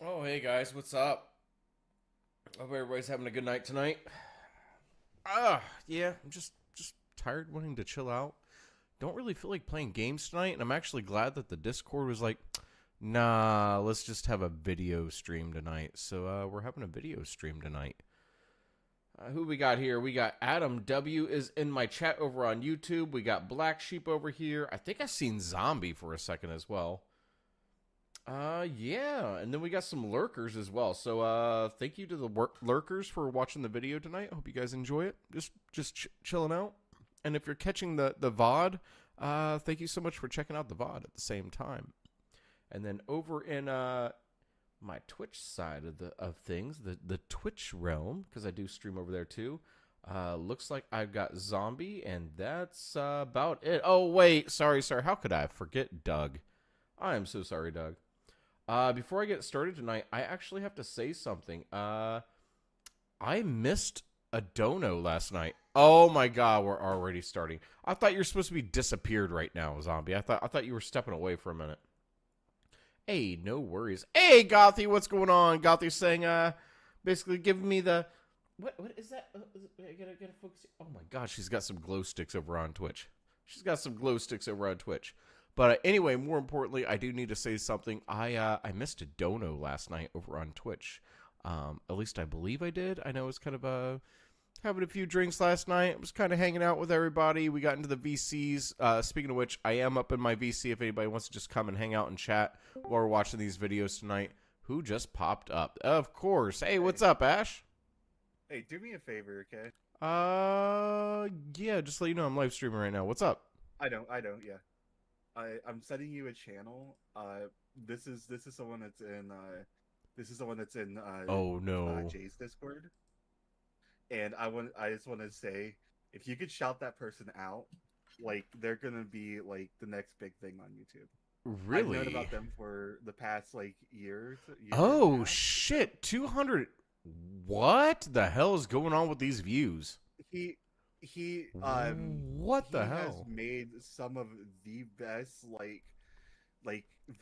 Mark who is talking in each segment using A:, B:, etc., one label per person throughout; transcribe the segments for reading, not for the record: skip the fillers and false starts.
A: Oh, hey guys, what's up? Hope everybody's having a good night tonight. Yeah, I'm just tired, wanting to chill out. Don't really feel like playing games tonight, and I'm actually glad that the Discord was like, nah, let's just have a video stream tonight. So we're having a video stream tonight. Who we got here? We got Adam W is in my chat over on YouTube. We got Black Sheep over here. I think I seen Zombie for a second as well. Yeah, and then we got some lurkers as well. So, thank you to the lurkers for watching the video tonight. Hope you guys enjoy it. Just chilling out. And if you're catching the VOD, thank you so much for checking out the VOD at the same time. And then over in my Twitch side of things, the Twitch realm, because I do stream over there too. Looks like I've got Zombie, and that's about it. Oh wait, sorry. How could I forget Doug? I am so sorry, Doug. Before I get started tonight, I actually have to say something. I missed a dono last night. Oh my god, we're already starting. I thought you were supposed to be disappeared right now, Zombie. I thought you were stepping away for a minute. Hey, no worries. Hey, Gothy, what's going on? Gothy's saying, basically giving me the what is that? I gotta focus. Oh my god, she's got some glow sticks over on Twitch. She's got some glow sticks over on Twitch. But anyway, more importantly, I do need to say something. I missed a dono last night over on Twitch. At least I believe I did. I know I was kind of having a few drinks last night. I was kind of hanging out with everybody. We got into the VCs. Speaking of which, I am up in my VC if anybody wants to just come and hang out and chat while we're watching these videos tonight. Who just popped up? Of course. Hey, what's up, Ash?
B: Hey, do me a favor, okay?
A: Yeah, just let you know I'm live streaming right now. What's up?
B: Yeah. I'm sending you a channel. This is someone that's in
A: Oh no.
B: Jay's Discord, and I just want to say, if you could shout that person out, like they're gonna be like the next big thing on YouTube. I've known
A: Really?
B: about them for the past like year and a
A: Oh
B: half.
A: shit, 200. What the hell is going on with these views?
B: He he
A: What the
B: he has
A: hell?
B: made some of the best like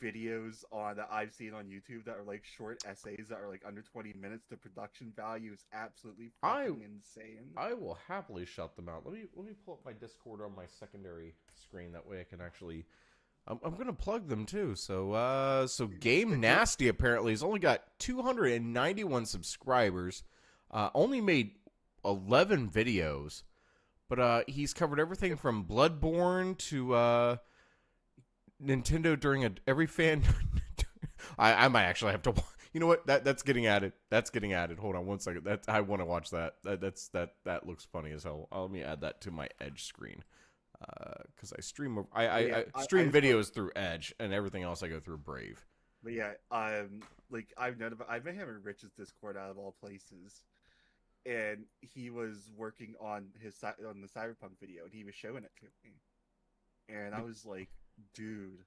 B: videos on that I've seen on YouTube that are like short essays that are like under 20 minutes. The production value is absolutely
A: I
B: fucking insane.
A: I will happily shut them out. Let me pull up my Discord on my secondary screen. That way I can actually. I'm gonna plug them too. So Game
B: You'll
A: Nasty apparently has only got 291 subscribers. Only made 11 videos, but he's covered everything from Bloodborne to Nintendo during every fan. I might actually have to. You know what? That's getting added. That's getting added. Hold on one second. I want to watch that. That looks funny as hell. Let me add that to my Edge screen. Because I stream.
B: but yeah,
A: I
B: I
A: stream
B: just want
A: videos through Edge, and everything else I go through Brave.
B: but yeah, like I met him in Rich's Discord out of all places, and he was working on on the Cyberpunk video, and he was showing it to me, and I was like, dude,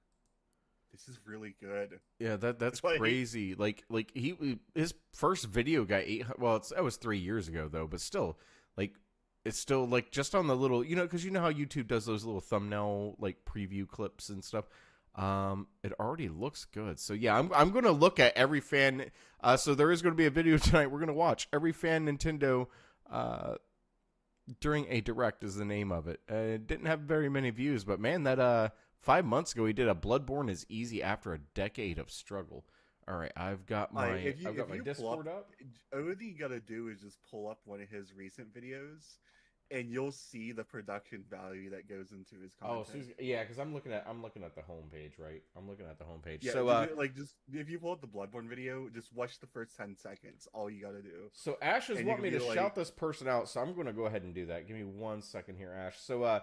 B: this is really good.
A: Yeah, that's
B: Like,
A: crazy. Like his first video got 800. Well, that was 3 years ago though, but still, like it's still like just on the little, because you know how YouTube does those little thumbnail like preview clips and stuff. It already looks good. So yeah, I'm gonna look at every fan. So there is gonna be a video tonight. We're gonna watch every fan Nintendo. During a direct is the name of it. It didn't have very many views, but man, that 5 months ago he did a Bloodborne is easy after a decade of struggle. All right, I've got
B: if
A: my
B: you pull up,
A: Discord up.
B: only thing you gotta do is just pull up one of his recent videos, and you'll see the production value that goes into his
A: Oh, so
B: content.
A: yeah, because I'm looking at the homepage, right? I'm looking at the homepage.
B: Yeah,
A: So
B: just if you pull up the Bloodborne video, just watch the first 10 seconds. All you gotta do,
A: So Ash has
B: and you
A: want
B: can
A: me
B: be
A: to
B: like,
A: shout this person out, so I'm going to go ahead and do that. Give me 1 second here, Ash. So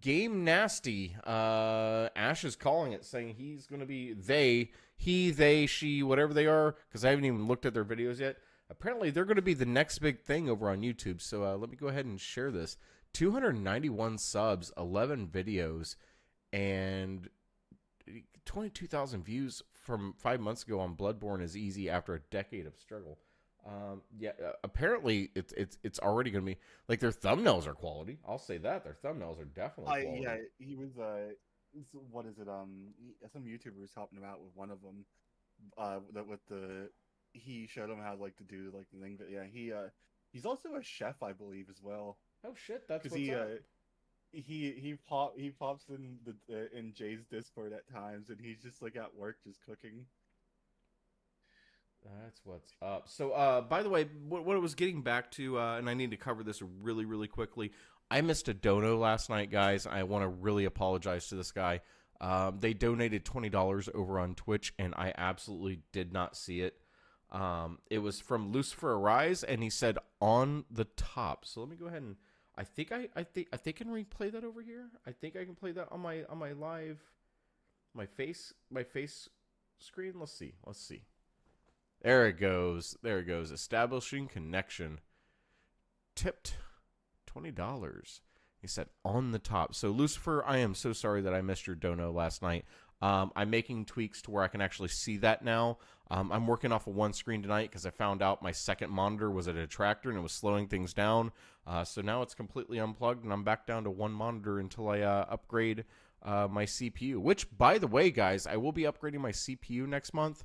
A: Game Nasty, Ash is calling it, saying he's going to be they, she, whatever they are, because I haven't even looked at their videos yet. Apparently, they're going to be the next big thing over on YouTube. So let me go ahead and share this. 291 subs, 11 videos, and 22,000 views from 5 months ago on Bloodborne is easy after a decade of struggle. Yeah, apparently it's already gonna be like their thumbnails are quality. I'll say that their thumbnails are definitely
B: I yeah,
A: quality.
B: he was what is it? Some YouTuber was helping him out with one of them, with the he showed him how like to do like the thing. But yeah, he's also a chef, I believe, as well.
A: Oh shit, that's
B: Because
A: what's up.
B: he pops in the in Jay's Discord at times, and he's just like at work just cooking.
A: That's what's up. So, by the way, what I was getting back to, and I need to cover this really, really quickly. I missed a dono last night, guys. I want to really apologize to this guy. They donated $20 over on Twitch, and I absolutely did not see it. It was from Lucifer Arise, and he said on the top. So let me go ahead and I think I can replay that over here. I think I can play that on my live, my face screen. Let's see. There it goes. Establishing connection. Tipped $20. He said on the top. So Lucifer, I am so sorry that I missed your dono last night. I'm making tweaks to where I can actually see that now. I'm working off of one screen tonight because I found out my second monitor was a detractor and it was slowing things down. So now it's completely unplugged and I'm back down to one monitor until I upgrade my CPU. Which, by the way, guys, I will be upgrading my CPU next month.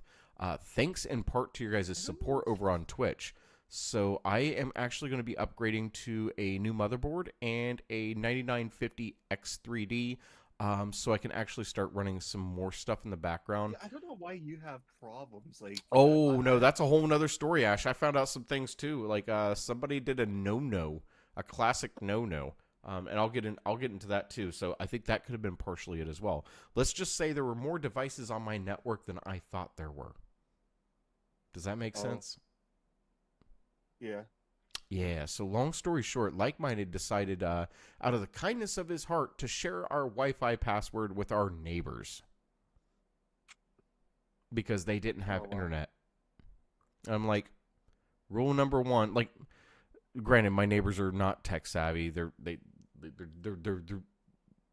A: Thanks in part to your guys' support over on Twitch. So I am actually going to be upgrading to a new motherboard and a 9950 X3D, so I can actually start running some more stuff in the background.
B: I don't know why you have problems. Like,
A: Oh no, that's a whole nother story, Ash. I found out some things too. Like somebody did a classic no-no. And I'll get into that too. So I think that could have been partially it as well. Let's just say there were more devices on my network than I thought there were. Does that make sense?
B: Yeah.
A: Yeah, so long story short, Like-Minded decided, out of the kindness of his heart, to share our Wi-Fi password with our neighbors. Because they didn't have internet. I'm like, rule number one, like, granted, my neighbors are not tech savvy. They're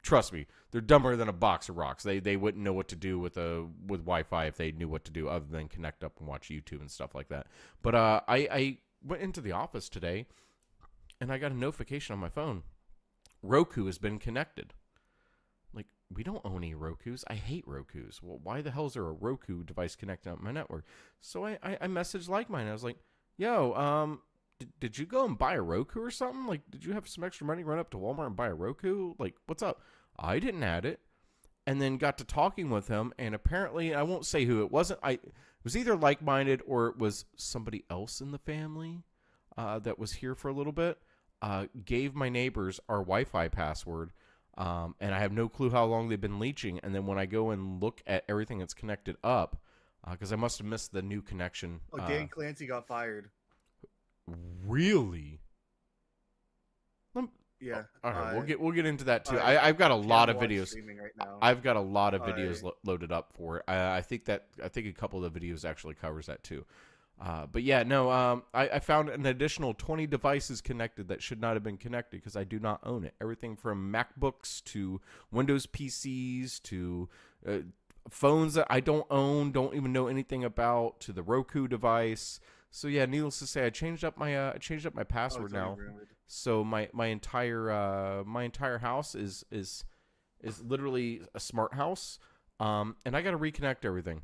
A: trust me, they're dumber than a box of rocks. They wouldn't know what to do with Wi-Fi if they knew what to do other than connect up and watch YouTube and stuff like that. But I went into the office today, and I got a notification on my phone. Roku has been connected. Like, we don't own any Rokus. I hate Rokus. Well, why the hell is there a Roku device connected on my network? So I messaged Like-Minded. I was like, yo, did you go and buy a Roku or something? Like, did you have some extra money, run up to Walmart and buy a Roku? Like, what's up? I didn't add it. And then got to talking with him, and apparently, I won't say who it wasn't. It was either Like-Minded or it was somebody else in the family that was here for a little bit. Gave my neighbors our Wi-Fi password, and I have no clue how long they've been leeching. And then when I go and look at everything that's connected up, because I must have missed the new connection.
B: Oh, Dan Clancy got fired.
A: Really?
B: Yeah.
A: All right, we'll get into that too.
B: I've
A: got a lot of videos.
B: Right now.
A: I've got a lot of videos loaded up for it. I think a couple of the videos actually covers that too. But yeah, no. I found an additional 20 devices connected that should not have been connected because I do not own it. Everything from MacBooks to Windows PCs to phones that I don't own, don't even know anything about, to the Roku device. So yeah, needless to say, I changed up my password now. So my entire house is literally a smart house, and I got to reconnect everything.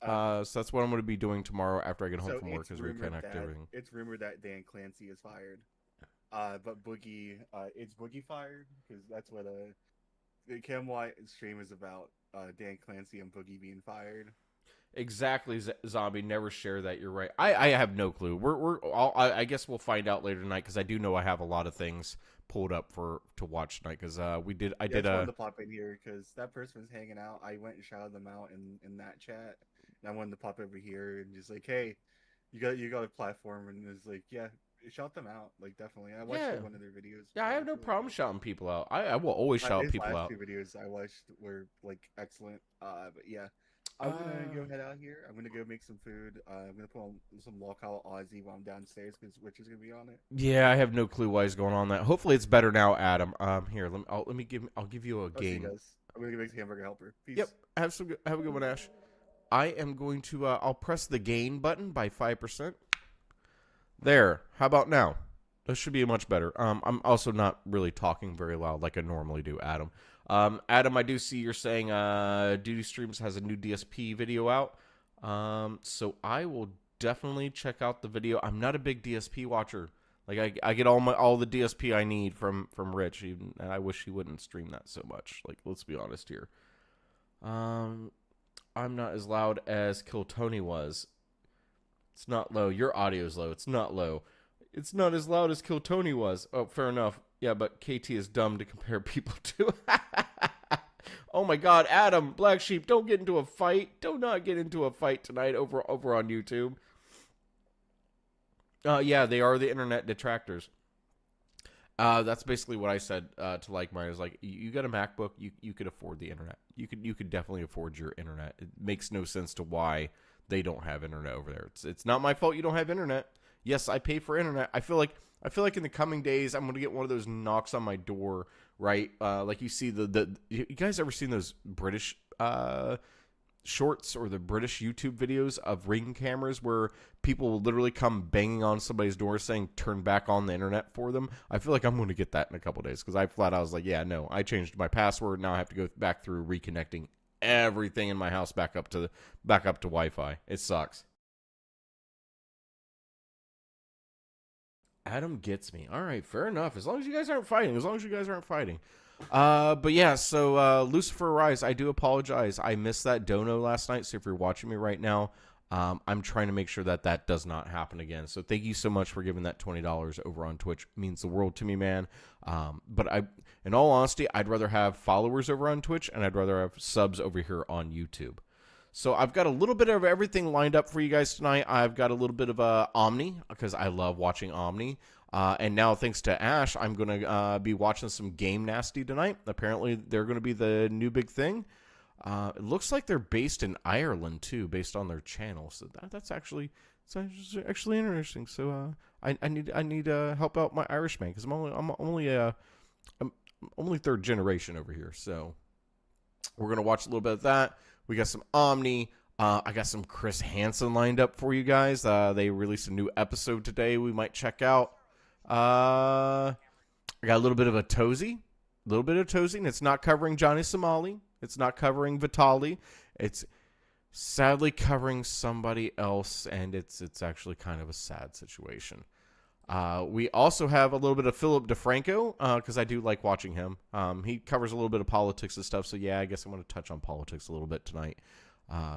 A: So that's what I'm going to be doing tomorrow after I get home from work, is reconnect everything.
B: It's rumored that Dan Clancy is fired, but Boogie, it's Boogie fired because that's what the Cam White stream is about. Dan Clancy and Boogie being fired.
A: Exactly, Zombie. Never share that. You're right. I have no clue. I guess we'll find out later tonight because I do know I have a lot of things pulled up to watch tonight because I wanted
B: to pop in here because that person was hanging out. I went and shouted them out in that chat. And I wanted to pop over here and just like, hey, you got a platform, and it's like, yeah, shout them out. Like, definitely. I watched one of their videos.
A: Yeah, I have no problem shouting people out. I will always shout people out.
B: His last two videos I watched were like excellent. But yeah. I'm gonna go head out here. I'm gonna go make some food. I'm gonna put on some local Aussie while I'm downstairs because Rich is gonna be on it.
A: Yeah, I have no clue why he's going on that. Hopefully, it's better now, Adam. Here, I'll give you a game.
B: I'm gonna go make the hamburger helper. Peace.
A: Yep. Have a good one, Ash. I am going to. I'll press the gain button by 5%. There. How about now? This should be much better. I'm also not really talking very loud like I normally do, Adam. Adam, I do see you're saying Duty Streams has a new DSP video out. So I will definitely check out the video. I'm not a big DSP watcher. Like I get all the DSP I need from Rich, even, and I wish he wouldn't stream that so much. Like, let's be honest here. I'm not as loud as Kill Tony was. It's not low. Your audio's low. It's not low. It's not as loud as Kill Tony was. Oh, fair enough. Yeah, but KT is dumb to compare people to. Oh my God, Adam, Black Sheep, don't get into a fight. Do not get into a fight tonight over on YouTube. Yeah, they are the internet detractors. That's basically what I said to like mine. Is like, you got a MacBook, you could afford the internet. You could definitely afford your internet. It makes no sense to why they don't have internet over there. It's not my fault you don't have internet. Yes, I pay for internet. I feel like in the coming days I'm gonna get one of those knocks on my door, right? Like you see you guys ever seen those British shorts or the British YouTube videos of Ring cameras where people will literally come banging on somebody's door saying turn back on the internet for them? I feel like I'm going to get that in a couple days because I was like, yeah, no, I changed my password. Now I have to go back through reconnecting everything in my house back up to Wi-Fi. It sucks. Adam gets me. All right, fair enough. As long as you guys aren't fighting. But yeah, so Lucifer Rise, I do apologize. I missed that dono last night, so if you're watching me right now, I'm trying to make sure that does not happen again. So thank you so much for giving that $20 over on Twitch. It means the world to me, man. But in all honesty, I'd rather have followers over on Twitch, and I'd rather have subs over here on YouTube. So I've got a little bit of everything lined up for you guys tonight. I've got a little bit of Omni, because I love watching Omni. And now, thanks to Ash, I'm going to be watching some Game Nasty tonight. Apparently, they're going to be the new big thing. It looks like they're based in Ireland, too, based on their channel. So that's actually interesting. So I need to help out my Irish man, because I'm only third generation over here. So we're going to watch a little bit of that. We got some Omni. I got some Chris Hansen lined up for you guys. They released a new episode today we might check out. I got a little bit of a Tozy. And it's not covering Johnny Somali. It's not covering Vitali. It's sadly covering somebody else, and it's actually kind of a sad situation. We also have a little bit of Philip DeFranco, because I do like watching him. He covers a little bit of politics and stuff, so yeah, I guess I'm going to touch on politics a little bit tonight.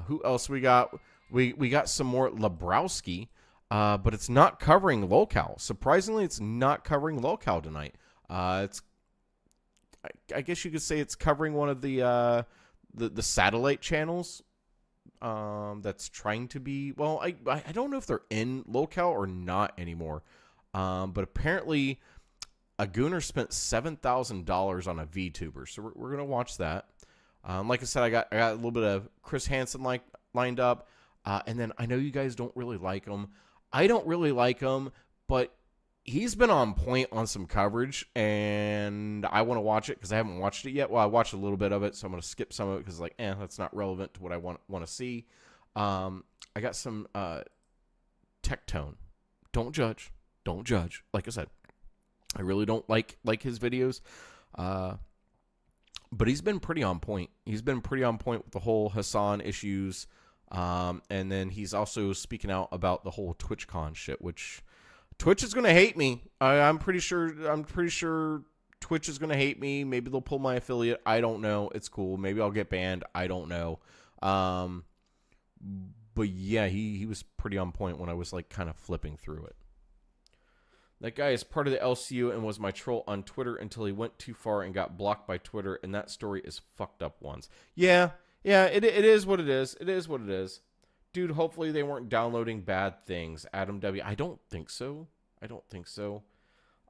A: Who else we got? We got some more Labrowski, but it's not covering locale. Surprisingly, it's not covering locale tonight. I guess you could say it's covering one of the satellite channels that's trying to be, well, I don't know if they're in locale or not anymore. But apparently a Gooner spent $7,000 on a VTuber. So we're going to watch that. Like I said, I got a little bit of Chris Hansen lined up. And then I know you guys don't really like him. I don't really like him, but he's been on point on some coverage, and I want to watch it because I haven't watched it yet. Well, I watched a little bit of it, so I'm going to skip some of it because that's not relevant to what I want to see. I got some Tectone. Don't judge. Like I said, I really don't like his videos. But he's been pretty on point. He's been pretty on point with the whole Hassan issues. And then he's also speaking out about the whole TwitchCon shit, which Twitch is going to hate me. I'm pretty sure Twitch is going to hate me. Maybe they'll pull my affiliate. I don't know. It's cool. Maybe I'll get banned. I don't know. But yeah, he was pretty on point when I was like kind of flipping through it. That guy is part of the LCU and was my troll on Twitter until he went too far and got blocked by Twitter, and that story is fucked up once. Yeah, it is what it is. It is what it is. Dude, hopefully they weren't downloading bad things. Adam W. I don't think so.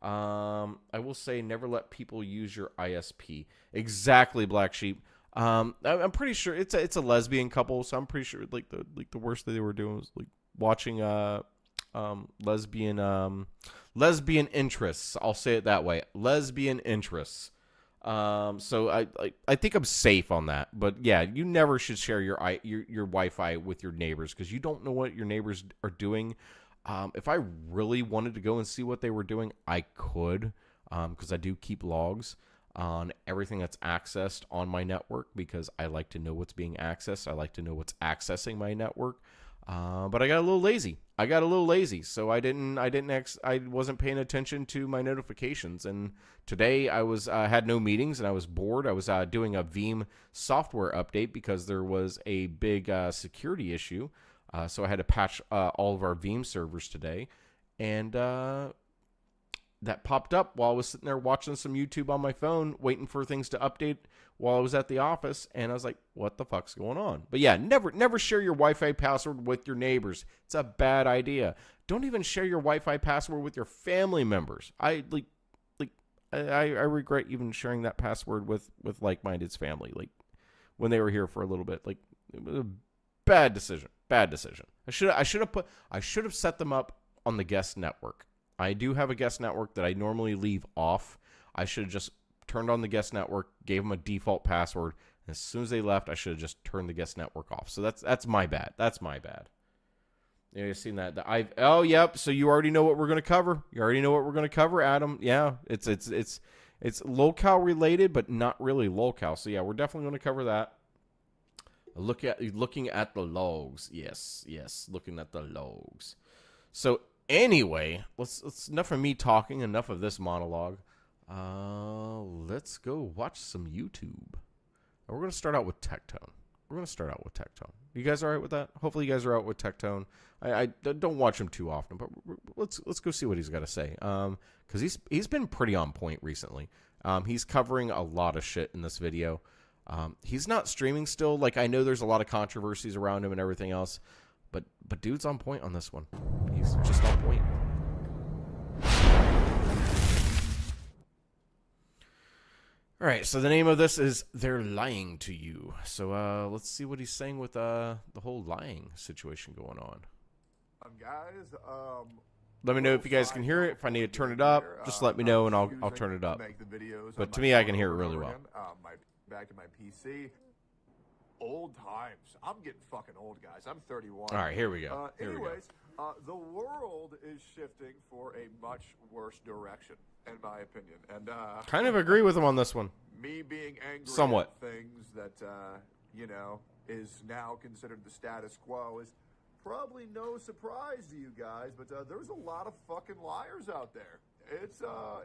A: I will say never let people use your ISP. Exactly, Black Sheep. I'm pretty sure it's a lesbian couple, so I'm pretty sure like the worst that they were doing was like watching lesbian interests. I'll say it that way. Lesbian interests. So I think I'm safe on that. But yeah, you never should share your Wi-Fi with your neighbors because you don't know what your neighbors are doing. If I really wanted to go and see what they were doing, I could, because I do keep logs on everything that's accessed on my network because I like to know what's being accessed. I like to know what's accessing my network. But I got a little lazy. So I wasn't paying attention to my notifications. And today I was had no meetings and I was bored. I was doing a Veeam software update because there was a big security issue. So I had to patch all of our Veeam servers today, and that popped up while I was sitting there watching some YouTube on my phone, waiting for things to update while I was at the office, and I was like, what the fuck's going on? But yeah, never share your Wi-Fi password with your neighbors. It's a bad idea. Don't even share your Wi-Fi password with your family members. I regret even sharing that password with like-minded's family, like when they were here for a little bit. Like, it was a bad decision. I should have set them up on the guest network. I do have a guest network that I normally leave off. I should have just turned on the guest network, gave them a default password, and as soon as they left, I should have just turned the guest network off. So that's my bad. Yeah, you've seen that. Oh, yep. So you already know what we're going to cover. Adam. Yeah, it's locale related, but not really locale. So yeah, we're definitely going to cover that. Looking at the logs. Yes, looking at the logs. So anyway, let's enough of me talking, enough of this monologue. Let's go watch some YouTube. We're going to start out with Tectone. You guys all right with that? Hopefully you guys are out with Tectone. I don't watch him too often, but let's go see what he's got to say. Because he's been pretty on point recently. He's covering a lot of shit in this video. He's not streaming still. Like, I know there's a lot of controversies around him and everything else, but dude's on point on this one. He's just on point. All right, so the name of this is They're Lying to You. So let's see what he's saying with the whole lying situation going on.
C: Guys,
A: let me know if you guys can hear it. If I need to turn it up, just let me know and I'll turn it up. But to me, I can hear it really well.
C: Back in my PC. Old times. I'm getting fucking old, guys. I'm 31.
A: All right, here we go.
C: The world is shifting for a much worse direction, in my opinion. And
A: kind of agree with him on this one.
C: Me being angry
A: somewhat
C: at things that is now considered the status quo is probably no surprise to you guys. But there's a lot of fucking liars out there.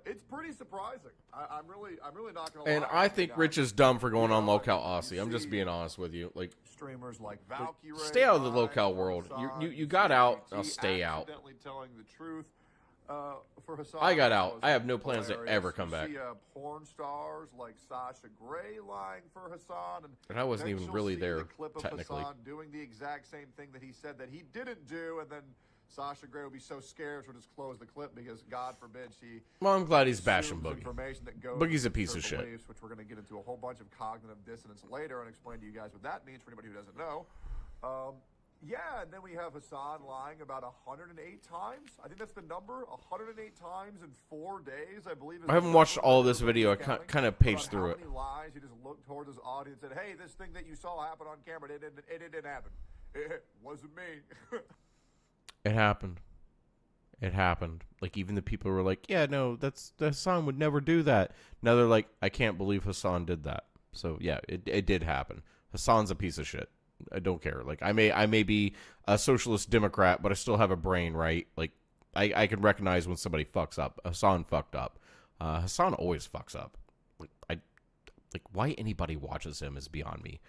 C: It's pretty surprising. I'm really not gonna lie.
A: And I think Rich is dumb for going on Locale Aussie. I'm just being honest with you. Like,
C: streamers like Valkyrie,
A: stay out of the locale world. You got out. I'll stay out.
C: Telling the truth. For Hassan,
A: I got out. I have no plans to ever come back.
C: See, porn stars like Sasha Grey lying for Hassan,
A: and I wasn't even really there
C: the clip of
A: technically.
C: Hassan doing the exact same thing that he said that he didn't do, and then Sasha Grey will be so scared she'll just close the clip because, God forbid, she.
A: Well, I'm glad he's bashing Boogie.
C: That goes
A: Boogie's a piece of shit.
C: Beliefs, which we're going to get into a whole bunch of cognitive dissonance later and explain to you guys what that means for anybody who doesn't know. Yeah, and then we have Hassan lying about 108 times. I think that's the number. 108 times in 4 days, I believe.
A: I haven't watched all of this video. I kind of paged through it.
C: How many lies he just looked towards his audience and said, "Hey, this thing that you saw happen on camera, it didn't happen. It wasn't me."
A: It happened. Like, even the people who were like, "Yeah, no, Hassan would never do that." Now they're like, "I can't believe Hassan did that." So yeah, it did happen. Hassan's a piece of shit. I don't care. Like, I may be a socialist Democrat, but I still have a brain, right? Like, I can recognize when somebody fucks up. Hassan fucked up. Hassan always fucks up. Like why anybody watches him is beyond me.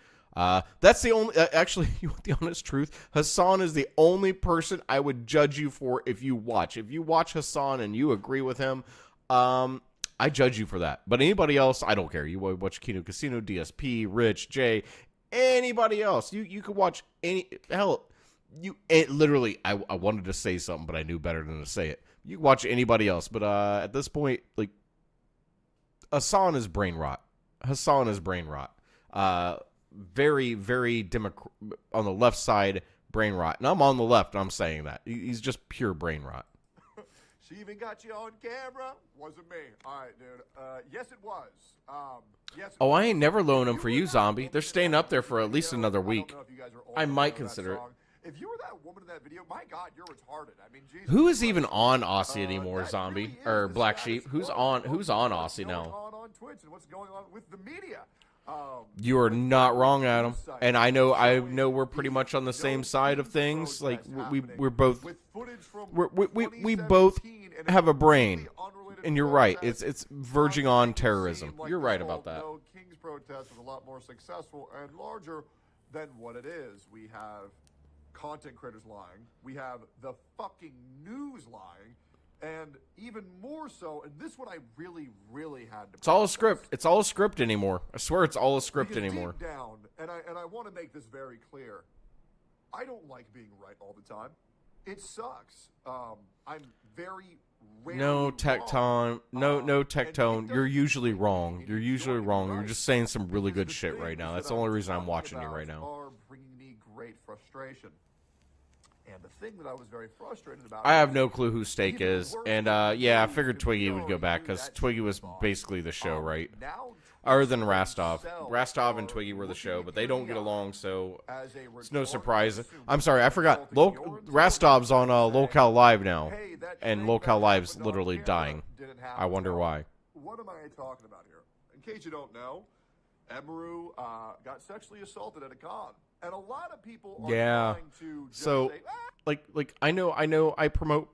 A: That's the only. Actually, you want the honest truth? Hassan is the only person I would judge you for if you watch. If you watch Hassan and you agree with him, I judge you for that. But anybody else, I don't care. You watch Kino Casino, DSP, Rich, Jay. Anybody else, you could watch any hell. Literally, I wanted to say something, but I knew better than to say it. You can watch anybody else, but at this point, like, Hassan is brain rot. Very, very on the left side, brain rot, and I'm on the left. And I'm saying that he's just pure brain rot.
C: She even got you on camera. Wasn't me. All right, dude. Yes, it was. Yes.
A: Oh, I ain't never loaning them for you, zombie. They're staying up there for at least another week. I might consider it.
C: If you were that woman in that video, my God, you're retarded. I mean, Jesus.
A: Who is even on Aussie anymore, zombie or Black Sheep? Who's on Aussie now?
C: On Twitch and what's going on with the media?
A: You are not wrong, Adam. And I know we're pretty much on the same side of things. Like we're both we both have a brain. And you're right. It's verging on terrorism. You're right about that.
C: King's protest was a lot more successful and larger than what it is. We have content creators lying. We have the fucking news lying. And even more so, and this one I really, really had to.
A: It's all a script. It's all a script anymore. I swear it's all a script anymore.
C: Deep down, and I want to make this very clear. I don't like being right all the time. It sucks. I'm very rarely
A: No Tectone. No Tectone. You're usually wrong. You're usually wrong. You're just saying some really good shit right now. That's the only reason I'm watching you right now.
C: Are bringing me great frustration. And the thing that I was very frustrated about...
A: I have no clue who Steak is. And, yeah, I figured Twiggy would go back, because Twiggy was basically the show, right? Other than Rastov. Rastov and Twiggy were the show, but they don't get along, so it's no surprise. I'm sorry, I forgot. Rastov's on Locale Live now, and Locale Live's literally dying. I wonder why.
C: What am I talking about here? In case you don't know, Emeru got sexually assaulted at a con. And a lot of people are trying to just say,
A: like I know I promote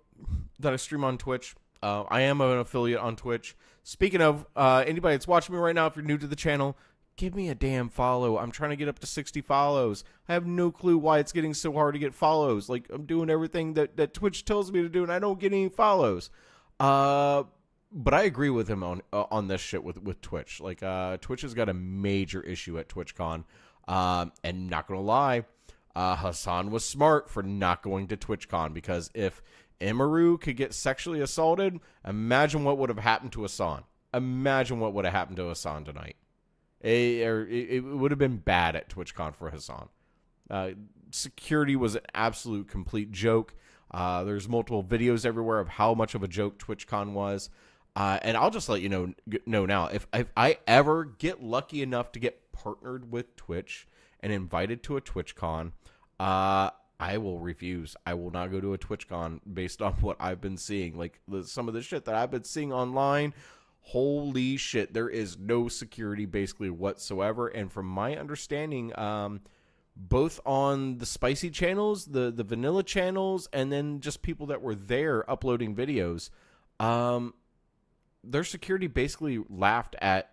A: that I stream on Twitch. I am an affiliate on Twitch. Speaking of, anybody that's watching me right now, if you're new to the channel, give me a damn follow. I'm trying to get up to 60 follows. I have no clue why it's getting so hard to get follows. Like, I'm doing everything that Twitch tells me to do, and I don't get any follows. But I agree with him on this shit with Twitch. Like, Twitch has got a major issue at TwitchCon. And not gonna lie, Hassan was smart for not going to TwitchCon, because if Emeru could get sexually assaulted, imagine what would have happened to Hassan. Imagine what would have happened to Hassan tonight. It would have been bad at TwitchCon for Hassan. Security was an absolute complete joke. There's multiple videos everywhere of how much of a joke TwitchCon was. And I'll just let you know now, if I ever get lucky enough to get partnered with Twitch and invited to a TwitchCon, I will refuse. I will not go to a TwitchCon based on what I've been seeing. Like, some of the shit that I've been seeing online, holy shit, there is no security basically whatsoever. And from my understanding, both on the spicy channels, the vanilla channels, and then just people that were there uploading videos, their security basically laughed at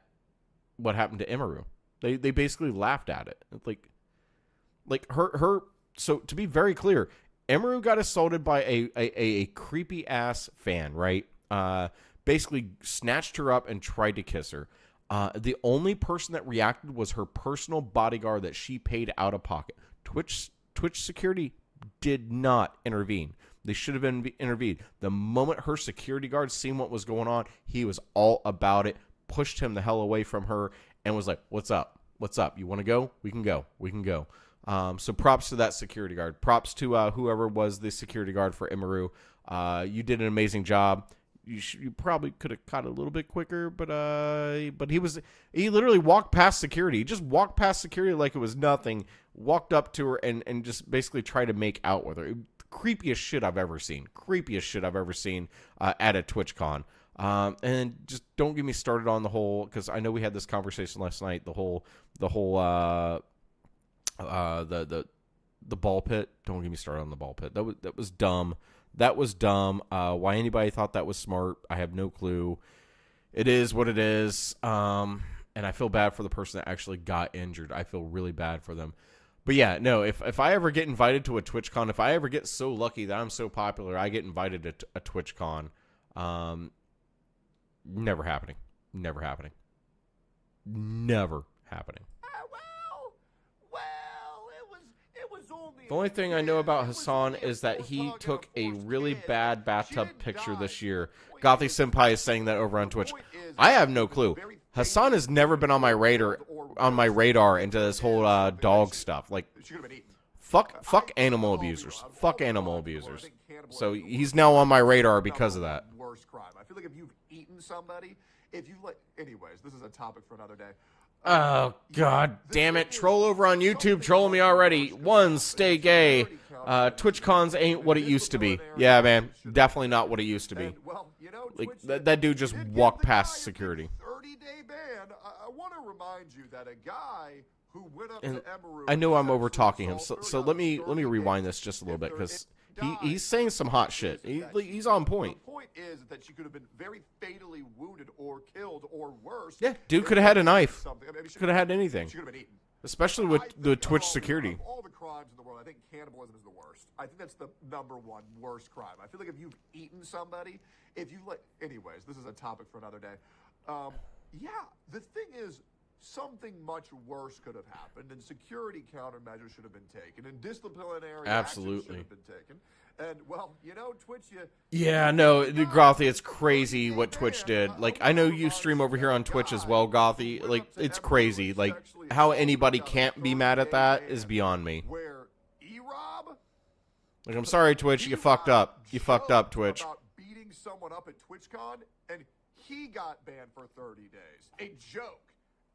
A: what happened to Emeru. They basically laughed at it. Like her. So to be very clear, Emeru got assaulted by a creepy ass fan, right? Basically snatched her up and tried to kiss her. The only person that reacted was her personal bodyguard that she paid out of pocket. Twitch security did not intervene. They should have intervened. The moment her security guard seen what was going on, he was all about it, pushed him the hell away from her, and was like, "What's up? What's up? You want to go? We can go. We can go." So props to that security guard. Props to whoever was the security guard for Emeru. You did an amazing job. You probably could have caught it a little bit quicker, but he literally walked past security. He just walked past security like it was nothing. Walked up to her and just basically tried to make out with her. Creepiest shit I've ever seen. Creepiest shit I've ever seen at a TwitchCon. And just don't get me started on the whole, because I know we had this conversation last night. The whole the ball pit. Don't get me started on the ball pit. That was dumb. That was dumb. Why anybody thought that was smart, I have no clue. It is what it is. And I feel bad for the person that actually got injured. I feel really bad for them. But yeah, no, if I ever get invited to a TwitchCon, if I ever get so lucky that I'm so popular, I get invited to a TwitchCon, never happening. Never happening. Never happening. The only thing I know about Hassan is that he took a really bad bathtub picture this year. Gothy Senpai is saying that over on Twitch. I have no clue. Hassan has never been on my radar into this whole dog stuff. Like, fuck animal abusers. Fuck animal abusers. So he's now on my radar because of that.
C: Worst crime. I feel like if you've eaten somebody, if you like, anyways, this is a topic for another day.
A: Oh, god damn it. Troll over on YouTube trolling me already. One, stay gay. TwitchCons ain't what it used to be. Yeah, man. Definitely not what it used to be. Like, that dude just walked past security.
C: 30-day ban. I want to remind you that a guy who went up
A: And
C: to Emerald,
A: I know I'm over
C: essentially
A: talking him,
C: assaulted
A: so
C: her
A: let
C: on
A: me
C: 30
A: rewind
C: days.
A: this just a little bit,
C: If
A: because
C: it died,
A: he's saying some hot
C: the
A: shit.
C: point is that she-
A: He's on point.
C: The point is that she could have been very fatally wounded or killed or worse.
A: Yeah, dude
C: if
A: could have had a
C: somebody did
A: knife.
C: something. I mean, she
A: Could have had anything,
C: She could have been eaten.
A: especially with
C: I
A: the
C: think
A: Twitch
C: of
A: security.
C: Of all the crimes in the world, I think cannibalism is the worst. I think that's the number one worst crime. I feel like if you've eaten somebody, if you like, anyways, this is a topic for another day. Yeah, the thing is, something much worse could have happened, and security countermeasures should have been taken, and disciplinary action
A: Absolutely.
C: should have been taken. And well, you know, Twitch,
A: Yeah, no, Gothy, it's crazy what Twitch did. Like, I know you stream over here on Twitch as well, Gothy. Like, it's crazy. Like, how anybody can't be mad at that is beyond me.
C: Where E-Rob,
A: Like, I'm sorry, Twitch, you fucked up. You fucked up, Twitch.
C: about beating someone up at TwitchCon, and he got banned for 30 days. A joke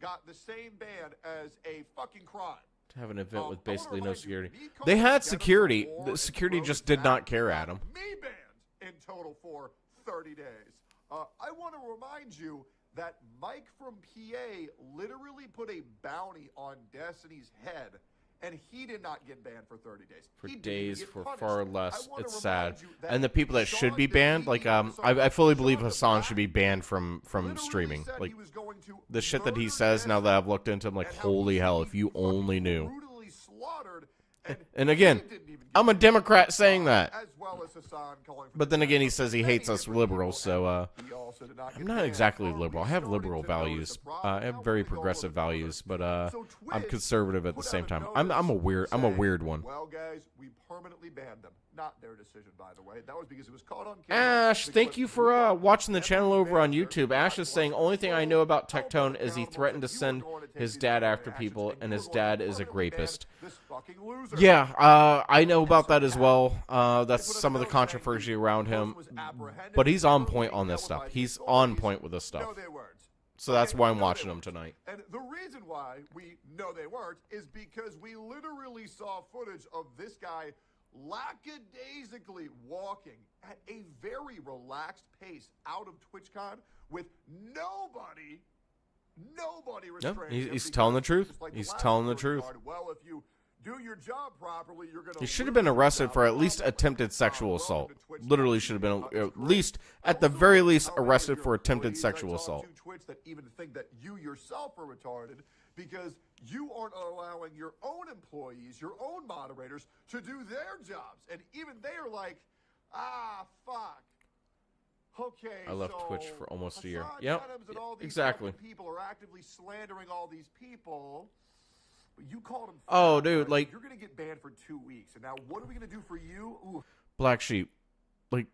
C: got the same ban as a fucking crime.
A: To have an event with
C: I wanna
A: basically no
C: remind you,
A: security.
C: me calling
A: They had
C: Jennifer
A: security.
C: Moore
A: The
C: and
A: security
C: Rose
A: just did not
C: Back
A: care,
C: got
A: Adam.
C: Me banned in total for 30 days. I want to remind you that Mike from PA literally put a bounty on Destiny's head, and he did not get banned for 30 days.
A: For
C: He didn't
A: days,
C: get
A: for
C: punished.
A: far
C: I
A: less.
C: wanna
A: It's sad.
C: remind you that
A: And the people that should
C: Sean
A: be banned, like, I fully believe
C: Sean
A: Hassan should be
C: Black
A: banned from
C: literally
A: streaming.
C: said
A: Like,
C: he was going to
A: the shit that he
C: murder
A: says now that
C: Destiny
A: I've looked into, I'm like,
C: and how
A: holy
C: he
A: hell,
C: should
A: if
C: be
A: you only
C: fucking
A: knew.
C: brutally slaughtered,
A: And
C: he
A: again,
C: didn't even get
A: I'm a
C: banned.
A: Democrat saying that.
C: As well as Hassan calling for
A: But
C: the
A: then again, he
C: death
A: says
C: of
A: he
C: many
A: hates us
C: different
A: liberals,
C: people,
A: so,
C: and he also did not
A: I'm
C: get
A: not
C: banned.
A: exactly
C: Are we
A: liberal. I have
C: starting
A: liberal
C: to notice
A: values.
C: a problem
A: I have
C: now?
A: very
C: We go a little
A: progressive
C: bit further.
A: values, but
C: So
A: I'm
C: Twitch
A: conservative at the
C: put
A: same
C: out a
A: time.
C: notice
A: I'm a weird
C: saying,
A: weird one.
C: Well, guys, we permanently banned them. Not their decision, by the way. That was because it was caught on camera.
A: Ash, thank
C: because
A: you
C: we
A: for
C: are
A: watching the
C: never
A: channel over on
C: banned
A: YouTube.
C: her.
A: Ash is saying, only thing I know about Tectone is he
C: Accountable
A: threatened to
C: that you
A: send
C: were going to take
A: his
C: these
A: dad
C: disciplinary
A: after
C: actions,
A: people,
C: and
A: and
C: you
A: his
C: were going to
A: dad is a
C: permanently ban
A: rapist.
C: this fucking loser.
A: Yeah, I know about that as well. That's
C: They put a
A: some of the
C: note saying
A: controversy
C: the
A: around
C: person
A: him.
C: was apprehended
A: But he's on
C: for
A: point
C: being
A: on this
C: held
A: stuff.
C: by the
A: He's on
C: authorities.
A: point with this stuff.
C: No, they weren't.
A: So that's
C: Okay,
A: why I'm
C: no,
A: watching
C: they
A: him
C: weren't.
A: tonight.
C: And the reason why we know they weren't is because we literally saw footage of this guy lackadaisically walking at a very relaxed pace out of TwitchCon with nobody restraining him.
A: he's telling the
C: because
A: truth.
C: just like
A: He's
C: last
A: telling the
C: story
A: truth.
C: started, well, if you do your job properly, you're going to.
A: He should have been arrested for at least attempted sexual assault. Literally should have been at least, at the very least, arrested for attempted sexual assault.
C: Twitch that even think that you yourself are retarded because you aren't allowing your own employees, your own moderators, to do their jobs, and even they are like, fuck. Okay,
A: I left
C: so
A: Twitch for almost a year.
C: Hassan
A: Yep,
C: Adams and all these
A: exactly.
C: fucking people are actively slandering all these people. But you called them.
A: Oh,
C: fat,
A: dude,
C: right?
A: like-
C: you're gonna get banned for 2 weeks, and now what are we gonna do for you? Ooh.
A: Black Sheep, like,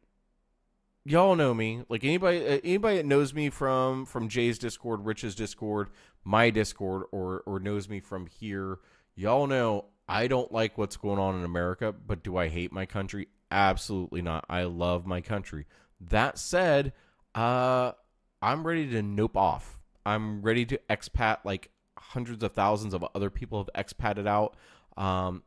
A: y'all know me. Like, anybody that knows me from Jay's Discord, Rich's Discord, my Discord, or knows me from here, y'all know I don't like what's going on in America. But do I hate my country? Absolutely not. I love my country. That said, I'm ready to nope off. I'm ready to expat like hundreds of thousands of other people have expatted out.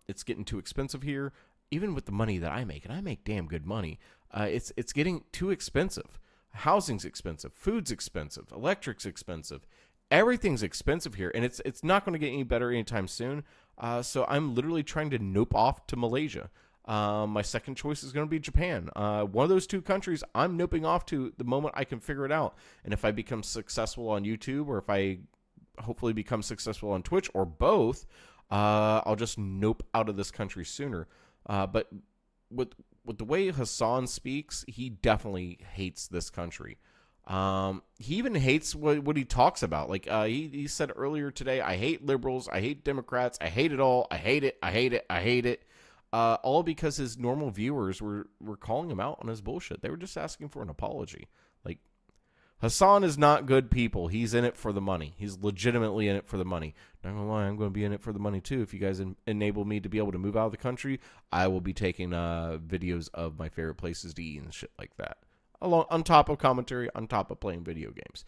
A: It's getting too expensive here. Even with the money that I make, and I make damn good money, it's getting too expensive. Housing's expensive, food's expensive, electric's expensive, everything's expensive here, and it's not going to get any better anytime soon. So I'm literally trying to nope off to Malaysia. My second choice is going to be Japan. One of those two countries I'm noping off to the moment I can figure it out. And if I become successful on YouTube, or if I hopefully become successful on Twitch, or both, I'll just nope out of this country sooner. But with the way Hassan speaks, he definitely hates this country. He even hates what he talks about. Like, he said earlier today, I hate liberals, I hate Democrats, I hate it all, I hate it, I hate it, I hate it. All because his normal viewers were calling him out on his bullshit. They were just asking for an apology. Like, Hassan is not good people. He's in it for the money. He's legitimately in it for the money. Not gonna lie, I'm going to be in it for the money too. If you guys enable me to be able to move out of the country, I will be taking videos of my favorite places to eat and shit like that. On top of commentary, on top of playing video games.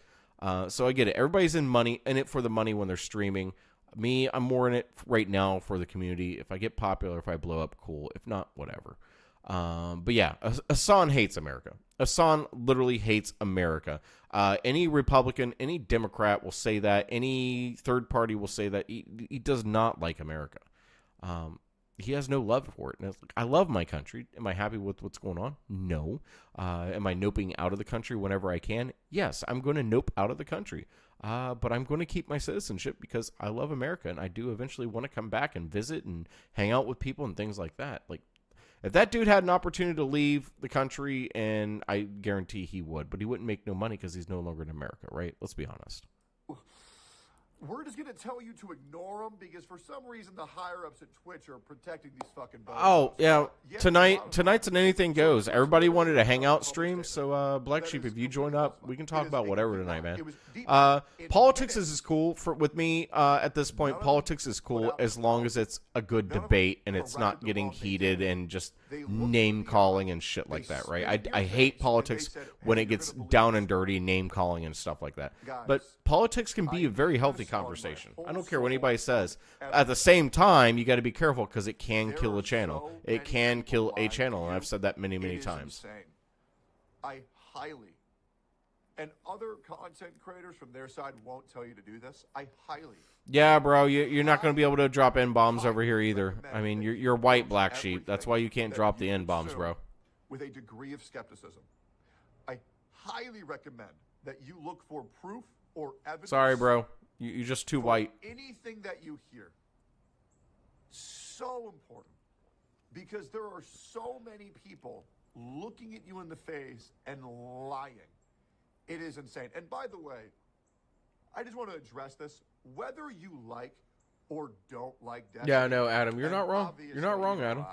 A: So I get it. Everybody's in it for the money when they're streaming. Me, I'm more in it right now for the community. If I get popular, if I blow up, cool. If not, whatever. But yeah, Hassan hates America. Hassan literally hates America. Any Republican, any Democrat will say that. Any third party will say that. He does not like America. He has no love for it. And it's like, I love my country. Am I happy with what's going on? No. Am I noping out of the country whenever I can? Yes, I'm going to nope out of the country. But I'm going to keep my citizenship because I love America, and I do eventually want to come back and visit and hang out with people and things like that. Like, if that dude had an opportunity to leave the country, and I guarantee he would, but he wouldn't make no money because he's no longer in America, right? Let's be honest.
C: We're just going to tell you to ignore them because for some reason the higher-ups at Twitch are protecting these fucking bones.
A: Oh, yeah. Tonight's an anything goes. Everybody wanted a hangout stream, so Black Sheep, if you join up, we can talk about whatever tonight, man. Politics is cool with me at this point. Politics is cool as long as it's a good debate and it's not getting heated and just name-calling and shit like that, right? I hate politics when it gets down and dirty, name-calling and stuff like that. But politics can be a very healthy conversation. I don't care what anybody says. At the same time, you got to be careful because it can kill a channel. It can kill a channel, and I've said that many, many times.
C: Insane. I highly, and other content creators from their side won't tell you to do this. I highly.
A: Yeah, bro, you're not going to be able to drop N-bombs over here either. I mean, you're white, Black Sheep. That's why you can't drop the N-bombs, bro.
C: With a degree of skepticism, I highly recommend that you look for proof or evidence.
A: Sorry, bro. You're just too white.
C: Anything that you hear. So important. Because there are so many people looking at you in the face and lying. It is insane. And by the way, I just want to address this. Whether you like or don't like Destiny.
A: Yeah, no, Adam, you're not wrong. You're not wrong, Adam.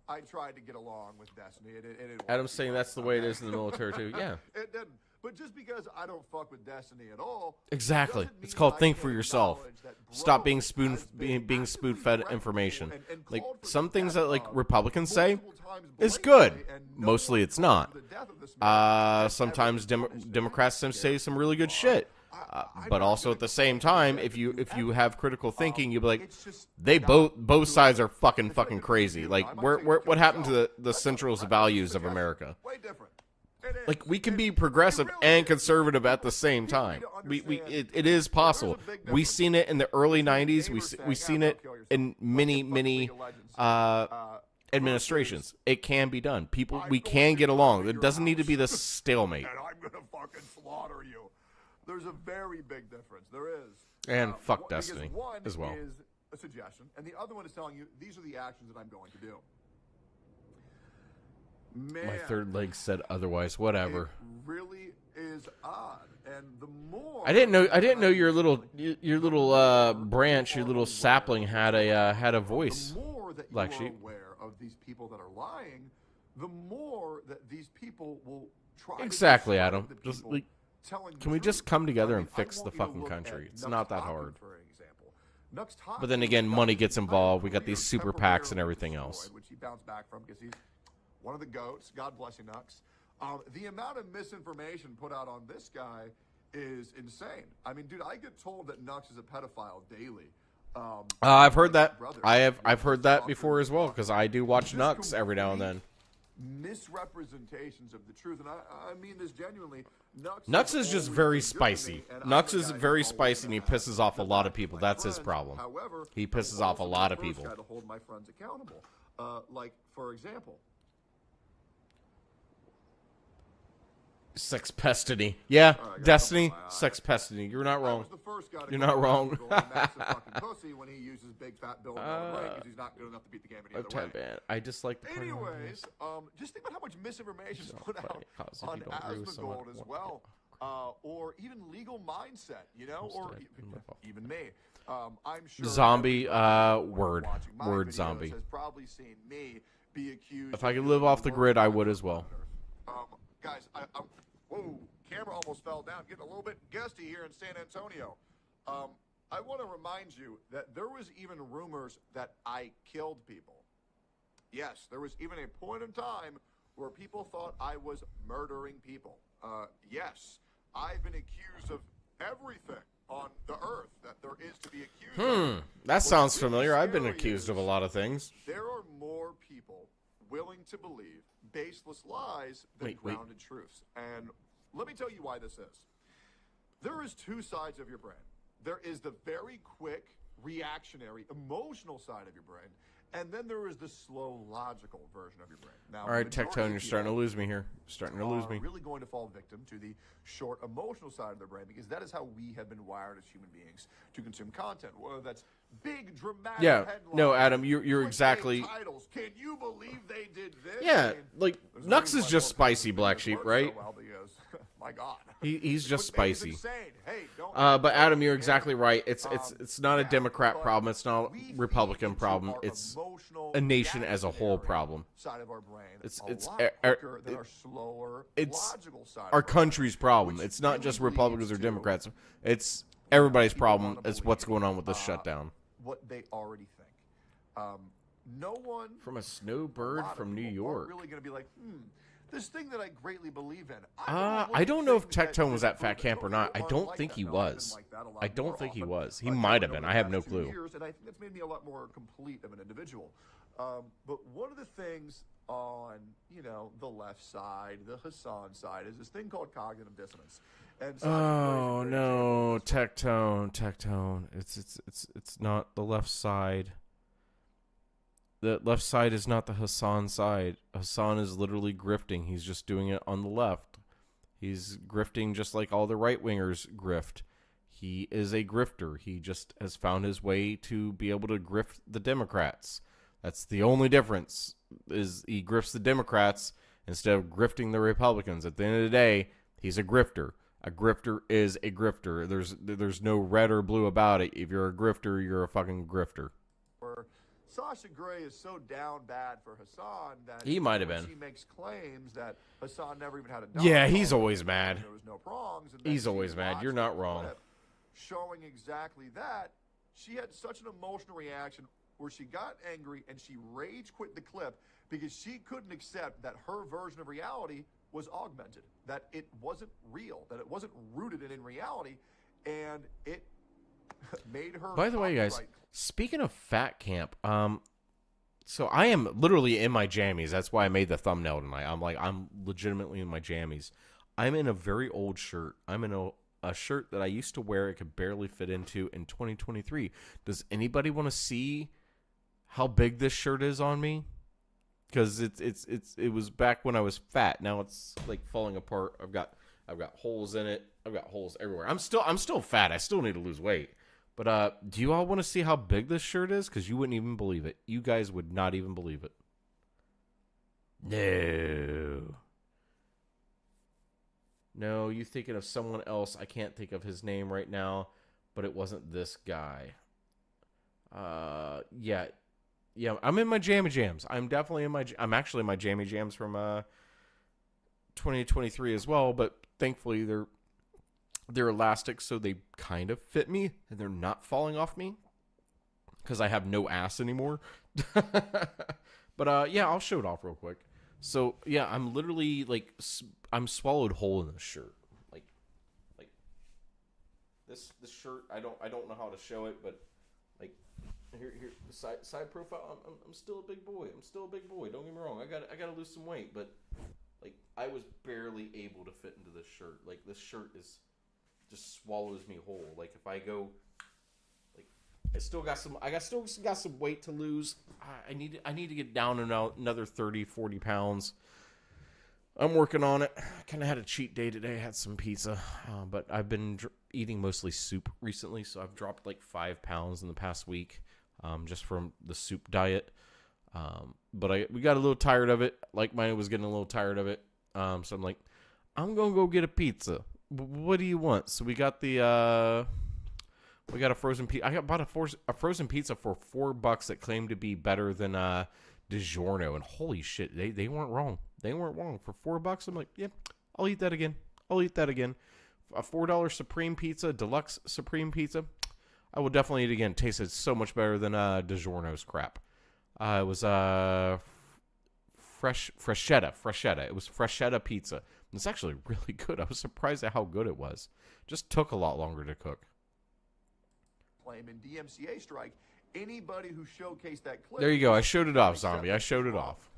C: I tried to get along with Destiny.
A: Adam's saying that's the way it is in the military, too. Yeah.
C: It didn't. But just because I don't fuck with Destiny at all.
A: Exactly. It's called think for yourself. Stop being spoon-fed information. Like, some things that, like, Republicans say is good. Mostly it's not. Sometimes Democrats say some really good shit. But also at the same time, if you have critical thinking, you'll be like, they both sides are fucking crazy. Like, what happened to the central values of America?
C: Way different.
A: Like, we can be progressive and conservative at the same time. It is possible. We've seen it in the early 90s. We've seen it in many administrations. It can be done. We can get along. It doesn't need to be this stalemate.
C: And I'm going to fucking slaughter you. There's a very big difference. There is.
A: And fuck Destiny as well.
C: One is a suggestion, and the other one is telling you, these are the actions that I'm going to do. Man,
A: my third leg said otherwise. Whatever.
C: It really is odd, and the more
A: I didn't know your little branch, your little sapling had a voice.
C: The more that you
A: Black
C: are
A: Sheep.
C: aware of these people that are lying, the more that these people will try.
A: Exactly,
C: to
A: Adam.
C: the
A: Just
C: people
A: like,
C: telling the
A: can we
C: truth.
A: just come together
C: I
A: and
C: mean,
A: fix
C: I
A: the
C: want you to
A: fucking
C: look
A: country?
C: at
A: It's
C: Nux
A: not that
C: Talking,
A: hard.
C: for example. Nux Talking
A: But then again, money gets
C: got
A: involved. We got
C: career
A: these super PACs and everything
C: temporarily
A: else.
C: destroyed, which he bounced back from because he's one of the GOATs. God bless you, Nux. The amount of misinformation put out on this guy is insane. I mean, dude, I get told that Nux is a pedophile daily.
A: I've heard that. I've heard that before as well because I do watch Nux every now and then.
C: Misrepresentations of the truth, and I mean this genuinely.
A: Nux is just very spicy. Nux is very spicy and he pisses off a lot of people. That's his problem.
C: However,
A: He pisses off a lot of people.
C: Got to hold my friends accountable. Like for example.
A: Sex Pestiny. Yeah,
C: got
A: Destiny,
C: something in my eye.
A: Sex Pestiny. You're not
C: I
A: wrong.
C: was the first guy to
A: You're
C: go
A: not
C: around
A: wrong.
C: and go on massive fucking pussy when he uses big fat Bill in the ring because he's not good enough to beat the game any other way.
A: I just like the play on
C: Anyways,
A: this.
C: just think about how much misinformation is
A: So
C: put out
A: funny, 'cause if
C: on
A: you don't agree with someone,
C: Asmongold as
A: what-
C: well, or even legal mindset, you know, or even me. I'm sure
A: Zombie,
C: everybody
A: word.
C: watching my
A: Word
C: videos
A: zombie.
C: has probably seen me be accused.
A: If I
C: of
A: could live
C: being
A: off the
C: worst
A: grid, I
C: guy
A: would
C: on
A: as well.
C: Earth. Guys, whoa, camera almost fell down. Getting a little bit gusty here in San Antonio. I want to remind you that there was even rumors that I killed people. Yes, there was even a point in time where people thought I was murdering people. Yes, I've been accused of everything on the earth that there is to be accused of.
A: That sounds familiar. I've been
C: scary
A: accused of a
C: is
A: lot of things.
C: There are more people willing to believe baseless lies than
A: Wait.
C: grounded truths. And let me tell you why this is. There is two sides of your brain. There is the very quick, reactionary, emotional side of your brain, and then there is the slow, logical version of your brain. Now,
A: All right, Tectone, you're starting to lose me here. Starting to lose me.
C: Really going to fall victim to the short, emotional side of their brain, because that is how we have been wired as human beings to consume content. Whether that's big, dramatic headlines.
A: No, Adam, you're
C: clickbait
A: exactly.
C: titles. Can you believe they did this?
A: Yeah,
C: I mean,
A: like
C: there's a
A: Nux
C: reason
A: is
C: why
A: just
C: more people
A: spicy,
C: do
A: Black
C: this
A: Sheep,
C: work
A: right?
C: so well, because, my God.
A: He's just
C: Clickbait is
A: spicy.
C: insane. Hey, don't
A: But Adam, you're exactly right. It's not a
C: yeah,
A: Democrat
C: but
A: problem. It's not a
C: we feed
A: Republican
C: into
A: problem.
C: our
A: It's
C: emotional,
A: a nation as a whole
C: reactionary
A: problem.
C: Side of our brain.
A: It's
C: a lot
A: er-
C: quicker than our slower,
A: it's
C: logical side.
A: our
C: of brain,
A: country's problem.
C: which
A: It's not
C: really
A: just Republicans or
C: leads to,
A: Democrats. It's everybody's
C: people
A: problem.
C: wanna
A: Is what's
C: believe,
A: going on with this shutdown.
C: what they already think. No one
A: From a
C: a
A: snowbird
C: lot of
A: from New
C: people aren't
A: York.
C: really going to be like, this thing that I greatly believe in.
A: I don't know if Tectone was at Fat Camp or not. I
C: Don't
A: don't think he was. I don't think he was. He might have been. I have no clue.
C: Years, and I think that's made me a lot more complete of an individual. But one of the things on the left side, the Hassan side, is this thing called cognitive dissonance. And
A: Oh no, Tectone. It's not the left side. The left side is not the Hassan side. Hassan is literally grifting. He's just doing it on the left. He's grifting just like all the right-wingers grift. He is a grifter. He just has found his way to be able to grift the Democrats. That's the only difference, is he grifts the Democrats instead of grifting the Republicans. At the end of the day, he's a grifter. A grifter is a grifter. There's no red or blue about it. If you're a grifter, you're a fucking grifter.
C: Sasha Grey is so down bad for Hassan that
A: He might have been.
C: She makes claims that Hassan never even had a
A: Yeah,
C: dog,
A: he's always mad.
C: There was no prongs. And then
A: He's
C: she
A: always mad.
C: watched
A: You're not
C: the
A: wrong.
C: clip showing exactly that. She had such an emotional reaction where she got angry and she rage quit the clip because she couldn't accept that her version of reality was augmented, that it wasn't real, that it wasn't rooted in reality, and it made her.
A: By the way, guys, speaking of Fat Camp, so I am literally in my jammies. That's why I made the thumbnail tonight. I'm legitimately in my jammies. I'm in a very old shirt. I'm in a shirt that I used to wear. It could barely fit into in 2023. Does anybody want to see how big this shirt is on me? Because it was back when I was fat. Now it's like falling apart. I've got holes in it. I've got holes everywhere. I'm still fat. I still need to lose weight. But do you all want to see how big this shirt is? Because you wouldn't even believe it. You guys would not even believe it. No, you thinking of someone else. I can't think of his name right now, but it wasn't this guy. Yeah, I'm in my jammy jams. I'm definitely I'm actually in my jammy jams from 2023 as well, but thankfully they're elastic, so they kind of fit me, and they're not falling off me because I have no ass anymore. But yeah, I'll show it off real quick. So yeah, I'm literally like I'm swallowed whole in this shirt. Like this shirt. I don't know how to show it, but like here the side profile. I'm still a big boy. Don't get me wrong. I gotta lose some weight, but like I was barely able to fit into this shirt. Like this shirt just swallows me whole. Like if I go, like I still got some weight to lose. I need to get down another 30-40 pounds. I'm working on it. I kind of had a cheat day today. I had some pizza, but I've been eating mostly soup recently, so I've dropped like 5 pounds in the past week, just from the soup diet. But we got a little tired of it. Like mine was getting a little tired of it. So I'm like, I'm gonna go get a pizza. What do you want? So we got a frozen pizza. I bought a frozen pizza for $4 that claimed to be better than DiGiorno, and holy shit, they weren't wrong. They weren't wrong. For $4, I'm like, yep, I'll eat that again. A $4 Supreme Pizza, Deluxe Supreme Pizza, I will definitely eat again. It tasted so much better than DiGiorno's crap. It was Freshetta. It was Freshetta pizza. It's actually really good. I was surprised at how good it was. Just took a lot longer to cook.
C: Claim in DMCA strike. Anybody who showcased that clip.
A: There you go. I showed it off, zombie. I showed it off.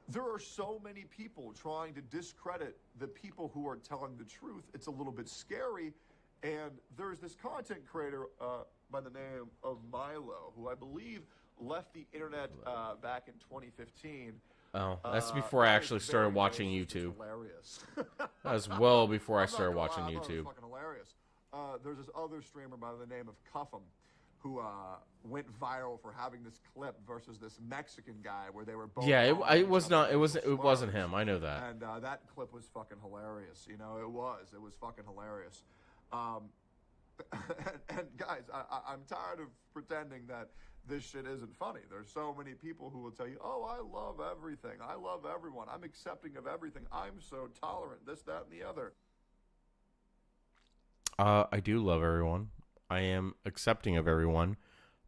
C: there are so many people trying to discredit the people who are telling the truth. It's a little bit scary. And there's this content creator by the name of Milo, who I believe left the internet back in 2015.
A: Oh, that's before I actually started watching YouTube.
C: Hilarious.
A: That was well before I
C: I'm not
A: started
C: gonna
A: watching
C: lie, I thought it
A: YouTube.
C: was fucking hilarious. There's this other streamer by the name of Cuff'em who went viral for having this clip versus this Mexican guy where they were both.
A: Yeah,
C: calling
A: it
C: each
A: was
C: other
A: not. It was.
C: racial
A: It wasn't
C: slurs.
A: him. I know that.
C: And that clip was fucking hilarious. You know, it was fucking hilarious. And guys, I'm tired of pretending that this shit isn't funny. There's so many people who will tell you, oh, I love everything. I love everyone. I'm accepting of everything. I'm so tolerant, this, that, and the other.
A: I do love everyone. I am accepting of everyone.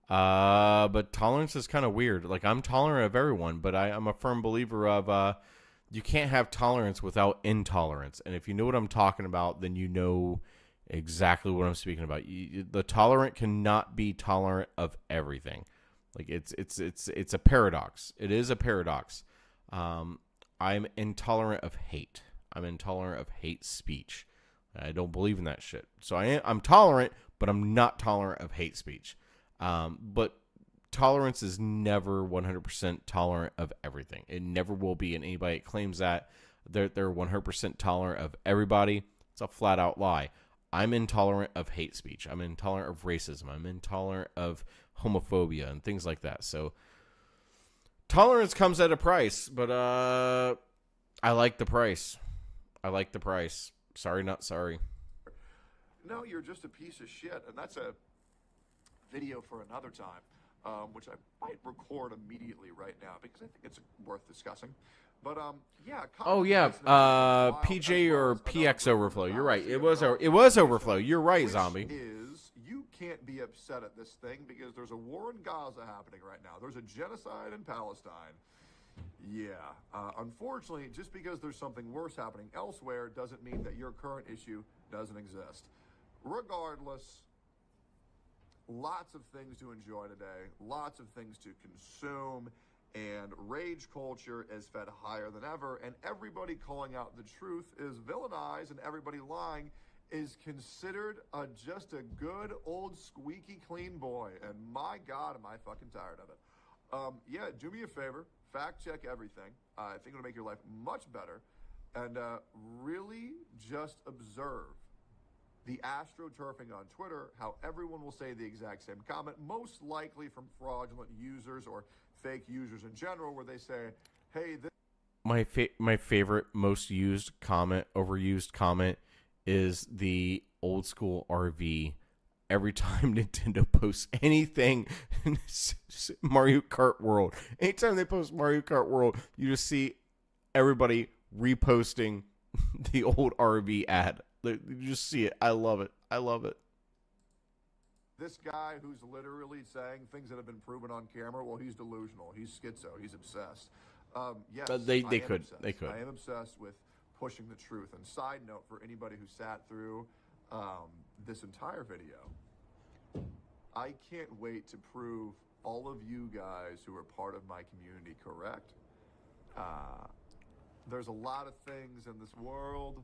A: But tolerance is kind of weird. Like, I'm tolerant of everyone, but I'm a firm believer of you can't have tolerance without intolerance. And if you know what I'm talking about, then you know exactly what I'm speaking about. The tolerant cannot be tolerant of everything. Like, it's a paradox. It is a paradox. I'm intolerant of hate. I'm intolerant of hate speech. I don't believe in that shit. So I'm tolerant, but I'm not tolerant of hate speech. But tolerance is never 100% tolerant of everything. It never will be. And anybody that claims that they're 100% tolerant of everybody, it's a flat out lie. I'm intolerant of hate speech. I'm intolerant of racism. I'm intolerant of homophobia and things like that. So tolerance comes at a price, but I like the price. I like the price. Sorry, not sorry.
C: No, you're just a piece of shit. And that's a video for another time, which I might record immediately right now because I think it's worth discussing. But yeah.
A: Oh yeah, PJ or PX Overflow. You're right. It was Overflow. You're right, Zombie.
C: You can't be upset at this thing because there's a war in Gaza happening right now. There's a genocide in Palestine. Yeah. Unfortunately, just because there's something worse happening elsewhere doesn't mean that your current issue doesn't exist. Regardless, lots of things to enjoy today, lots of things to consume, and rage culture is fed higher than ever, and everybody calling out the truth is villainized, and everybody lying is considered just a good old squeaky clean boy. And my God, am I fucking tired of it. Yeah, do me a favor, fact check everything. I think it'll make your life much better, and really just observe the astroturfing on Twitter, how everyone will say the exact same comment, most likely from fraudulent users or fake users in general, where they say, hey, this...
A: My favorite, most used comment, overused comment, is the old school RV. Every time Nintendo posts anything in Mario Kart World, anytime they post Mario Kart World, you just see everybody reposting the old RV ad. You just see it. I love it. I love it.
C: This guy who's literally saying things that have been proven on camera, well, he's delusional. He's schizo. He's obsessed. Yes,
A: They could.
C: I am obsessed with pushing the truth. And side note for anybody who sat through this entire video, I can't wait to prove all of you guys who are part of my community correct. There's a lot of things in this world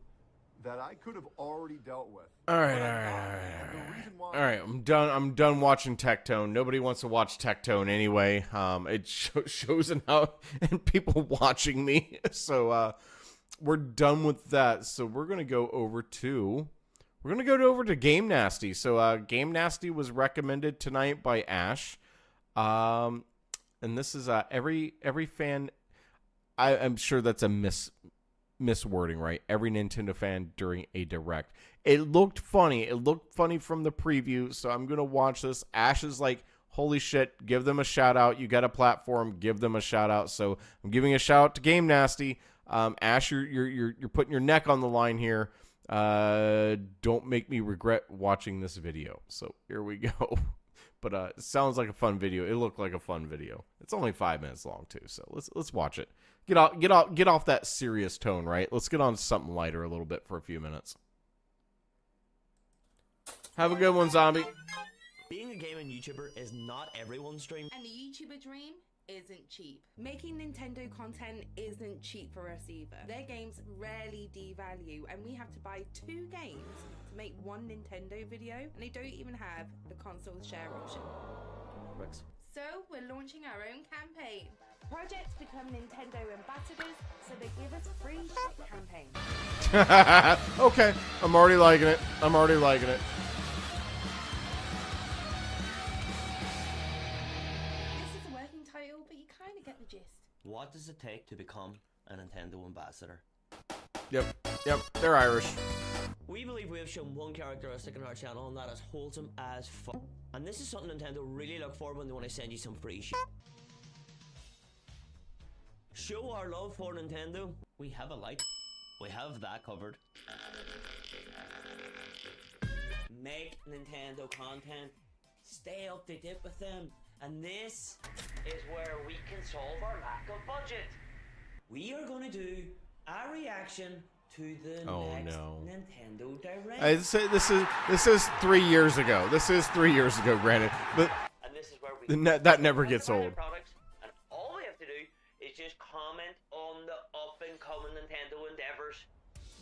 C: that I could have already dealt with.
A: All right. I'm done watching Tectone. Nobody wants to watch Tectone anyway. It shows in people watching me. So we're done with that. So we're gonna go over to Game Nasty. So Game Nasty was recommended tonight by Ash. And this is every fan. I'm sure that's a miswording, right? Every Nintendo fan during a direct. It looked funny. It looked funny from the preview, so I'm gonna watch this. Ash is like, holy shit, give them a shout out. You got a platform, give them a shout out. So I'm giving a shout out to Game Nasty. Ash, you're putting your neck on the line here. Don't make me regret watching this video. So here we go. But it sounds like a fun video. It looked like a fun video. It's only 5 minutes long too, so let's watch it. Get off that serious tone, right? Let's get on to something lighter a little bit for a few minutes. Have a good one, Zombie.
D: Being a gaming YouTuber is not everyone's dream.
E: And the YouTuber dream
D: isn't cheap. Making Nintendo content isn't cheap for us either. Their games rarely devalue, and we have to buy 2 games to make 1 Nintendo video, and they don't even have the console share option.
E: Rex.
D: So we're launching our own campaign. Projects become Nintendo ambassadors, so they give us free shit campaign.
A: Okay, I'm already liking it. I'm already liking it.
D: This is a working title, but you kind of get the gist.
E: What does it take to become a Nintendo ambassador?
A: Yep, they're Irish.
E: We believe we have shown one characteristic in our channel, and that is wholesome as fuck. And this is something Nintendo really look for when they want to send you some free shit. Show our love for Nintendo. We have a light. We have that covered. Make Nintendo content. Stay up to date with them. And this is where we can solve our lack of budget. We are going to do a reaction to the next Nintendo Direct.
A: This is 3 years ago. This is 3 years ago, granted, but
E: And this is where we
A: that never gets old.
E: Products, and all we have to do is just comment on the up and coming Nintendo endeavors.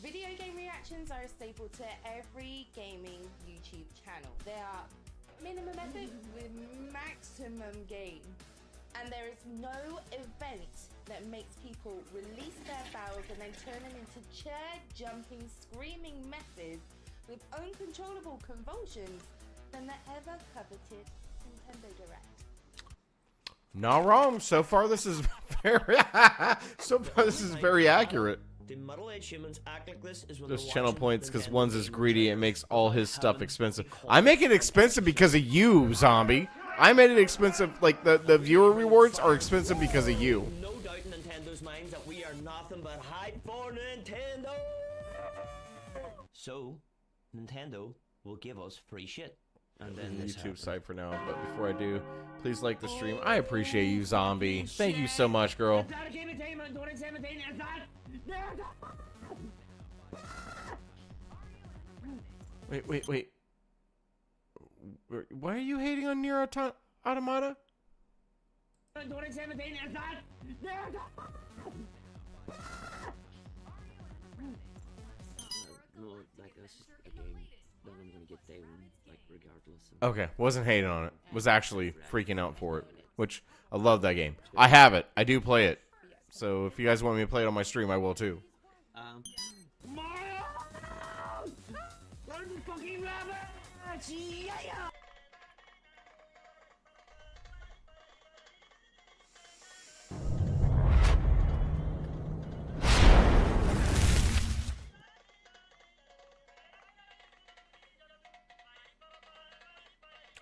D: Video game reactions are a staple to every gaming YouTube channel. They are minimum effort with maximum gain. And there is no event that makes people release their bowels and then turn them into chair-jumping, screaming messes with uncontrollable convulsions than the ever-coveted Nintendo Direct.
A: Not wrong. So far, this is very accurate.
E: The middle-aged humans act like this is when
A: Those
E: they're
A: channel
E: watching
A: points because
E: Nintendo
A: one's is
E: games
A: greedy
E: that
A: and makes all his stuff
E: haven't
A: expensive.
E: become
A: I make it expensive because of you, zombie. I made it expensive. Like the viewer rewards are expensive because of you.
E: No doubt in Nintendo's minds that we are nothing but hype for Nintendo. So, Nintendo will give us free shit. And then this
A: YouTube
E: happens.
A: site for now, but before I do, please like the stream. I appreciate you, zombie. Thank you so much, girl. Wait. Why are you hating on Nier Automata?
E: No, like this is a game that I'm gonna get down, like regardless.
A: Okay, wasn't hating on it. Was actually freaking out for it, which I love that game. I have it. I do play it. So if you guys want me to play it on my stream, I will too.
E: Mario! Learn the fucking rabbits! Yeah!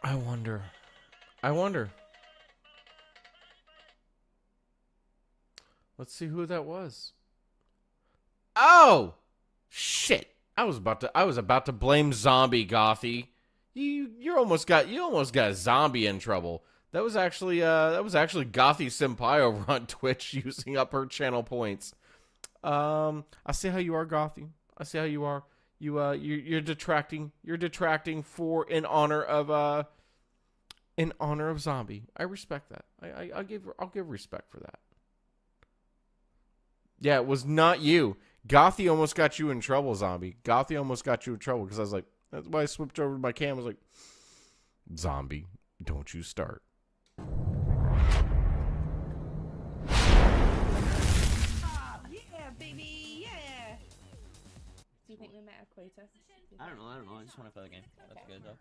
A: I wonder. Let's see who that was. Oh, shit! I was about to blame Zombie Gothy. You almost got a zombie in trouble. That was actually Gothy Senpai over on Twitch using up her channel points. I see how you are, Gothy. I see how you are. You're detracting. You're detracting in honor of Zombie. I respect that. I'll give respect for that. Yeah, it was not you. Gothy almost got you in trouble, Zombie. Gothy almost got you in trouble because I was like, that's why I switched over to my cam. I was like, Zombie, don't you start.
D: Yeah, baby, yeah. Do you think we met a quota?
E: I don't know. I just want to play the game. That's good though.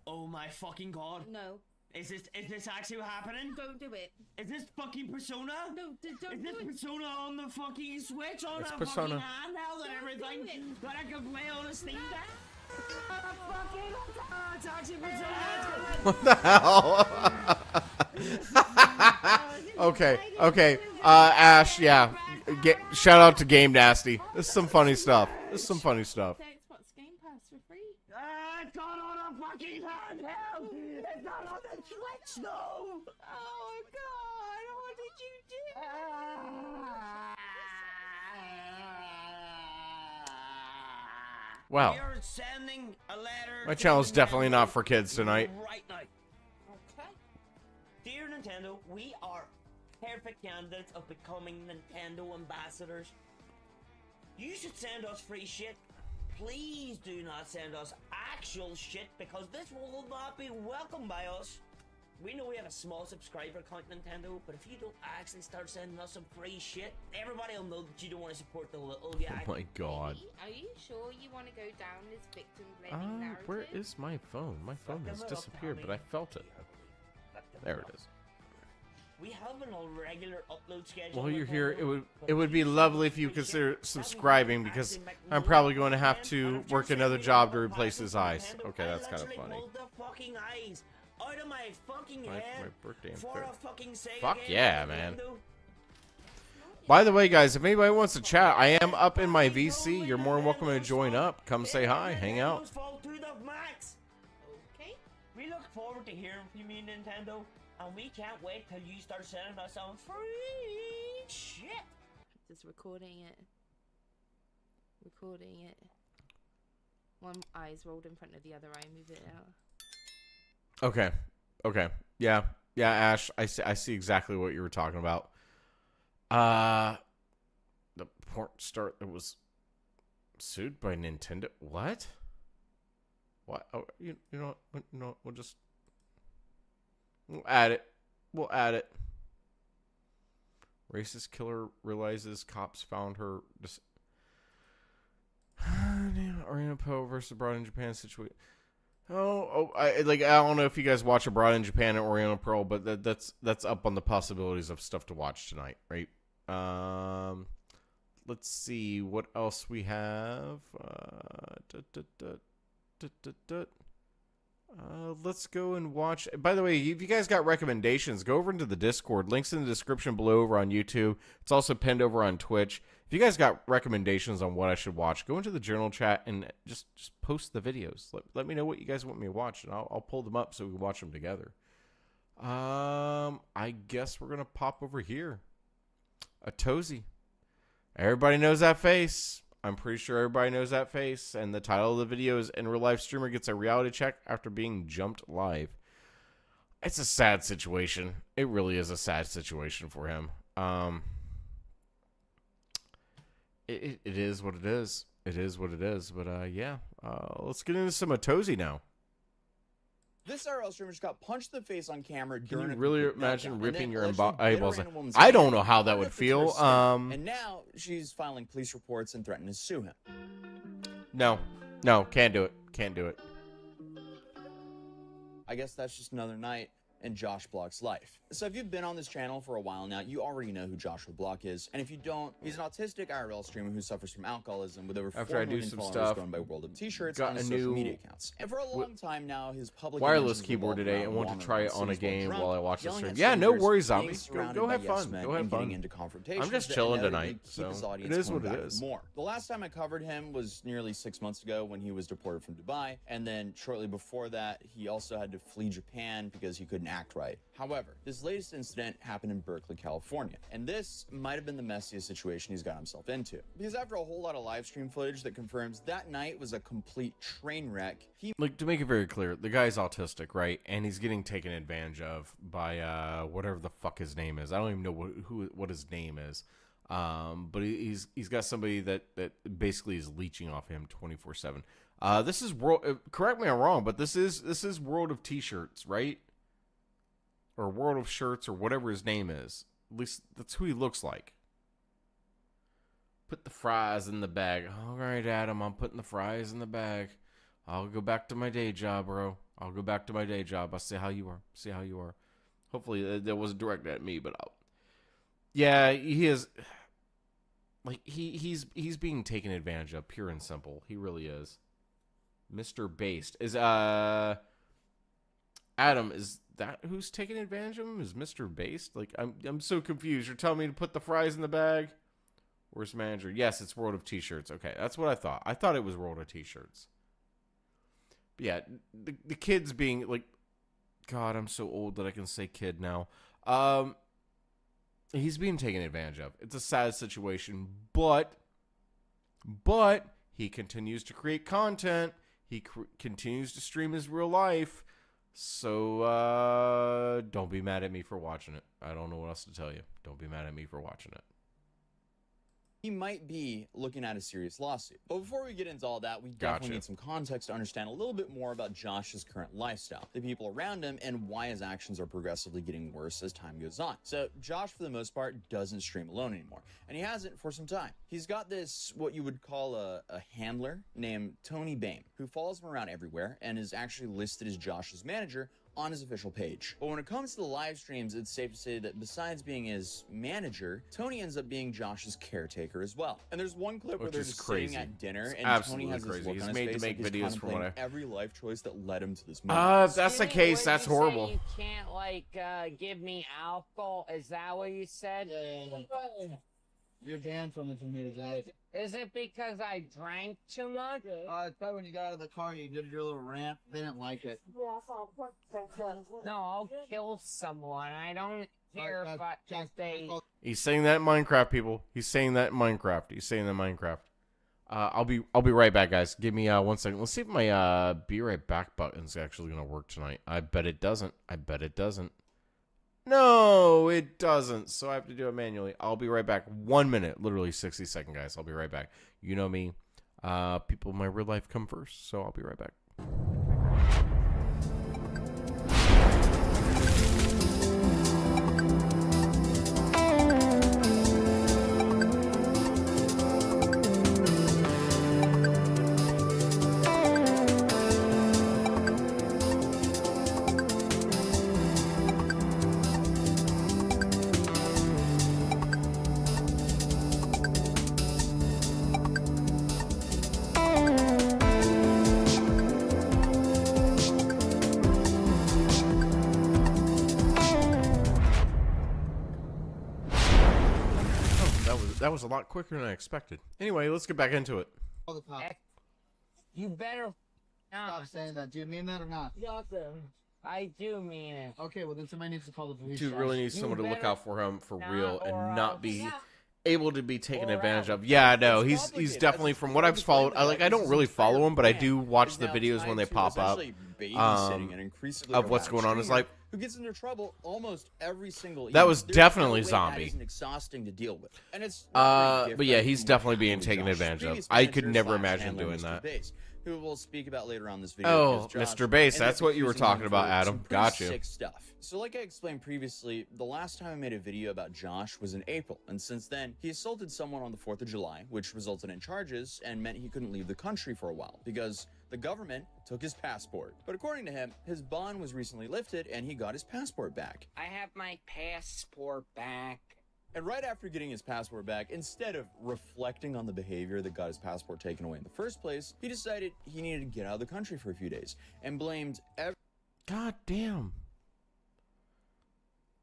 E: Oh my fucking god!
D: No.
E: Is this actually happening?
D: Don't do it.
E: Is this fucking Persona?
D: No, don't
E: Is
D: do
E: this
D: it.
E: Persona on the fucking Switch on
A: It's
E: a
A: Persona.
E: fucking handheld and everything
D: it.
E: that I can play on a Steam Deck? It's actually Persona.
A: What the hell? Okay. Ash, yeah. Shout out to Game Nasty. This is some funny stuff.
D: Xbox Game Pass for free.
E: It's not on a fucking handheld. It's not on the Switch though.
D: Oh god, what did you do?
A: Wow.
E: We are sending a letter.
A: My
E: to
A: channel's definitely
E: Nintendo
A: not for kids tonight.
E: right now.
D: Okay.
E: Dear Nintendo, we are perfect candidates of becoming Nintendo ambassadors. You should send us free shit. Please do not send us actual shit, because this will not be welcomed by us. We know we have a small subscriber count, Nintendo, but if you don't actually start sending us some free shit, everybody will know that you don't want to support the little guy.
A: Oh my god.
D: Are you sure you want to go down this victim blaming narrative?
A: Where is my phone? My phone has disappeared, but I felt it. There it is.
E: We have an regular upload schedule.
A: While you're
E: Nintendo,
A: here,
E: but
A: it would be lovely if you
E: free shit,
A: consider
E: that would
A: subscribing, because
E: actually make
A: I'm
E: no
A: probably going to have
E: sense,
A: to
E: and if
A: work
E: you're
A: another
E: saying
A: job
E: you
A: to
E: want
A: replace his eyes.
E: Nintendo,
A: Okay,
E: I
A: that's kind of
E: literally
A: funny.
E: pulled the fucking eyes out of my fucking
A: My
E: head
A: birthday in
E: for
A: third.
E: a fucking Sega
A: Fuck
E: game,
A: yeah, man.
E: Nintendo.
A: By the way, guys, if anybody wants to chat, I am up in my VC. You're more than welcome to join up. Come say hi, hang out.
E: Nintendo's fault to the max.
D: Okay.
E: We look forward to hearing from you, Nintendo, and we can't wait till you start sending us some free shit.
D: Just recording it. Recording it. One eye's rolled in front of the other eye. Move it out.
A: Okay. Okay. Yeah. Yeah, Ash, I see exactly what you were talking about. The porn star that was sued by Nintendo. What? What? Oh, you know what? No, we'll add it. We'll add it. Racist killer realizes cops found her. Arena Poe versus Abroad in Japan situation. I don't know if you guys watch Abroad in Japan and Oriental Pearl, but that's up on the possibilities of stuff to watch tonight, right? Let's see what else we have. Let's go and watch. By the way, if you guys got recommendations, go over into the Discord. Links in the description below over on YouTube. It's also pinned over on Twitch. If you guys got recommendations on what I should watch, go into the journal chat and just post the videos. Let me know what you guys want me to watch, and I'll pull them up so we can watch them together. I guess we're gonna pop over here. A Tozy. Everybody knows that face. I'm pretty sure everybody knows that face. And the title of the video is "In Real Life Streamer Gets a Reality Check After Being Jumped Live." It's a sad situation. It really is a sad situation for him. It is what it is. It is what it is. But yeah, let's get into some Atozy now.
F: This IRL streamer just got punched in the face on camera
A: Can
F: during
A: you
F: a
A: really
F: complete
A: imagine
F: meltdown,
A: ripping
F: and
A: your
F: then allegedly bit
A: eyeballs
F: her
A: out?
F: in a woman's
A: I don't
F: hand,
A: know how that would
F: ripped into her
A: feel.
F: skin, and now she's filing police reports and threatening to sue him.
A: No, can't do it. Can't do it.
F: I guess that's just another night in Josh Block's life. So if you've been on this channel for a while now, you already know who Joshua Block is. And if you don't, he's an autistic IRL streamer who suffers from alcoholism with over 4
A: After I do
F: million
A: some
F: followers
A: stuff,
F: going by World of T-shirts
A: got
F: on
A: a
F: his
A: new
F: social media accounts. And for a long time now, his public
A: wireless
F: image has
A: keyboard
F: revolved
A: today
F: around
A: and want to
F: wandering
A: try it
F: around
A: on a
F: cities while
A: game
F: drunk,
A: while I watch the
F: yelling
A: stream.
F: at
A: Yeah, no
F: strangers,
A: worries,
F: being
A: zombies.
F: surrounded
A: Go
F: by
A: have
F: yes
A: fun.
F: men,
A: Go have
F: and getting
A: fun.
F: into confrontations
A: I'm just
F: that
A: chilling
F: inevitably
A: tonight,
F: keep his
A: so
F: audience
A: it is
F: coming
A: what it
F: back
A: is.
F: for more. The last time I covered him was nearly 6 months ago when he was deported from Dubai, and then shortly before that, he also had to flee Japan because he couldn't act right. However, this latest incident happened in Berkeley, California, and this might have been the messiest situation he's got himself into. Because after a whole lot of live stream footage that confirms that night was a complete train wreck, he
A: Like, to make it very clear, the guy's autistic, right? And he's getting taken advantage of by whatever the fuck his name is. I don't even know what his name is. But he's got somebody that basically is leeching off him 24/7. This is world. Correct me if I'm wrong, but this is World of T-shirts, right? Or World of Shirts, or whatever his name is. At least that's who he looks like. Put the fries in the bag. All right, Adam, I'm putting the fries in the bag. I'll go back to my day job, bro. I'll go back to my day job. I'll see how you are. See how you are. Hopefully that wasn't directed at me, but yeah, he is. Like he's being taken advantage of, pure and simple. He really is. Mr. Based is Adam, is that who's taking advantage of him? Is Mr. Based? Like I'm so confused. You're telling me to put the fries in the bag? Where's manager? Yes, it's World of T-shirts. Okay, that's what I thought. I thought it was World of T-shirts. But yeah, the kids being like, God, I'm so old that I can say kid now. He's being taken advantage of. It's a sad situation, but he continues to create content. He continues to stream his real life. So, don't be mad at me for watching it. I don't know what else to tell you. Don't be mad at me for watching it.
F: He might be looking at a serious lawsuit. But before we get into all that, we definitely need some context to understand a little bit more about Josh's current lifestyle, the people around him, and why his actions are progressively getting worse as time goes on. So Josh, for the most part, doesn't stream alone anymore, and he hasn't for some time. He's got this, what you would call a handler named Tony Bame, who follows him around everywhere and is actually listed as Josh's manager on his official page. But when it comes to the live streams, it's safe to say that besides being his manager, Tony ends up being Josh's caretaker as well. And there's one clip where they're just sitting at dinner, and Tony has this look on his face like he's contemplating every life choice that led him to this moment.
A: If that's the case, that's horrible.
G: You can't, like, give me alcohol. Is that what you said? Yeah.
H: You're banned from it from here today.
G: Is it because I drank too much?
H: It's probably when you got out of the car, you did your little rant. They didn't like it.
G: No, I'll kill someone. I don't care if they...
A: He's saying that in Minecraft, people. He's saying that in Minecraft. He's saying that in Minecraft. I'll be right back, guys. Give me 1 second. Let's see if my be right back button's actually gonna work tonight. I bet it doesn't. I bet it doesn't. No, it doesn't. So I have to do it manually. I'll be right back. 1 minute, literally 60 seconds, guys. I'll be right back. You know me. People in my real life come first, so I'll be right back. That was a lot quicker than I expected. Anyway, let's get back into it.
H: All the time.
G: You better...
H: Stop saying that. Do you mean that or not?
G: I do mean it.
H: Okay, well then somebody needs to call the police.
A: Dude really needs someone to look out for him for real and
G: or
A: not be
G: else.
A: able to be taken
G: Or
A: advantage
G: else.
A: of. Yeah, no,
F: It's
A: he's
F: complicated.
A: definitely,
F: That's
A: from what I've followed, I don't really follow him, but I do watch the videos when they pop up of what's going on in his life.
F: Who gets into trouble almost every single
A: That was
F: There's
A: definitely
F: no way
A: Zombie.
F: That isn't exhausting to deal with. And it's
A: But yeah, he's definitely being taken advantage of. I could never imagine doing that.
F: Who we'll speak about later on this video.
A: Oh,
F: because Josh
A: Mr. Bass,
F: ended
A: that's
F: up
A: what you were
F: accusing
A: talking
F: him
A: about,
F: for
A: Adam.
F: some pretty
A: Got you.
F: sick stuff. So like I explained previously, the last time I made a video about Josh was in April, and since then, he assaulted someone on the 4th of July, which resulted in charges and meant he couldn't leave the country for a while, because the government took his passport. But according to him, his bond was recently lifted and he got his passport back.
G: I have my passport back.
F: And right after getting his passport back, instead of reflecting on the behavior that got his passport taken away in the first place, he decided he needed to get out of the country for a few days and blamed
A: God damn.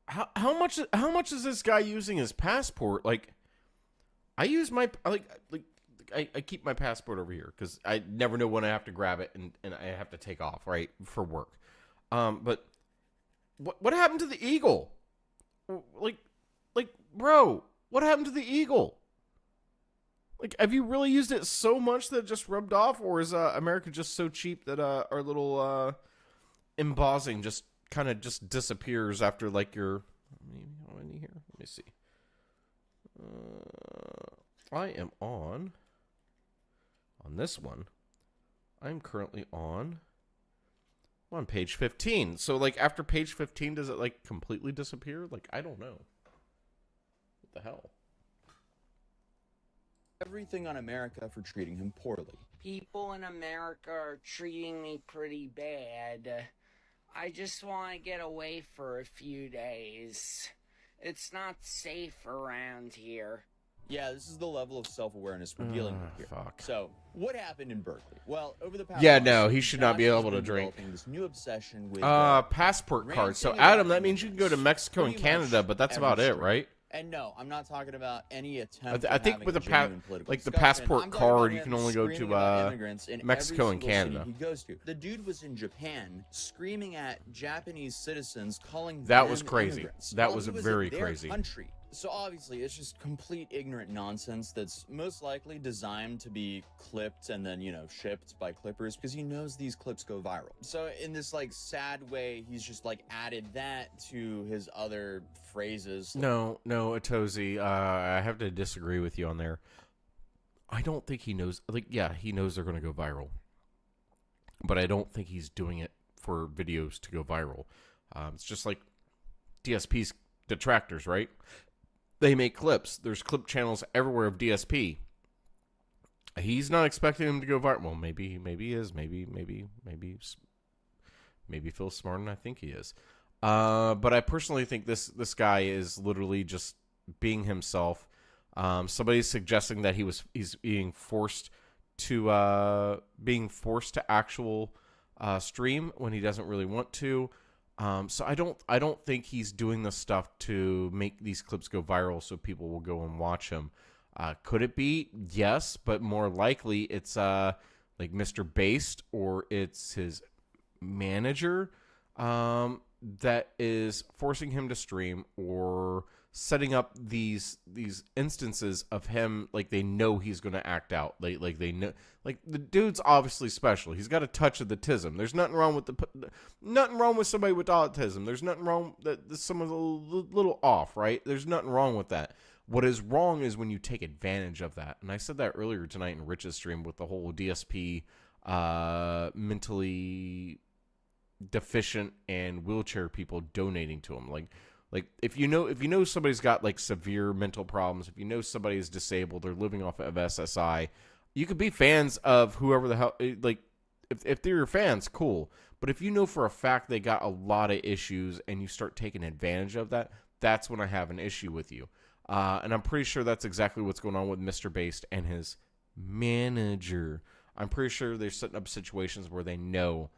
A: How much is this guy using his passport? Like, I use my I keep my passport over here because I never know when I have to grab it and I have to take off, right, for work. But what happened to the Eagle? Like, bro, what happened to the Eagle? Like, have you really used it so much that it just rubbed off, or is America just so cheap that our little embossing just kind of just disappears after like your? How many here? Let me see. I am on this one. I'm currently on page 15. So like after page 15, does it like completely disappear? Like, I don't know. What the hell?
F: everything on America for treating him poorly.
G: People in America are treating me pretty bad. I just want to get away for a few days. It's not safe around here.
F: Yeah, this is the level of self-awareness we're dealing with here.
A: Fuck.
F: So, what happened in Berkeley? Well, over the past
A: Yeah,
F: months,
A: no, he should not be
F: Josh has
A: able to
F: been
A: drink.
F: developing this new obsession with
A: Passport card. So,
F: ranting
A: Adam,
F: about
A: that means you can go to
F: immigrants.
A: Mexico and
F: Pretty much
A: Canada, but that's
F: every
A: about it,
F: street.
A: right?
F: And no, I'm not talking about any attempt.
A: I think
F: having
A: with
F: a
A: the
F: genuine political
A: like the
F: discussion.
A: passport
F: I'm talking about
A: card, you
F: him
A: can only go
F: screaming
A: to
F: about immigrants in
A: Mexico
F: every
A: and
F: single city
A: Canada.
F: he goes to. The dude was in Japan screaming at Japanese citizens, calling
A: That
F: them
A: was crazy.
F: immigrants,
A: That
F: while
A: was
F: he in
A: very
F: their
A: crazy.
F: country. So obviously, it's just complete ignorant nonsense that's most likely designed to be clipped and then, you know, shipped by clippers because he knows these clips go viral. So in this, like, sad way, he's just, like, added that to his other phrases.
A: No, Atozi, I have to disagree with you on there. I don't think he knows. Like, yeah, he knows they're going to go viral. But I don't think he's doing it for videos to go viral. It's just like DSP's detractors, right? They make clips. There's clip channels everywhere of DSP. He's not expecting him to go viral. Well, maybe he is. Maybe Phil's smarter than I think he is. But I personally think this guy is literally just being himself. Somebody's suggesting that he's being forced to actual stream when he doesn't really want to. So I don't think he's doing this stuff to make these clips go viral so people will go and watch him. Could it be? Yes, but more likely it's like Mr. Based or it's his manager that is forcing him to stream or setting up these instances of him like they know he's going to act out. Like they know, like the dude's obviously special. He's got a touch of the tism. There's nothing wrong with somebody with autism. There's nothing wrong that someone's a little off, right? There's nothing wrong with that. What is wrong is when you take advantage of that. And I said that earlier tonight in Rich's stream with the whole DSP mentally deficient and wheelchair people donating to him. Like if you know somebody's got like severe mental problems, if you know somebody is disabled, they're living off of SSI, you could be fans of whoever the hell. Like if they're your fans, cool. But if you know for a fact they got a lot of issues and you start taking advantage of that, that's when I have an issue with you. And I'm pretty sure that's exactly what's going on with Mr. Based and his manager. I'm pretty sure they're setting up situations where they know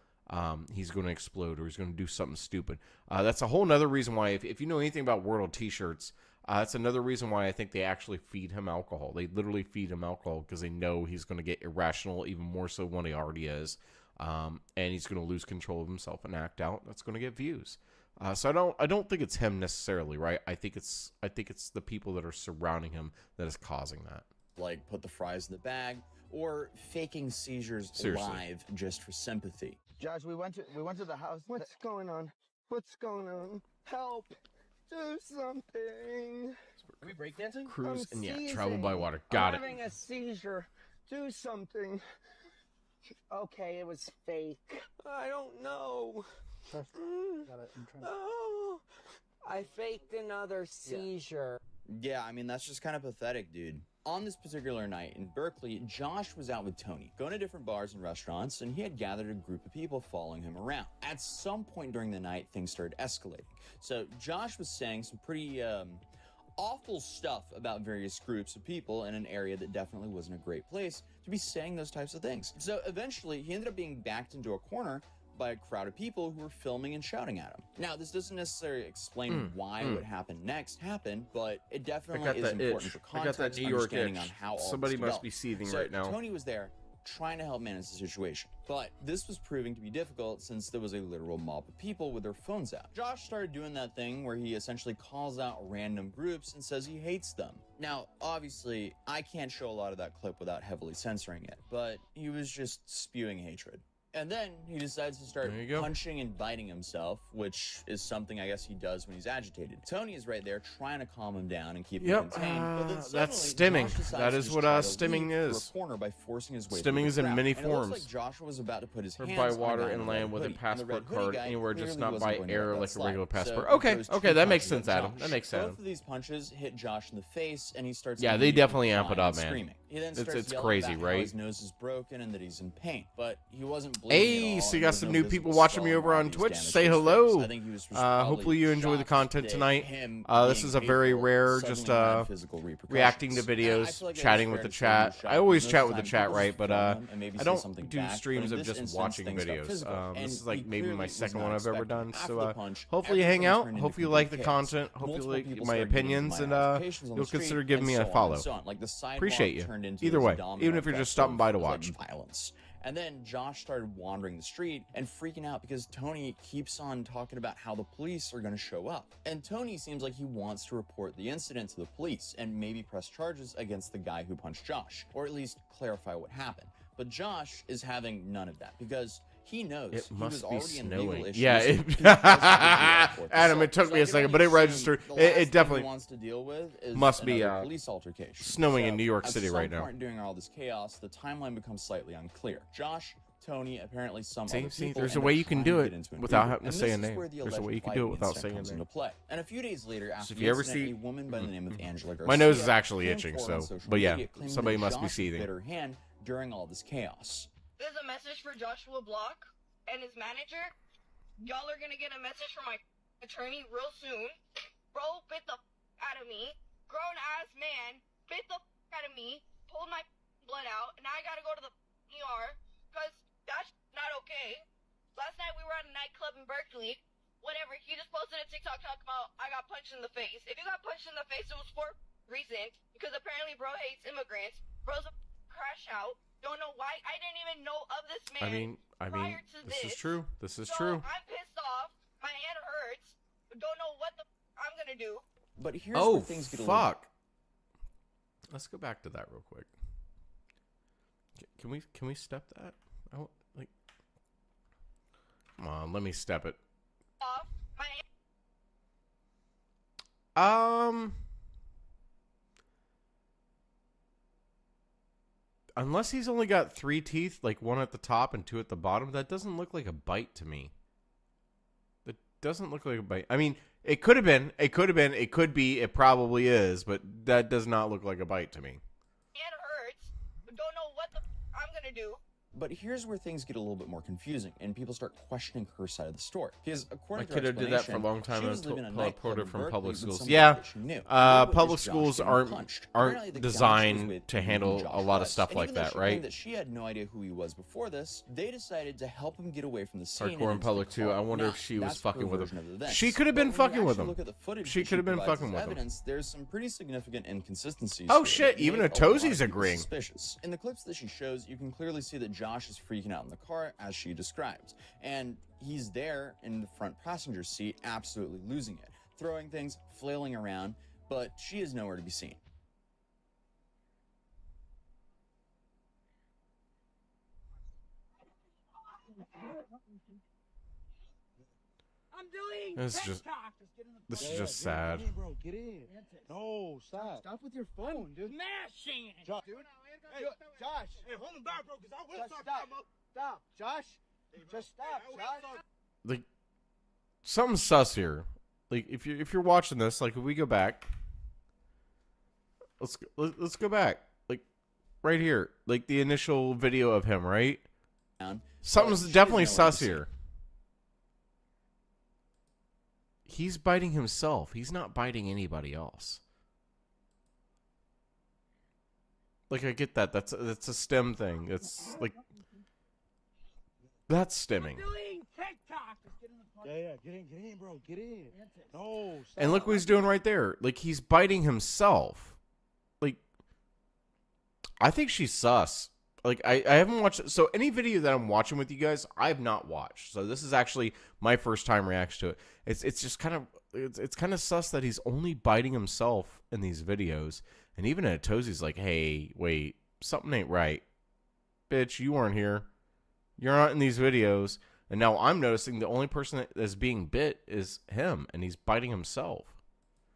A: he's going to explode or he's going to do something stupid. That's a whole nother reason why, if you know anything about Wordle t-shirts, that's another reason why I think they actually feed him alcohol. They literally feed him alcohol because they know he's going to get irrational, even more so when he already is. And he's going to lose control of himself and act out. That's going to get views. So I don't think it's him necessarily, right? I think it's the people that are surrounding him that is causing that.
F: Like put the fries in the bag or faking seizures live just for sympathy.
H: Josh, we went to the house.
I: What's going on? What's going on? Help! Do something!
H: Are we breakdancing?
A: Cruise
I: I'm
A: and travel by
I: seizing.
A: water. Got
I: I'm
A: it.
I: having a seizure. Do something.
G: Okay, it was fake.
I: I don't know.
H: Got it. I'm trying.
I: Oh,
G: I faked another seizure.
F: Yeah, I mean, that's just kind of pathetic, dude. On this particular night in Berkeley, Josh was out with Tony, going to different bars and restaurants, and he had gathered a group of people following him around. At some point during the night, things started escalating. So Josh was saying some pretty awful stuff about various groups of people in an area that definitely wasn't a great place to be saying those types of things. So eventually, he ended up being backed into a corner by a crowd of people who were filming and shouting at him. Now, this doesn't necessarily explain why what happened next happened, but it definitely is important for context,
A: I got that New York
F: understanding
A: itch.
F: on how all
A: Somebody
F: this
A: must
F: developed.
A: be seething
F: So
A: right now.
F: Tony was there trying to help manage the situation, but this was proving to be difficult since there was a literal mob of people with their phones out. Josh started doing that thing where he essentially calls out random groups and says he hates them. Now, obviously, I can't show a lot of that clip without heavily censoring it, but he was just spewing hatred. And then he decides to start punching and biting himself, which is something I guess he does when he's agitated. Tony is right there trying to calm him down and keep him contained. But then
A: that's
F: suddenly,
A: stimming.
F: Josh decides
A: That
F: to
A: is
F: just
A: what
F: try to
A: stimming
F: leave through
A: is.
F: a corner by forcing his way
A: Stimming
F: through
A: is
F: the
A: in
F: crowd.
A: many
F: And it looks
A: forms.
F: like Joshua was about to put his
A: Or
F: hands
A: by
F: on a
A: water
F: guy in
A: and
F: the red
A: land with a
F: hoodie, and the red
A: passport
F: hoodie
A: card
F: guy
A: anywhere, just
F: clearly
A: not
F: wasn't
A: by
F: going to let
A: air
F: that
A: like a
F: slide.
A: regular passport.
F: So
A: Okay,
F: those
A: okay,
F: two
A: that makes
F: punches
A: sense,
F: hit
A: Adam.
F: Josh.
A: That makes sense.
F: Both of these punches hit Josh in the face, and he starts
A: Yeah, they
F: immediately
A: definitely amp it
F: crying
A: up,
F: and
A: man.
F: screaming. He then starts
A: It's
F: yelling
A: crazy,
F: about how
A: right?
F: his nose is broken and that he's in pain, but he wasn't bleeding at
A: Hey,
F: all,
A: so you
F: and
A: got
F: there's
A: some
F: no
A: new
F: visible
A: people watching me
F: skull
A: over
F: or
A: on
F: obvious
A: Twitch.
F: damage
A: Say
F: to his
A: hello.
F: face. I think he was just probably
A: Hopefully you enjoy the
F: shocked
A: content
F: that
A: tonight.
F: him
A: This
F: being
A: is a very
F: hateful
A: rare,
F: suddenly
A: just
F: had physical repercussions.
A: reacting to
F: And I
A: videos,
F: feel like it
A: chatting
F: is
A: with
F: fair
A: the
F: to say he was
A: chat.
F: shocked
A: I always
F: because
A: chat
F: most
A: with the
F: times
A: chat,
F: people
A: right?
F: just
A: But
F: film him and maybe
A: I
F: say
A: don't
F: something
A: do
F: back,
A: streams
F: but in
A: of
F: this
A: just
F: instance,
A: watching
F: things got
A: videos.
F: physical, and
A: This is like
F: he
A: maybe
F: clearly
A: my
F: was
A: second
F: not
A: one I've ever
F: expecting.
A: done.
F: After
A: So
F: the punch,
A: hopefully you hang
F: everything
A: out.
F: turned into
A: Hope you
F: complete
A: like the
F: chaos.
A: content. Hope you
F: Multiple
A: like
F: people
A: my
F: started getting
A: opinions,
F: into
A: and
F: minor altercations on the
A: you'll
F: street,
A: consider giving
F: and
A: me
F: so
A: a
F: on
A: follow.
F: and so on. Like the sidewalk
A: Appreciate you.
F: turned into
A: Either
F: this
A: way,
F: domino
A: even if you're just
F: effect
A: stopping by to
F: of, like,
A: watch.
F: violence. And then Josh started wandering the street and freaking out because Tony keeps on talking about how the police are going to show up. And Tony seems like he wants to report the incident to the police and maybe press charges against the guy who punched Josh, or at least clarify what happened. But Josh is having none of that because he knows
A: It
F: he
A: must
F: was
A: be
F: already in legal
A: snowing.
F: issues.
A: Yeah,
F: He was supposed to
A: Adam, it took me a second, but it registered. It definitely
F: wants to deal with is
A: must be
F: another police altercation.
A: snowing in New York
F: at
A: City
F: some
A: right now.
F: point during all this chaos, the timeline becomes slightly unclear. Josh, Tony, apparently some other
A: See,
F: people.
A: there's a
F: end
A: way
F: up
A: you can
F: trying
A: do
F: to
A: it
F: get into an
A: without
F: Uber.
A: having to
F: And
A: say
F: this
A: a
F: is
A: name.
F: where the
A: There's a way
F: alleged
A: you can do it
F: fighting
A: without
F: incident
A: saying a
F: comes
A: name.
F: into play. And a few days later, after
A: if
F: the
A: you ever
F: incident,
A: see-
F: a woman by the name of Angela Garcia
A: My nose is actually
F: came
A: itching,
F: forward on
A: so-
F: social
A: but yeah,
F: media claiming
A: somebody
F: that
A: must be
F: Josh
A: seething.
F: bit her hand during all this chaos.
J: There's a message for Joshua Block and his manager. Y'all are gonna get a message from my attorney real soon. Bro bit the out of me. Grown ass man bit the out of me. Pulled my blood out, and now I gotta go to the ER because that's not okay. Last night we were at a nightclub in Berkeley. Whatever. He just posted a TikTok talking about I got punched in the face. If you got punched in the face, it was for a reason because apparently bro hates immigrants. Bro's a crash out. Don't know why. I didn't even know of this man.
A: I mean,
J: prior to
A: this is true. This is
J: so
A: true.
J: I'm pissed off. My hand hurts. Don't know what the I'm gonna do.
F: But here's
A: Oh,
F: where things get a little
A: fuck. Let's go back to that real quick. Can we step that? Like, come on, let me step it.
J: Off. My hand
A: Unless he's only got 3 teeth, like 1 at the top and 2 at the bottom, that doesn't look like a bite to me. That doesn't look like a bite. I mean, it could have been. It could have been. It could be. It probably is. But that does not look like a bite to me.
J: hand hurts. Don't know what the I'm gonna do.
F: But here's where things get a little bit more confusing, and people start questioning her side of the story. Because according
A: My
F: to her
A: kid did that for a
F: explanation,
A: long time
F: she
A: and
F: was living in a nightclub
A: reporter
F: in
A: from
F: Berkeley
A: public
F: with
A: schools.
F: somebody
A: Yeah,
F: that she knew. They witnessed
A: public
F: Josh
A: schools
F: getting
A: aren't
F: punched. Apparently, the guy she was
A: designed
F: with
A: to
F: knew who
A: handle
F: Josh
A: a lot of
F: was.
A: stuff
F: And
A: like
F: even though
A: that,
F: she
A: right?
F: claimed that she had no idea who he was before this, they decided to help him get away from the scene.
A: Hardcore in
F: and
A: public
F: into the
A: too.
F: car.
A: I wonder
F: Now,
A: if she was
F: that's her
A: fucking with
F: version
A: him.
F: of events.
A: She could have been
F: But when you
A: fucking with
F: actually
A: him.
F: Look at the footage
A: She
F: that
A: could have been
F: provides
A: fucking
F: as
A: with him.
F: evidence, there's some pretty significant inconsistencies.
A: Oh,
F: here
A: shit,
F: that
A: even
F: make
A: a
F: lot of
A: Tozie's
F: people
A: agreeing.
F: Suspicious. In the clips that she shows, you can clearly see that Josh is freaking out in the car as she described, and he's there in the front passenger seat, absolutely losing it, throwing things, flailing around, but she is nowhere to be seen.
J: I'm doing
A: This is just sad.
I: Get in, bro. Get in. No, stop. Stop with your phone, dude.
J: smashing.
I: Josh, dude. Hey, Josh. Hey, hold him back, bro, because I will stop. Stop, Josh. Just stop, Josh.
A: Like, something's sus here. Like, if you're watching this, like, if we go back, let's go back, like, right here, like the initial video of him, right? Something's
F: She
A: definitely
F: is nowhere to
A: sus
F: be seen.
A: here. He's biting himself. He's not biting anybody else. Like, I get that. That's a stem thing. It's like, that's stemming.
J: Doing TikTok.
I: Yeah, get in, bro. Get in. No, stop.
A: And look what he's doing right there. Like, he's biting himself. Like, I think she's sus. Like, I haven't watched... So, any video that I'm watching with you guys, I have not watched. So, this is actually my first time reaction to it. It's just kind of... It's kind of sus that he's only biting himself in these videos. And even at Tozie's like, hey, wait, something ain't right. Bitch, you weren't here. You're not in these videos. And now I'm noticing the only person that is being bit is him. And he's biting himself.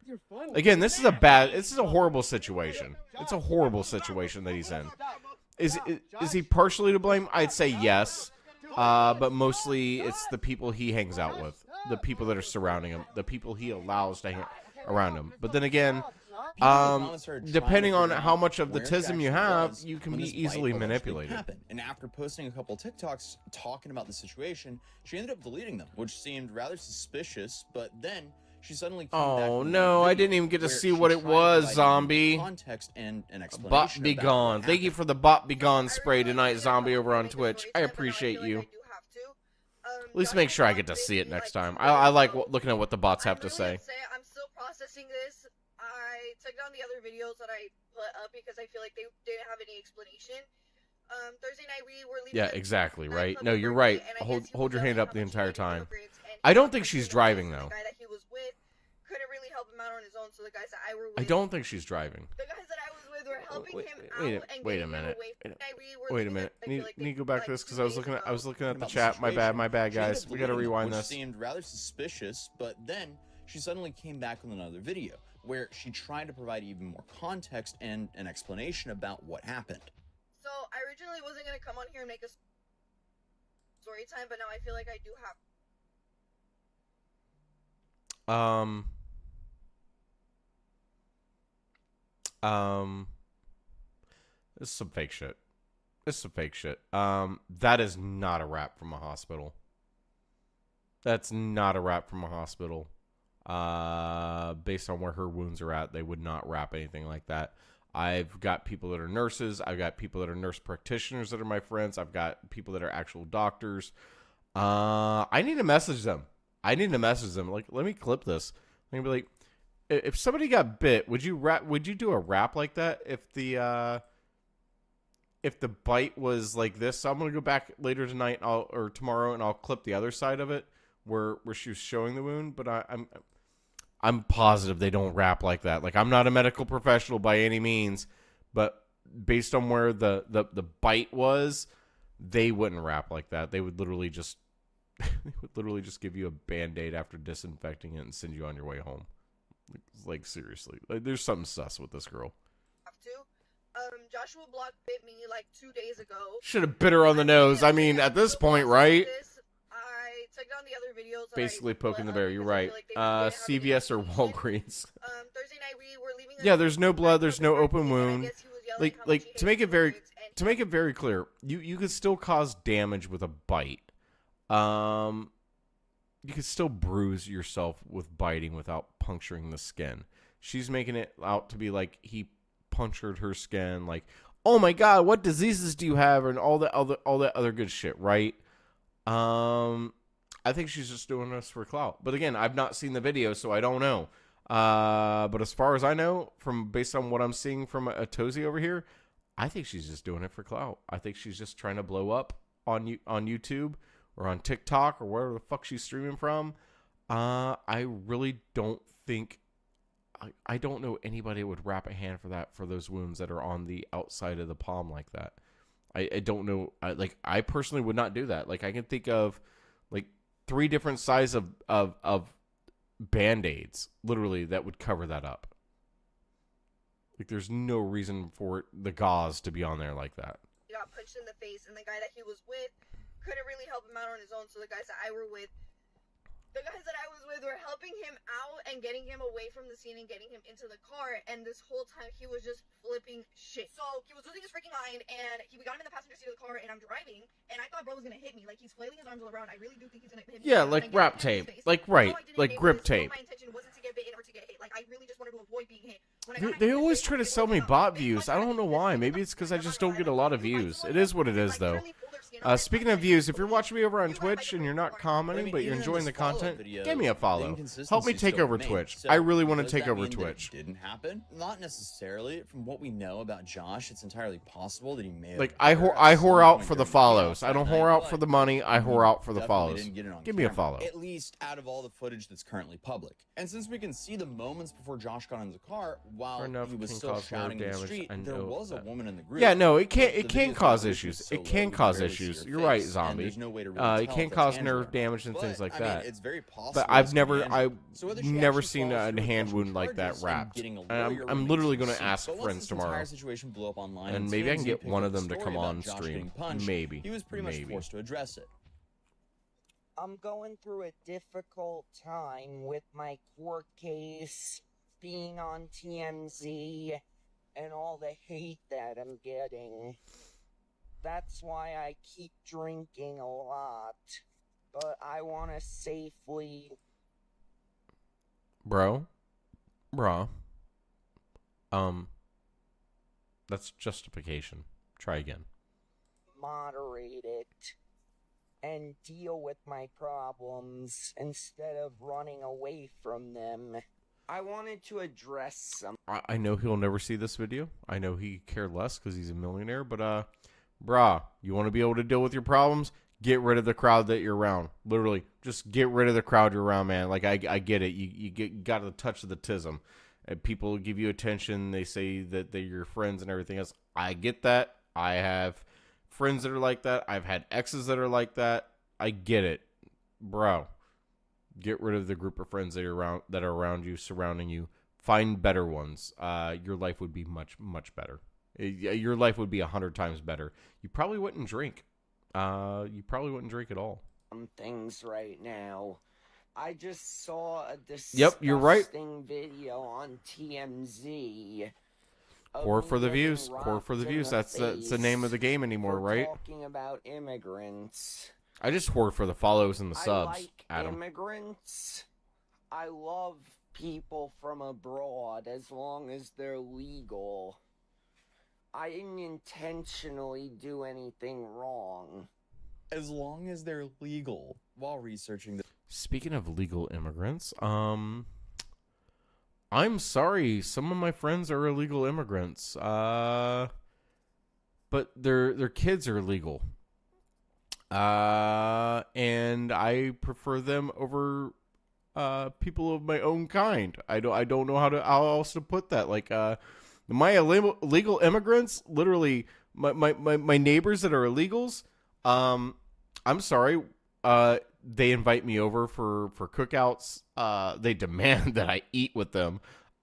I: Your phone.
A: Again, this is a horrible situation. It's a horrible situation that he's in. Is he partially to blame? I'd say yes. But mostly it's the people he hangs out with. The people that are surrounding him. The people he allows to hang around him. But then again, depending on how much of the tism you have, you can be easily manipulated.
F: And after posting a couple TikToks talking about the situation, she ended up deleting them, which seemed rather suspicious, but then she suddenly came back
A: Oh
F: with a
A: no, I
F: video
A: didn't even get to
F: where
A: see
F: she
A: what it
F: tried to
A: was,
F: provide
A: zombie.
F: context and an explanation.
A: Bot be
F: about
A: gone.
F: what
A: Thank you
F: happened.
A: for the bot be gone spray tonight, zombie, over on Twitch. I appreciate you. At least make sure I get to see it next time. I like looking at what the bots have to say.
J: I'm still processing this. I took down the other videos that I put up because I feel like they didn't have any explanation. Thursday night we were leaving.
A: Yeah, exactly, right? No, you're
J: birthday,
A: right.
J: and I
A: Hold
J: guess he
A: hold
J: was
A: your hand
J: yelling
A: up
J: how
A: the
J: much he
A: entire
J: hated video
A: time.
J: grades, and
A: I
J: he
A: don't
J: was
A: think she's
J: punching the
A: driving,
J: face, and
A: though.
J: The guy that he was with couldn't really help him out on his own, so the guys that I were with.
A: I don't think she's driving.
J: The guys that I was with were helping him
A: Wait,
J: out and
A: wait a
J: getting him
A: minute.
J: away from we were
A: Wait a
J: leaving
A: minute.
J: I feel
A: Need to go back to this because
J: 2
A: I was
J: days
A: looking at the
F: About
A: chat. My
F: situation.
A: bad,
F: She ended
A: guys.
F: up
A: We got to
F: deleting it,
A: rewind
F: which
A: this.
F: seemed rather suspicious, but then she suddenly came back with another video where she tried to provide even more context and an explanation about what happened.
J: So I originally wasn't gonna come on here and make a story time, but now I feel like I do have.
A: This is some fake shit. This is some fake shit. That is not a rap from a hospital. That's not a rap from a hospital. Based on where her wounds are at, they would not wrap anything like that. I've got people that are nurses. I've got people that are nurse practitioners that are my friends. I've got people that are actual doctors. I need to message them. Like, let me clip this. I'm gonna be like, if somebody got bit, would you do a rap like that? If the bite was like this, so I'm gonna go back later tonight or tomorrow, and I'll clip the other side of it where she was showing the wound. But I'm positive they don't rap like that. Like, I'm not a medical professional by any means, but based on where the bite was, they wouldn't rap like that. They would literally just give you a Band-Aid after disinfecting it and send you on your way home. Like seriously, like, there's something sus with this girl.
J: Joshua Block bit me like 2 days ago.
A: Should have bit her on the nose. I mean, at this point, right?
J: I took down the other videos.
A: Basically poking the bear. You're right. CVS or Walgreens.
J: Thursday night we were leaving.
A: Yeah, there's no blood. There's no open wound. Like to make it very clear, you could still cause damage with a bite. You could still bruise yourself with biting without puncturing the skin. She's making it out to be like he punctured her skin, like, oh my god, what diseases do you have, and all that other good shit, right? I think she's just doing this for clout. But again, I've not seen the video, so I don't know. But as far as I know, based on what I'm seeing from a Tozy over here, I think she's just doing it for clout. I think she's just trying to blow up on YouTube or on TikTok or wherever the fuck she's streaming from. I really don't think. I don't know anybody that would wrap a hand for those wounds that are on the outside of the palm like that. I don't know. I personally would not do that. Like, I can think of like 3 different sizes of Band-Aids, literally, that would cover that up. Like, there's no reason for the gauze to be on there like that.
J: He got punched in the face, and the guy that he was with couldn't really help him out on his own, so the guys that I was with were helping him out and getting him away from the scene and getting him into the car, and this whole time he was just flipping shit. So he was losing his freaking mind, and we got him in the passenger seat of the car, and I'm driving, and I thought bro was gonna hit me. Like, he's flailing his arms all around. I really do think he's gonna hit me.
A: Yeah, like wrap tape. Like, right. Like grip tape.
J: My intention wasn't to get bitten or to get hit. Like, I really just wanted to avoid being hit.
A: They always try to sell me bot views. I don't know why. Maybe it's because I just don't get a lot of views. It is what it is, though. Speaking of views, if you're watching me over on Twitch and you're not commenting, but you're enjoying the content, give me a follow. Help me take over Twitch. I really want to take over Twitch.
F: Didn't happen? Not necessarily. From what we know about Josh, it's entirely possible that he may have.
A: Like, I whore out for the follows. I don't whore out for the money. I whore out for the follows. Give me a follow.
F: At least out of all the footage that's currently public. And since we can see the moments before Josh got in the car, while he was still shouting in the street, there was a woman in the group.
A: Yeah, no, it can cause issues. It can cause issues. You're right, Zombie. It can cause nerve damage and things like that.
F: It's very possible.
A: But I've never seen a hand wound like that wrapped. And I'm literally going to ask friends tomorrow. And maybe I can get one of them to come on stream. Maybe.
F: He was pretty much forced to address it.
G: I'm going through a difficult time with my court case, being on TMZ, and all the hate that I'm getting. That's why I keep drinking a lot. But I want to safely...
A: Bro. That's justification. Try again.
G: Moderate it and deal with my problems instead of running away from them. I wanted to address some...
A: I know he'll never see this video. I know he cared less because he's a millionaire, but Brah, you want to be able to deal with your problems? Get rid of the crowd that you're around. Literally, just get rid of the crowd you're around, man. Like, I get it. You got the touch of the tism. And people give you attention. They say that they're your friends and everything else. I get that. I have friends that are like that. I've had exes that are like that. I get it. Bro, get rid of the group of friends that are around you, surrounding you. Find better ones. Your life would be much, much better. Your life would be 100 times better. You probably wouldn't drink. You probably wouldn't drink at all.
G: Things right now. I just saw a disgusting
A: Yep, you're right.
G: video on TMZ.
A: Core for the views. Core for the views. That's the name of the game anymore, right?
G: Talking about immigrants.
A: I just whore for the follows and the subs,
G: I like
A: Adam.
G: immigrants. I love people from abroad as long as they're legal. I didn't intentionally do anything wrong.
F: As long as they're legal. While researching the...
A: Speaking of legal immigrants, I'm sorry, some of my friends are illegal immigrants. But their kids are legal. And I prefer them over people of my own kind. I don't know how else to put that. Like my illegal immigrants, literally my neighbors that are illegals. I'm sorry. They invite me over for cookouts. They demand that I eat with them.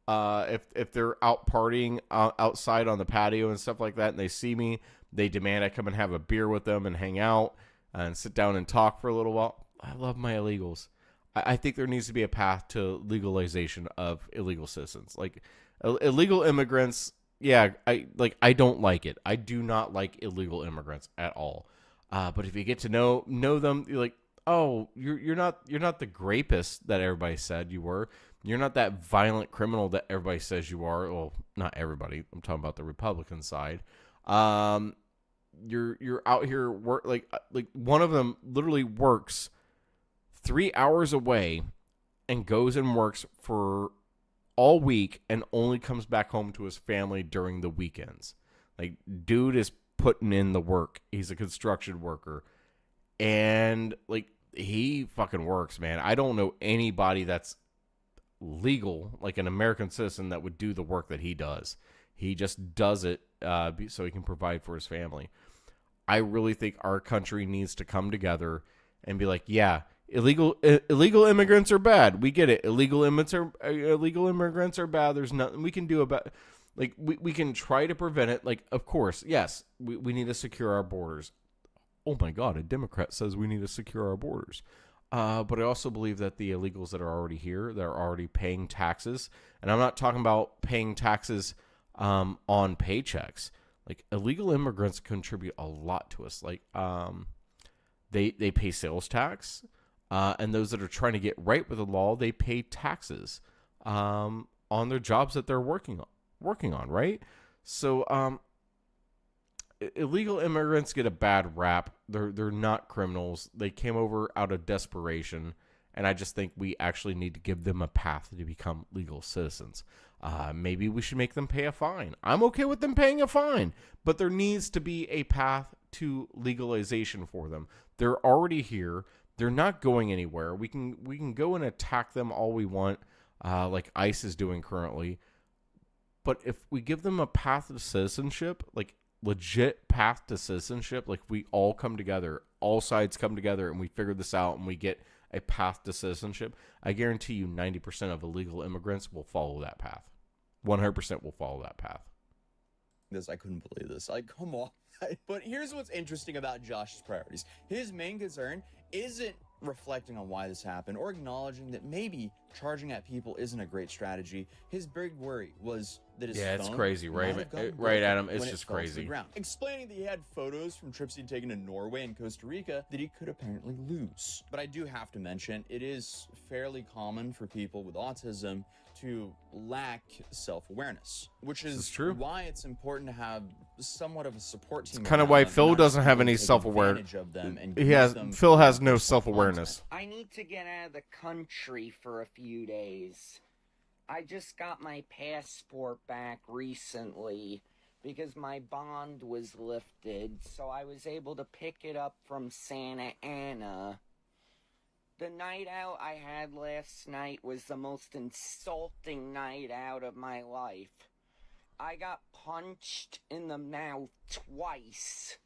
A: If they're out partying outside on the patio and stuff like that, and they see me, they demand I come and have a beer with them and hang out and sit down and talk for a little while. I love my illegals. I think there needs to be a path to legalization of illegal citizens. Like illegal immigrants, yeah, I don't like it. I do not like illegal immigrants at all. But if you get to know them, you're like, oh, you're not the rapist that everybody said you were. You're not that violent criminal that everybody says you are. Well, not everybody. I'm talking about the Republican side. You're out here work like one of them literally works 3 hours away and goes and works for all week and only comes back home to his family during the weekends. Like, dude is putting in the work. He's a construction worker. And, like, he fucking works, man. I don't know anybody that's legal, like an American citizen, that would do the work that he does. He just does it so he can provide for his family. I really think our country needs to come together and be like, yeah, illegal immigrants are bad. We get it. Illegal immigrants are bad. There's nothing we can do about it. Like, we can try to prevent it. Like, of course, yes, we need to secure our borders. Oh my God, a Democrat says we need to secure our borders. But I also believe that the illegals that are already here, they're already paying taxes. And I'm not talking about paying taxes on paychecks. Like, illegal immigrants contribute a lot to us. Like, they pay sales tax. And those that are trying to get right with the law, they pay taxes on their jobs that they're working on, right? So illegal immigrants get a bad rap. They're not criminals. They came over out of desperation, and I just think we actually need to give them a path to become legal citizens. Maybe we should make them pay a fine. I'm okay with them paying a fine, but there needs to be a path to legalization for them. They're already here. They're not going anywhere. We can go and attack them all we want, like ICE is doing currently. But if we give them a path to citizenship, like legit path to citizenship, like we all come together, all sides come together, and we figure this out, and we get a path to citizenship, I guarantee you 90% of illegal immigrants will follow that path. 100% will follow that path.
F: I couldn't believe this. Like, come on. But here's what's interesting about Josh's priorities. His main concern isn't reflecting on why this happened or acknowledging that maybe charging at people isn't a great strategy. His big worry was that his phone
A: it's crazy, right?
F: might have gotten
A: Right, Adam.
F: broken
A: It's
F: when
A: just
F: it fell to the
A: crazy.
F: ground. Explaining that he had photos from trips he'd taken to Norway and Costa Rica that he could apparently lose. But I do have to mention, it is fairly common for people with autism to lack self-awareness, which is
A: true.
F: why it's important to have somewhat of a support team.
A: It's kind of
F: around
A: why
F: them,
A: Phil
F: not
A: doesn't
F: just
A: have
F: really
A: any
F: take
A: self-awareness.
F: advantage of them and
A: Phil
F: use them
A: has
F: for
A: no
F: personal
A: self-awareness.
F: content.
G: I need to get out of the country for a few days. I just got my passport back recently, because my bond was lifted, so I was able to pick it up from Santa Ana. The night out I had last night was the most insulting night out of my life. I got punched in the mouth twice.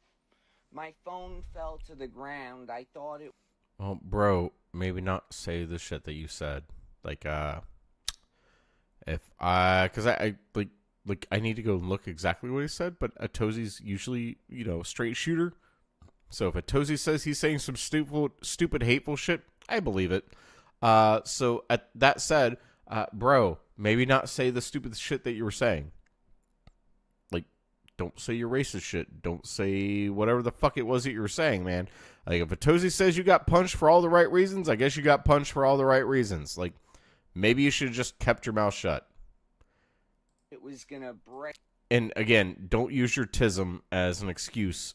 G: My phone fell to the ground. I thought it...
A: Well, bro, maybe not say the shit that you said. Like, because I need to go and look exactly what he said, but a Tozy's usually, straight shooter. So if a Tozy says he's saying some stupid, hateful shit, I believe it. So at that said, bro, maybe not say the stupid shit that you were saying. Like, don't say your racist shit. Don't say whatever the fuck it was that you were saying, man. Like, if a Tozy says you got punched for all the right reasons, I guess you got punched for all the right reasons. Like, maybe you should have just kept your mouth shut.
G: It was gonna break.
A: And again, don't use your tism as an excuse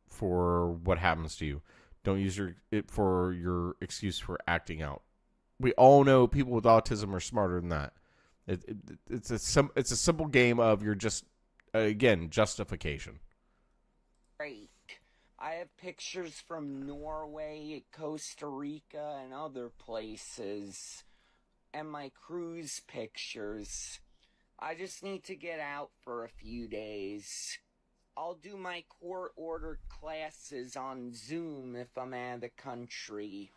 A: for what happens to you. Don't use it for your excuse for acting out. We all know people with autism are smarter than that. It's a simple game of your justification.
G: Great. I have pictures from Norway, Costa Rica, and other places. And my cruise pictures. I just need to get out for a few days. I'll do my court-ordered classes on Zoom if I'm out of the country.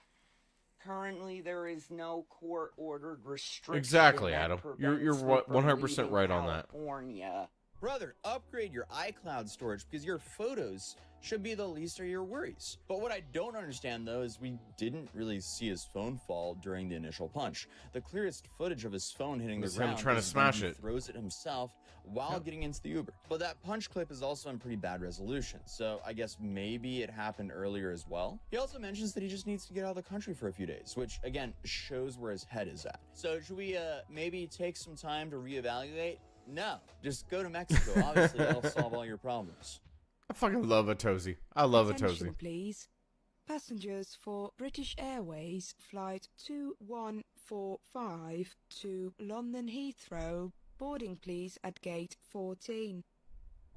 G: Currently, there is no court-ordered restriction.
A: Exactly,
G: that
A: Adam.
G: prevents
A: You're
G: me from
A: 100%
G: leaving
A: right on that.
G: California.
F: Brother, upgrade your iCloud storage because your photos should be the least of your worries. But what I don't understand, though, is we didn't really see his phone fall during the initial punch. The clearest footage of his phone hitting the
A: Was him
F: ground
A: trying to
F: is when
A: smash
F: he
A: it.
F: throws it himself while getting into the Uber. But that punch clip is also in pretty bad resolution, so I guess maybe it happened earlier as well. He also mentions that he just needs to get out of the country for a few days, which, again, shows where his head is at. So should we maybe take some time to reevaluate? No, just go to Mexico. Obviously, that'll solve all your problems.
A: I fucking love a Tozy. I love a
K: Attention,
A: Tozy.
K: please. Passengers for British Airways Flight 2145 to London Heathrow. Boarding please at gate 14.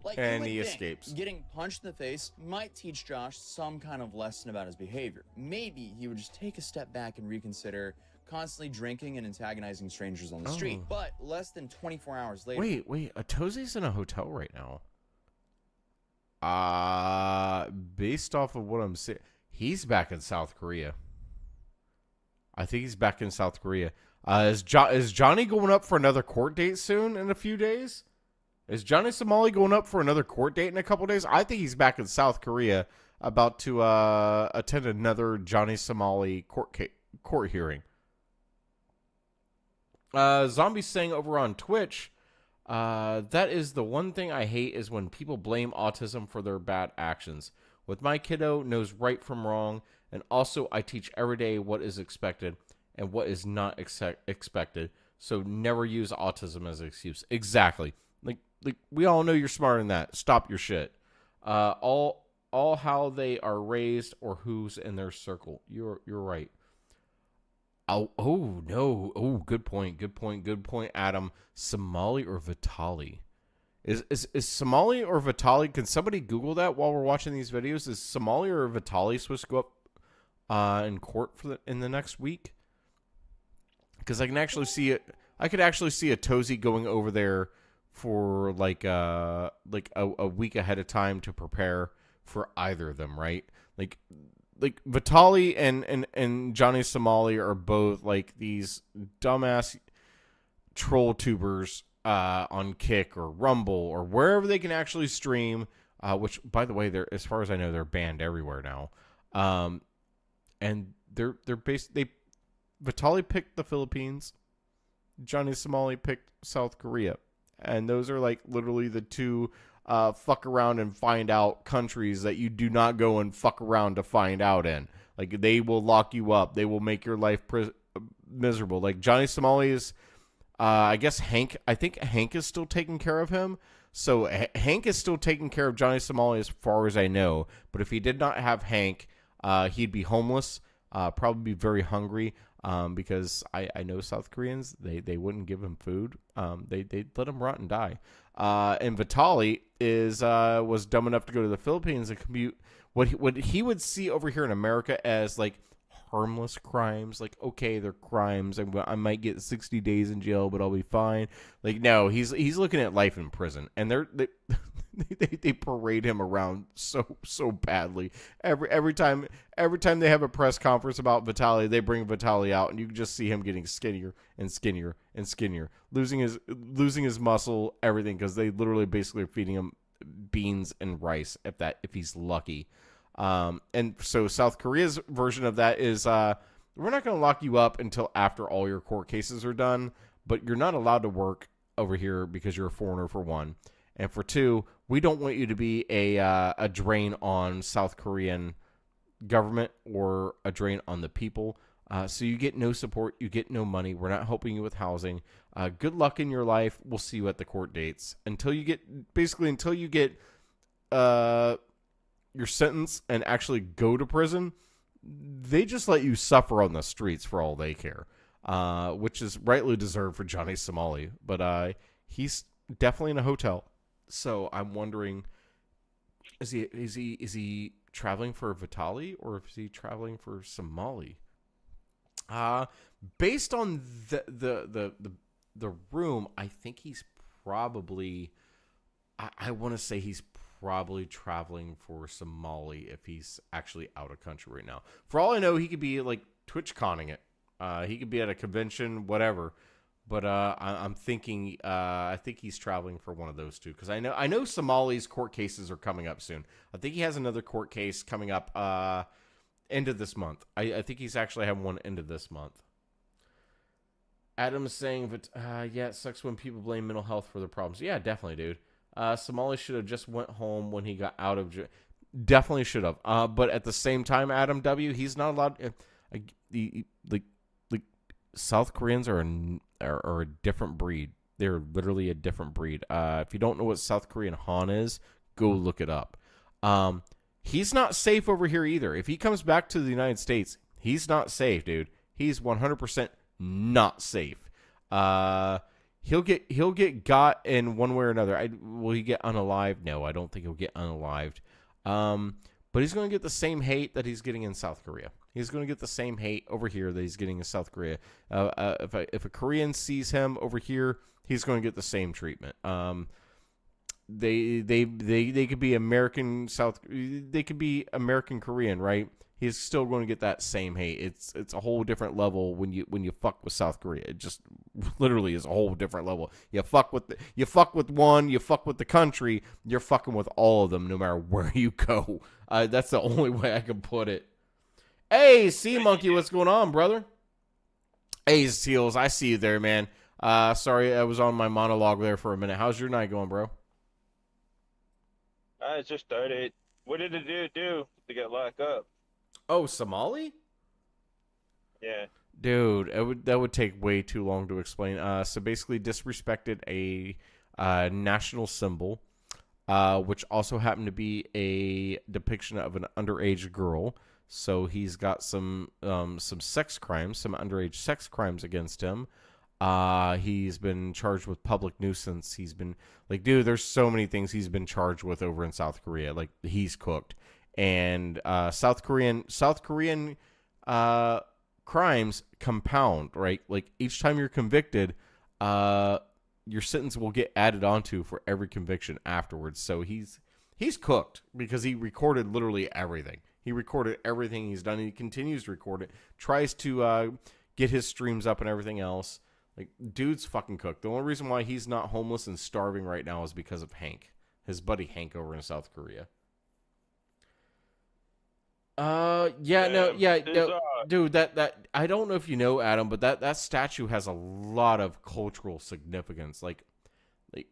F: Like,
A: And
F: you would
A: he
F: think
A: escapes.
F: Getting punched in the face might teach Josh some kind of lesson about his behavior. Maybe he would just take a step back and reconsider constantly drinking and antagonizing strangers on the street. But less than 24 hours later...
A: Wait, a Tozy's in a hotel right now. Based off of what I'm saying, he's back in South Korea. I think he's back in South Korea. Is Johnny going up for another court date soon in a few days? Is Johnny Somali going up for another court date in a couple days? I think he's back in South Korea about to attend another Johnny Somali court hearing. Zombie's saying over on Twitch, that is the one thing I hate is when people blame autism for their bad actions. With my kiddo, knows right from wrong, and also I teach every day what is expected and what is not expected. So never use autism as an excuse. Exactly. Like we all know you're smarter than that. Stop your shit. All how they are raised or who's in their circle. You're right. Oh no. Oh, good point, Adam. Somali or Vitali? Is Somali or Vitali? Can somebody Google that while we're watching these videos? Is Somali or Vitali supposed to go up in court in the next week? Because I can actually see it. I could actually see a Tozy going over there for like a week ahead of time to prepare for either of them, right? Like Vitali and Johnny Somali are both like these dumbass troll tubers on Kick or Rumble or wherever they can actually stream. Which, by the way, they're, as far as I know, they're banned everywhere now. And they're based. Vitali picked the Philippines. Johnny Somali picked South Korea, and those are like literally the two fuck around and find out countries that you do not go and fuck around to find out in. Like, they will lock you up. They will make your life miserable. Like, Johnny Somali is, I guess I think Hank is still taking care of him. So Hank is still taking care of Johnny Somali as far as I know. But if he did not have Hank, he'd be homeless, probably be very hungry. because I know South Koreans, they wouldn't give him food. They'd let him rot and die. And Vitali was dumb enough to go to the Philippines and commute what he would see over here in America as like harmless crimes. Like, okay, they're crimes. I might get 60 days in jail, but I'll be fine. Like, no, he's looking at life in prison, and they parade him around so badly. Every time they have a press conference about Vitali, they bring Vitali out, and you can just see him getting skinnier and skinnier and skinnier, losing his muscle, everything, because they literally basically are feeding him beans and rice if he's lucky. And so South Korea's version of that is we're not going to lock you up until after all your court cases are done, but you're not allowed to work over here because you're a foreigner, for one. And for two, we don't want you to be a drain on South Korean government or a drain on the people. So you get no support, you get no money. We're not helping you with housing. Good luck in your life. We'll see you at the court dates until you get your sentence and actually go to prison. They just let you suffer on the streets for all they care, which is rightly deserved for Johnny Somali. But he's definitely in a hotel. So I'm wondering, is he traveling for Vitali, or is he traveling for Somali? Based on the room, I think he's probably, I want to say he's probably traveling for Somali if he's actually out of country right now. For all I know, he could be like TwitchConning it. He could be at a convention, whatever. But I'm thinking, I think he's traveling for one of those two, because I know Somali's court cases are coming up soon. I think he has another court case coming up end of this month. I think he's actually having one end of this month. Adam's saying, but yeah, it sucks when people blame mental health for their problems. Yeah, definitely, dude. Somali should have just went home when he got out of jail. Definitely should have. But at the same time, Adam W., he's not allowed. Like South Koreans are a different breed. They're literally a different breed. If you don't know what South Korean Han is, go look it up. He's not safe over here either. If he comes back to the United States, he's not safe, dude. He's 100% not safe. He'll get got in one way or another. Will he get unalived? No, I don't think he'll get unalived. But he's going to get the same hate that he's getting in South Korea. He's going to get the same hate over here that he's getting in South Korea. If a Korean sees him over here, he's going to get the same treatment. They could be American they could be American Korean, right? He's still going to get that same hate. It's a whole different level when you fuck with South Korea. It just literally is a whole different level. You fuck with one, you fuck with the country, you're fucking with all of them no matter where you go. That's the only way I can put it. Hey, Sea Monkey, what's going on, brother? Hey, Seals, I see you there, man. Sorry, I was on my monologue there for a minute. How's your night going, bro?
L: I just started. What did the dude do to get locked up?
A: Oh, Somali?
L: Yeah.
A: Dude, that would take way too long to explain. So basically disrespected a national symbol, which also happened to be a depiction of an underage girl. So he's got some sex crimes, some underage sex crimes against him. He's been charged with public nuisance. He's been dude, there's so many things he's been charged with over in South Korea. Like, he's cooked. And South Korean crimes compound, right? Like, each time you're convicted, your sentence will get added onto for every conviction afterwards. So he's cooked because he recorded literally everything. He recorded everything he's done. And he continues to record it. Tries to get his streams up and everything else. Like, dude's fucking cooked. The only reason why he's not homeless and starving right now is because of Hank, his buddy Hank over in South Korea. Dude, that I don't know if you know, Adam, but that statue has a lot of cultural significance. Like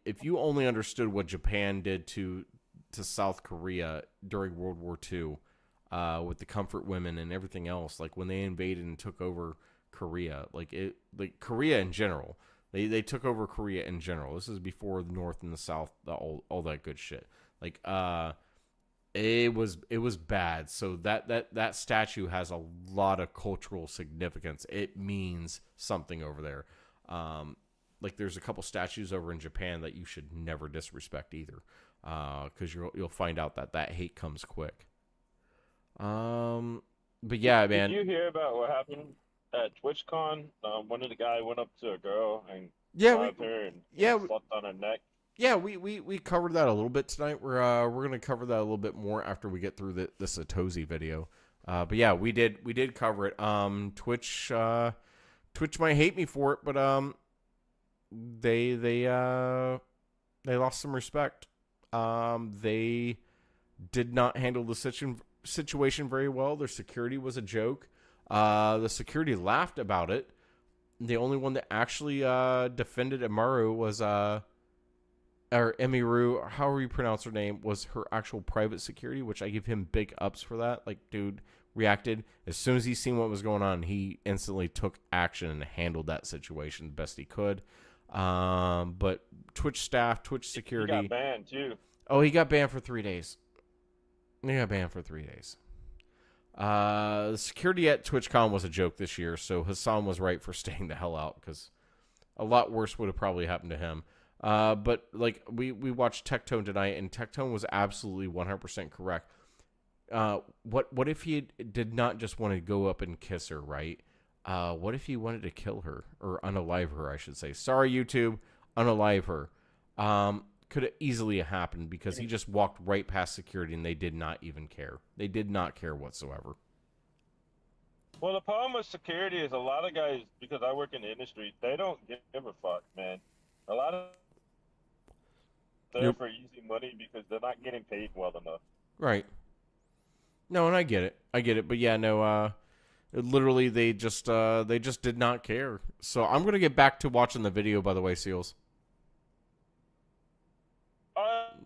A: if you only understood what Japan did to South Korea during World War II, with the comfort women and everything else, like when they invaded and took over Korea, like Korea in general, they took over Korea in general. This is before the North and the South, all that good shit. Like It was bad. So that statue has a lot of cultural significance. It means something over there. Like there's a couple statues over in Japan that you should never disrespect either, because you'll find out that hate comes quick. But yeah, man.
L: Did you hear about what happened at TwitchCon? One of the guys went up to a girl and grabbed her and slept on her neck.
A: Yeah, we covered that a little bit tonight. We're gonna cover that a little bit more after we get through the Satoshi video. But yeah, we did cover it. Twitch might hate me for it, but they lost some respect. They did not handle the situation very well. Their security was a joke. The security laughed about it. The only one that actually defended Amaru was or Emiru, however you pronounce her name, was her actual private security, which I give him big ups for that. Like, dude reacted. As soon as he seen what was going on, he instantly took action and handled that situation the best he could. But Twitch staff, Twitch security.
L: He got banned, too.
A: Oh, he got banned for 3 days. The security at TwitchCon was a joke this year, so Hassan was right for staying the hell out, because a lot worse would have probably happened to him. But like we watched Tectone tonight, and Tectone was absolutely 100% correct. What if he did not just want to go up and kiss her, right? What if he wanted to kill her or unalive her, I should say? Sorry, YouTube, unalive her. Could have easily happened because he just walked right past security and they did not even care. They did not care whatsoever.
L: Well, the problem with security is a lot of guys, because I work in the industry, they don't give a fuck, man. A lot of there for easy money because they're not getting paid well enough.
A: Right. No, and I get it. But yeah, no, literally they just did not care. So I'm gonna get back to watching the video, by the way, Seals.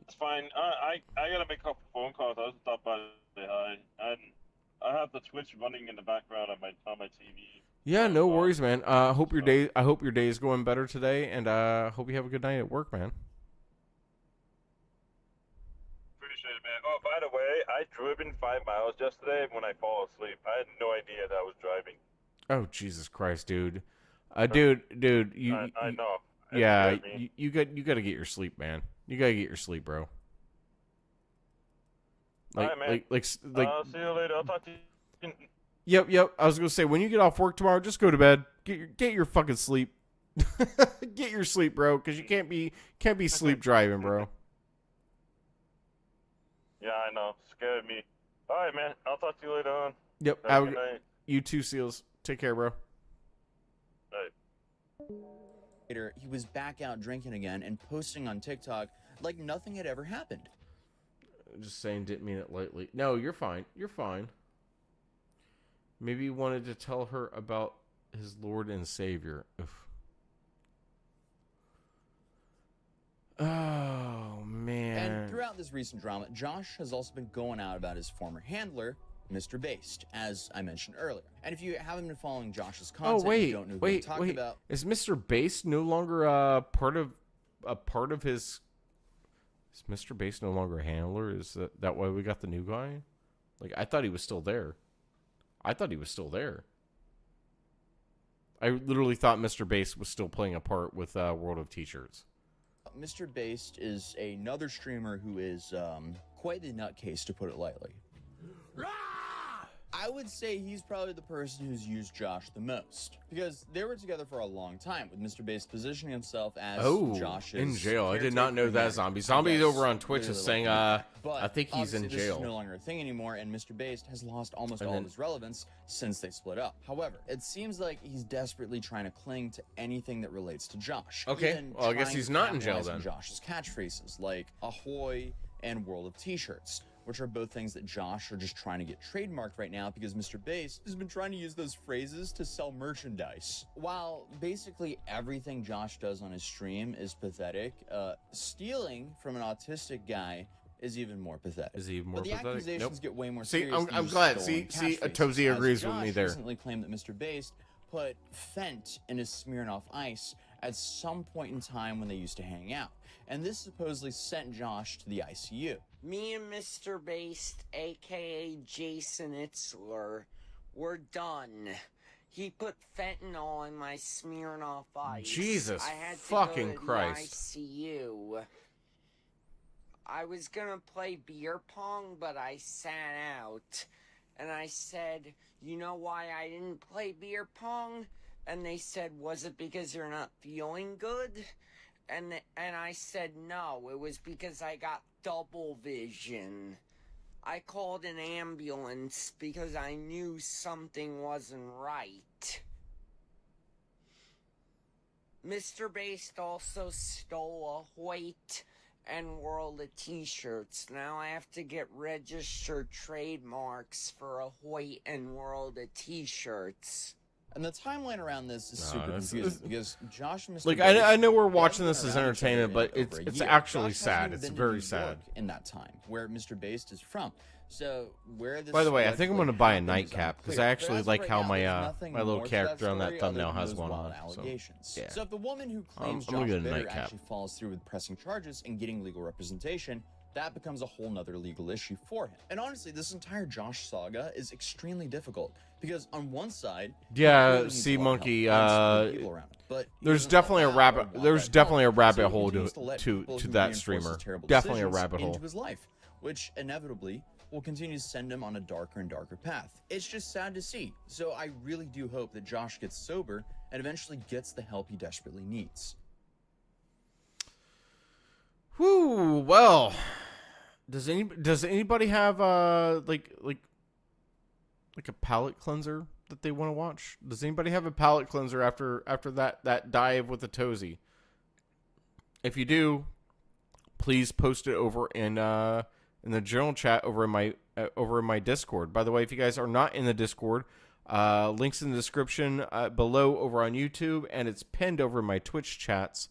L: It's fine. I gotta make a couple phone calls. I was stopped by to say hi, and I have the Twitch running in the background on my TV.
A: Yeah, no worries, man. I hope your day is going better today, and hope you have a good night at work, man.
L: Appreciate it, man. Oh, by the way, I driven 5 miles yesterday when I fall asleep. I had no idea that I was driving.
A: Oh, Jesus Christ, dude. Dude,
L: I know.
A: Yeah, you got to get your sleep, man. You gotta get your sleep, bro. Like,
L: all right, man.
A: Like.
L: I'll see you later. I'll talk to you.
A: Yep. I was gonna say, when you get off work tomorrow, just go to bed. Get your fucking sleep. Get your sleep, bro, because you can't be sleep driving, bro.
L: Yeah, I know. Scared me. All right, man. I'll talk to you later on.
A: Yep.
L: Have a good night.
A: You too, Seals. Take care, bro.
L: All right.
F: Later, he was back out drinking again and posting on TikTok like nothing had ever happened.
A: Just saying, didn't mean it lightly. No, you're fine. You're fine. Maybe he wanted to tell her about his Lord and Savior. Oof. Oh, man.
F: And throughout this recent drama, Josh has also been going out about his former handler, Mr. Based, as I mentioned earlier. And if you haven't been following Josh's content, you don't know who I'm talking about.
A: Is Mr. Based no longer part of his? Is Mr. Based no longer a handler? Is that why we got the new guy? Like, I thought he was still there. I literally thought Mr. Based was still playing a part with World of T-Shirts.
F: Mr. Based is another streamer who is quite the nutcase, to put it lightly. I would say he's probably the person who's used Josh the most, because they were together for a long time, with Mr. Based positioning himself as Josh's
A: in jail. I did not know that. Zombie over on Twitch is saying, I think he's in jail.
F: This is no longer a thing anymore, and Mr. Based has lost almost all of his relevance since they split up. However, it seems like he's desperately trying to cling to anything that relates to Josh.
A: Okay, well, I guess he's not in jail then.
F: Josh's catchphrases like Ahoy and World of T-Shirts, which are both things that Josh are just trying to get trademarked right now because Mr. Based has been trying to use those phrases to sell merchandise. While basically everything Josh does on his stream is pathetic, stealing from an autistic guy is even more pathetic. But the accusations get way more serious.
A: See, I'm glad. See, Tozy agrees with me there.
F: Josh recently claimed that Mr. Based put Fent in his Smirnoff Ice at some point in time when they used to hang out. And this supposedly sent Josh to the ICU.
G: Me and Mr. Based, aka Jason Itzler, were done. He put fentanyl in my Smirnoff Ice.
A: Jesus
G: I had to
A: fucking
G: go to
A: Christ.
G: The ICU. I was gonna play beer pong, but I sat out. And I said, you know why I didn't play beer pong? And they said, was it because you're not feeling good? And I said, no, it was because I got double vision. I called an ambulance because I knew something wasn't right. Mr. Based also stole a Hoyt and World of t-shirts. Now I have to get registered trademarks for a Hoyt and World of t-shirts.
F: And the timeline around this is super confusing because Josh and Mr.
A: Like,
F: Based,
A: I know we're
F: they
A: watching
F: haven't
A: this
F: been
A: as
F: around each other
A: entertainment,
F: in
A: but
F: over a
A: it's
F: year.
A: actually
F: Josh hasn't
A: sad.
F: even
A: It's
F: been to
A: very
F: New
A: sad.
F: York in that time, where Mr. Based is from. So where this
A: By the way, I think I'm going to buy a
F: allegedly happened is
A: nightcap because
F: unclear.
A: I
F: But
A: actually
F: as of
A: like
F: right
A: how
F: now,
A: my
F: there's nothing
A: my little
F: more to
A: character
F: that
A: on that
F: story
A: thumbnail
F: other
A: has
F: than
A: one
F: those
A: on.
F: wild
A: So,
F: allegations.
A: yeah.
F: So if the woman who claims
A: I'm gonna
F: Josh
A: get a
F: Bitter
A: nightcap.
F: actually follows through with pressing charges and getting legal representation, that becomes a whole nother legal issue for him. And honestly, this entire Josh saga is extremely difficult because on one side, he
A: yeah,
F: clearly needs
A: Sea
F: a lot of
A: Monkey.
F: help and support people around him, but he
A: There's
F: doesn't
A: definitely a
F: allow or
A: rabbit.
F: want
A: There's
F: that
A: definitely a
F: help,
A: rabbit
F: so he
A: hole
F: continues to let people
A: to
F: who
A: that
F: reinforce his
A: streamer.
F: terrible
A: Definitely a
F: decisions
A: rabbit hole.
F: into his life, which inevitably will continue to send him on a darker and darker path. It's just sad to see. So I really do hope that Josh gets sober and eventually gets the help he desperately needs.
A: Whew. Well, does anybody have like a palate cleanser that they want to watch? Does anybody have a palate cleanser after that dive with the Tozy? If you do, please post it over in the general chat over in my Discord. By the way, if you guys are not in the Discord, links in the description below over on YouTube, and it's pinned over in my Twitch chats.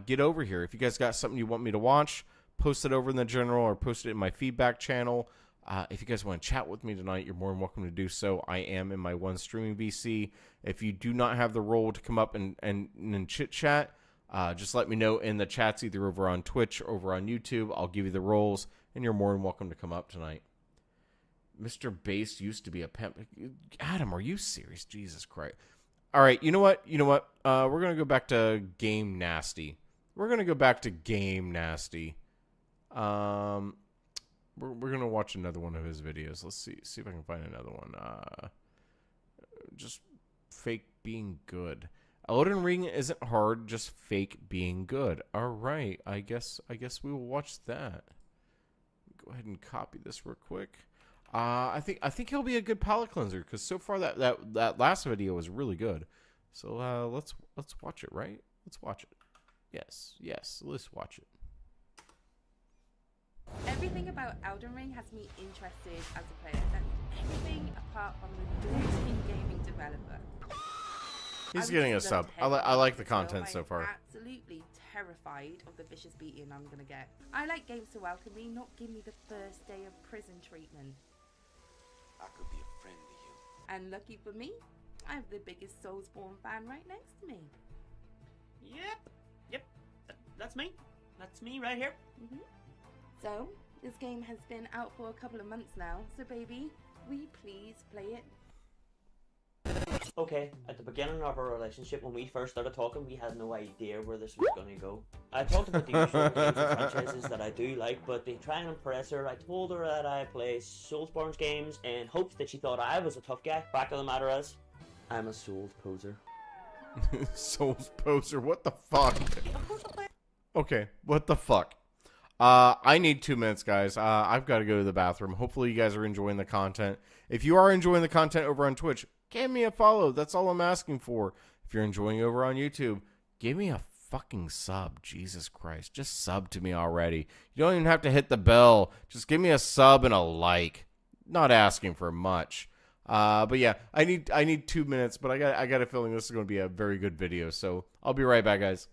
A: Get over here. If you guys got something you want me to watch, post it over in the general or post it in my feedback channel. If you guys want to chat with me tonight, you're more than welcome to do so. I am in my one streaming VC. If you do not have the role to come up and chit chat, just let me know in the chats, either over on Twitch or over on YouTube. I'll give you the roles, and you're more than welcome to come up tonight. Mr. Bass used to be a pimp. Adam, are you serious? Jesus Christ. All right, you know what? We're going to go back to Game Nasty. We're going to watch another one of his videos. Let's see if I can find another one. Just fake being good. Elden Ring isn't hard, just fake being good. All right, I guess we will watch that. Go ahead and copy this real quick. I think he'll be a good palate cleanser because so far that last video was really good. So let's watch it, right? Let's watch it. Yes, let's watch it.
D: Everything about Elden Ring has me interested as a player. That's everything apart from the daunting gaming developer.
A: He's getting a sub. I like the content so far.
D: I'm absolutely terrified of the vicious beating I'm gonna get. I like games to welcome me, not give me the first day of prison treatment.
M: I could be a friend to you.
D: And lucky for me, I have the biggest Soulsborne fan right next to me.
E: Yep. That's me. That's me right here.
D: So, this game has been out for a couple of months now, so baby, will you please play it?
E: Okay, at the beginning of our relationship, when we first started talking, we had no idea where this was going to go. I talked about the usual games and franchises that I do like, but to try and impress her, I told her that I play Soulsborne games in hopes that she thought I was a tough guy. Fact of the matter is, I'm a Souls poser.
A: Souls poser, what the fuck? Okay, what the fuck? I need 2 minutes, guys. I've got to go to the bathroom. Hopefully you guys are enjoying the content. If you are enjoying the content over on Twitch, give me a follow. That's all I'm asking for. If you're enjoying over on YouTube, give me a fucking sub. Jesus Christ. Just sub to me already. You don't even have to hit the bell. Just give me a sub and a like. Not asking for much. But yeah, I need 2 minutes, but I got a feeling this is going to be a very good video. So I'll be right back, guys.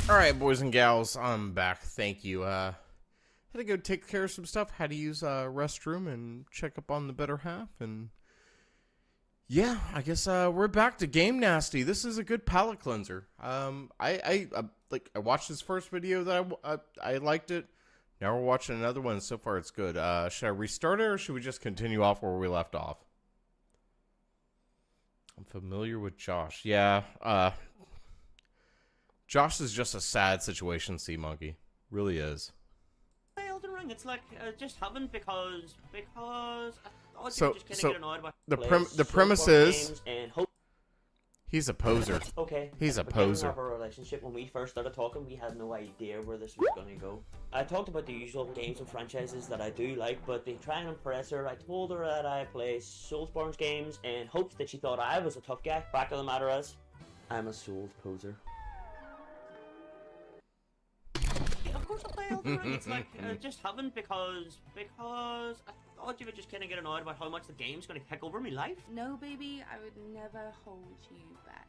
A: Alright, boys and gals, I'm back. Thank you. Had to go take care of some stuff. Had to use a restroom and check up on the better half. And yeah, I guess we're back to Game Nasty. This is a good palate cleanser. I watched this first video that I liked it. Now we're watching another one. So far it's good. Should I restart it or should we just continue off where we left off? I'm familiar with Josh. Yeah, Josh is just a sad situation, Sea Monkey. Really is.
E: Elden Ring, it's like just happened because I thought
A: So-
E: you just kind of get annoyed by
A: the premise is he's a poser.
E: Okay.
A: He's a
E: at the beginning
A: poser.
E: of our relationship, when we first started talking, we had no idea where this was going to go. I talked about the usual games and franchises that I do like, but to try and impress her, I told her that I play Soulsborne games in hopes that she thought I was a tough guy. Fact of the matter is, I'm a Souls poser. Yeah, of course course I'll play Elden Ring. It's like, I just haven't because I thought you would just kind of get annoyed about how much the game's going to take over my life.
D: No, baby, I would never hold you back.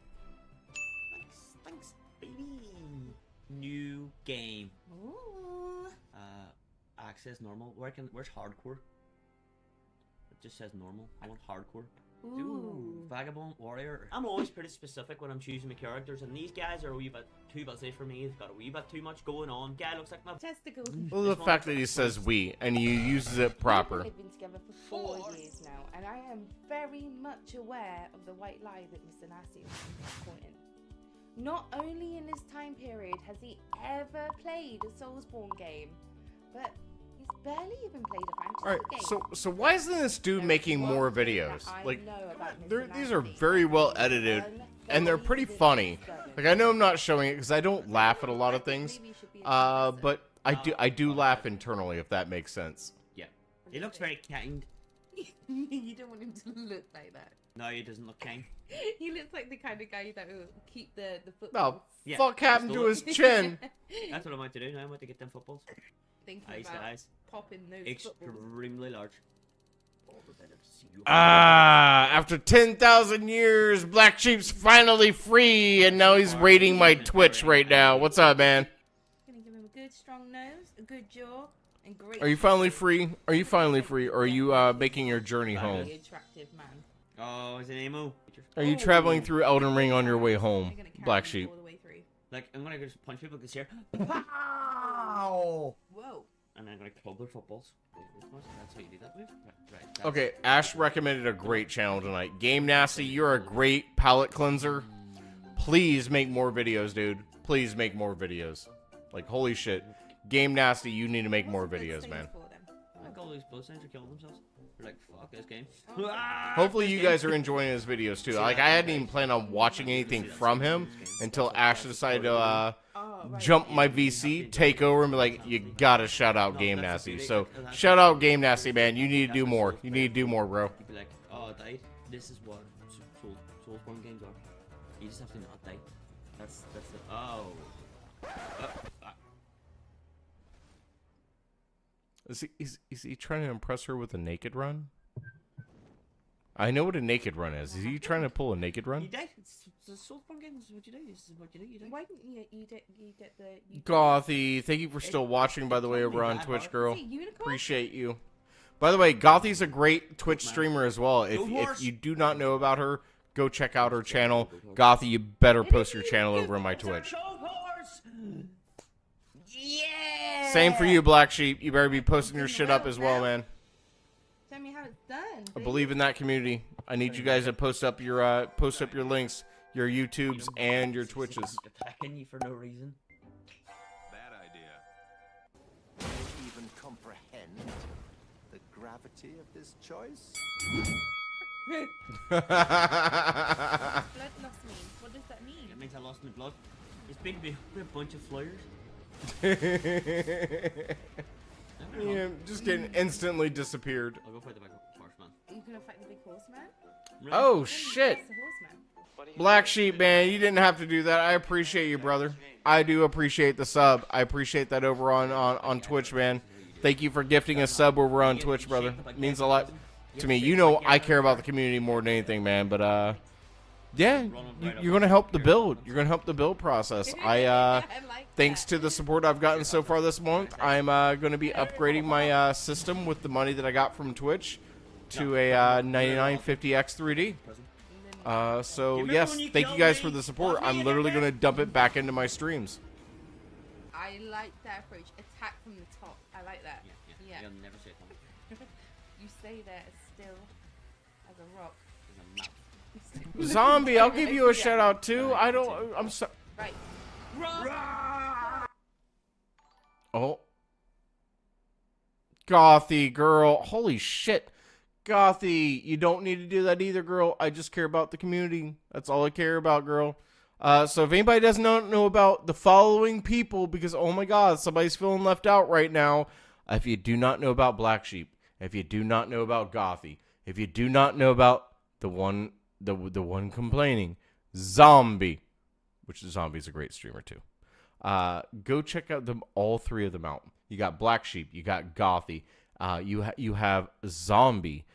E: Thanks, baby. New game.
D: Ooh.
E: Access normal. Where's hardcore? It just says normal. I want hardcore.
D: Ooh.
E: Vagabond Warrior. I'm always pretty specific when I'm choosing my characters, and these guys are a wee bit too busy for me. They've got a wee bit too much going on. Guy looks like my
D: Testicles.
A: Well, the fact that he says we and he uses it proper.
D: We've been together for 4 years now, and I am very much aware of the white lie that Mr. Nasty was pointing. Not only in this time period has he ever played a Soulsborne game, but he's barely even played a fantasy
A: All right,
D: game.
A: so why isn't this dude making more videos? Like, these are very well edited, and they're pretty funny. Like, I know I'm not showing it because I don't laugh at a lot of things, but I do laugh internally, if that makes sense.
E: Yeah, he looks very kind.
D: You don't want him to look like that.
E: No, he doesn't look kind.
D: He looks like the kind of guy that will keep the
A: Oh,
D: football.
E: Yeah,
A: fuck happened to
E: stole
A: his
E: it.
A: chin?
E: That's what I'm about to do now. I'm about to get them footballs.
D: Thinking
E: Ice to
D: about
E: ice.
D: popping those footballs.
E: Extremely large. All the better to see you.
A: After 10,000 years, Black Sheep's finally free, and now he's raiding my Twitch right now. What's up, man?
D: Gonna give him a good strong nose, a good jaw, and great.
A: Are you finally free? Are you finally free, or are you making your journey home?
D: Very attractive man.
E: Oh, is it emo?
A: Are you traveling through Elden Ring on your way home, Black Sheep?
D: All the way through.
E: Like, I'm gonna just punch people because here.
H: Ow!
D: Whoa.
E: And I'm gonna club their footballs. That's how you do that move? Right. That's...
A: Okay, Ash recommended a great channel tonight. Game Nasty, you're a great palate cleanser. Please make more videos, dude. Please make more videos. Like, holy shit. Game Nasty, you need to make more videos, man.
E: I think all these blood signs are killing themselves. They're like, fuck this game.
A: Hopefully you guys are enjoying his videos too. Like, I hadn't even planned on watching anything from him until Ash decided to jump my VC, take over, and be like, you gotta shout out Game Nasty. So, shout out Game Nasty, man. You need to do more. You need to do more, bro.
E: You'd be like, oh, died. This is what Soulsborne games are. You just have to not die. That's the... Oh.
A: Is he trying to impress her with a naked run? I know what a naked run is. Is he trying to pull a naked run?
E: You died. It's a Soulsborne game. This is what you do. This is what you do. You die.
D: Why didn't you get the...
A: Gothy, thank you for still watching, by the way, over on Twitch, girl.
D: Is he a unicorn?
A: Appreciate you. By the way, Gothy's a great Twitch streamer as well. If you do not know about her, go check out her channel. Gothy, you better post your channel over on my Twitch.
E: Yeah!
A: Same for you, Black Sheep. You better be posting your shit up as well, man.
D: Tell me how it's done.
A: I believe in that community. I need you guys to post up your links, your YouTubes, and your Twitches.
E: Attacking you for no reason.
M: Bad idea. Can't even comprehend the gravity of this choice.
D: Blood loss mean? What does that mean?
E: It means I lost my blood. It's been a bunch of flyers.
A: Yeah, just getting instantly disappeared.
E: I'll go fight the big horseman.
D: Are you gonna fight the big horseman?
E: Really?
A: Oh shit!
D: That's the horseman.
A: Black Sheep, man, you didn't have to do that. I appreciate you, brother. I do appreciate the sub. I appreciate that over on Twitch, man. Thank you for gifting a sub over on Twitch, brother. It means a lot to me. You know I care about the community more than anything, man. But yeah, you're gonna help the build. You're gonna help the build process. Thanks to the support I've gotten so far this month, I'm gonna be upgrading my system with the money that I got from Twitch to a 9950X 3D. So yes, thank you guys for the support. I'm literally gonna dump it back into my streams.
D: I like that approach. Attack from the top. I like that. Yeah.
E: You'll never say it coming.
D: You stay there as still as a rock.
A: Zombie, I'll give you a shout out too. I'm sorry.
D: Right.
A: Oh. Gothy, girl. Holy shit. Gothy, you don't need to do that either, girl. I just care about the community. That's all I care about, girl. So if anybody doesn't know about the following people, because, oh my god, somebody's feeling left out right now. If you do not know about Black Sheep, if you do not know about Gothy, if you do not know about the one complaining, Zombie, which Zombie's a great streamer too. Go check out all three of them out. You got Black Sheep, you got Gothy, you have Zombie.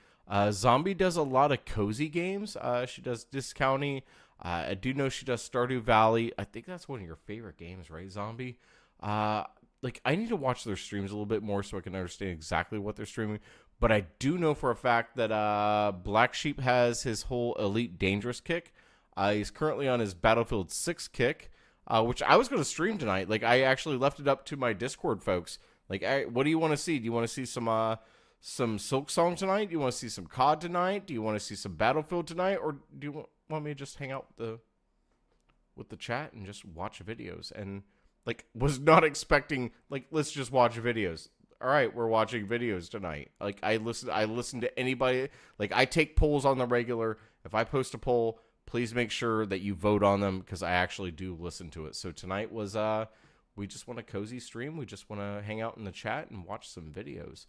A: Zombie does a lot of cozy games. She does Discounty. I do know she does Stardew Valley. I think that's one of your favorite games, right, Zombie? Like, I need to watch their streams a little bit more so I can understand exactly what they're streaming. But I do know for a fact that Black Sheep has his whole Elite Dangerous kick. He's currently on his Battlefield 6 kick, which I was going to stream tonight. Like, I actually left it up to my Discord folks. Like, what do you want to see? Do you want to see some Silk Song tonight? Do you want to see some COD tonight? Do you want to see some Battlefield tonight? Or do you want me to just hang out with the chat and just watch videos? And, like, was not expecting, like, let's just watch videos. All right, we're watching videos tonight. Like, I listen to anybody. Like, I take polls on the regular. If I post a poll, please make sure that you vote on them because I actually do listen to it. So tonight was, we just want a cozy stream. We just want to hang out in the chat and watch some videos.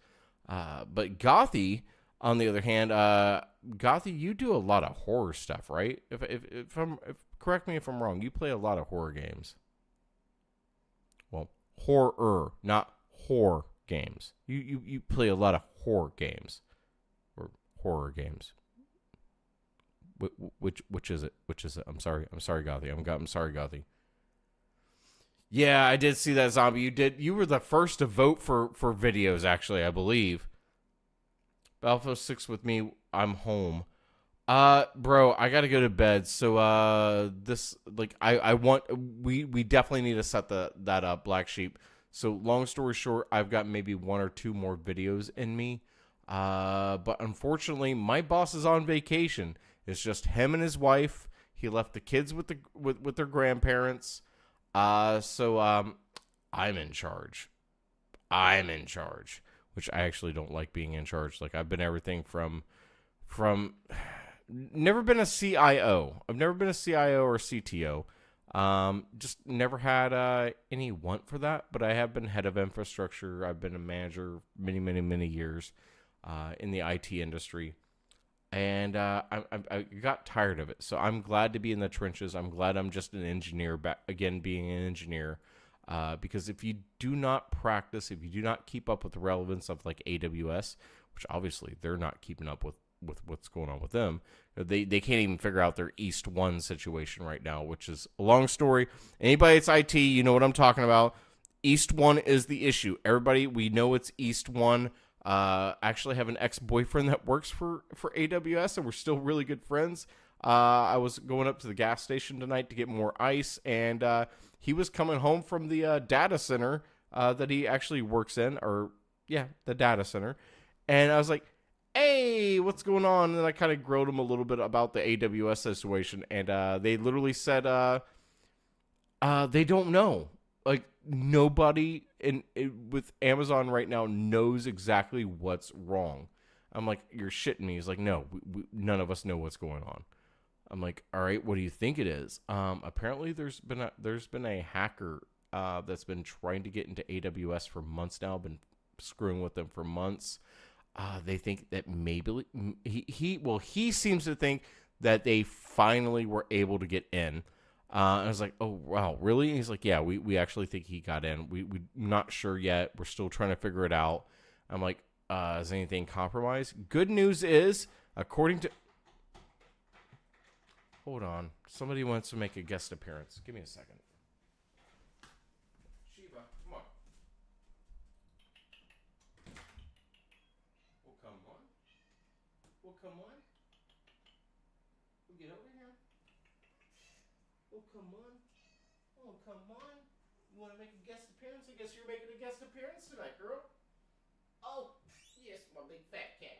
A: But Gothy, on the other hand, Gothy, you do a lot of horror stuff, right? If correct me if I'm wrong, you play a lot of horror games. Well, horror, not horror games. You play a lot of horror games or horror games. Which is it? Which is it? I'm sorry, Gothy. I'm sorry, Gothy. Yeah, I did see that, Zombie. You were the first to vote for videos, actually, I believe. Battlefield 6 with me. I'm home. Bro, I gotta go to bed. So this, like, we definitely need to set that up, Black Sheep. So long story short, I've got maybe 1 or 2 more videos in me. But unfortunately, my boss is on vacation. It's just him and his wife. He left the kids with their grandparents. So I'm in charge. Which I actually don't like being in charge. Like, I've been everything from never been a CIO. I've never been a CIO or CTO. Just never had any want for that, but I have been head of infrastructure. I've been a manager many years in the IT industry. And I got tired of it. So I'm glad to be in the trenches. I'm glad I'm just an engineer, again, being an engineer. Because if you do not practice, if you do not keep up with the relevance of, like, AWS, which obviously they're not keeping up with what's going on with them. They can't even figure out their East 1 situation right now, which is a long story. Anybody that's IT, you know what I'm talking about. East 1 is the issue. Everybody, we know it's East 1. Actually have an ex-boyfriend that works for AWS, and we're still really good friends. I was going up to the gas station tonight to get more ice, and he was coming home from the data center that he actually works in, the data center. And I was like, hey, what's going on? And then I kind of grilled him a little bit about the AWS situation, and they literally said they don't know. Like, nobody with Amazon right now knows exactly what's wrong. I'm like, you're shitting me. He's like, no, none of us know what's going on. I'm like, all right, what do you think it is? Apparently there's been a hacker that's been trying to get into AWS for months now, been screwing with them for months. They think that maybe he seems to think that they finally were able to get in. I was like, oh, wow, really? And he's like, yeah, we actually think he got in. We're not sure yet. We're still trying to figure it out. I'm like, is anything compromised? Good news is, according to... Hold on. Somebody wants to make a guest appearance. Give me a second. Shiva, come on. Well, come on. We'll get over here. Oh, come on. You want to make a guest appearance? I guess you're making a guest appearance tonight, girl. Oh, yes, my big fat cat.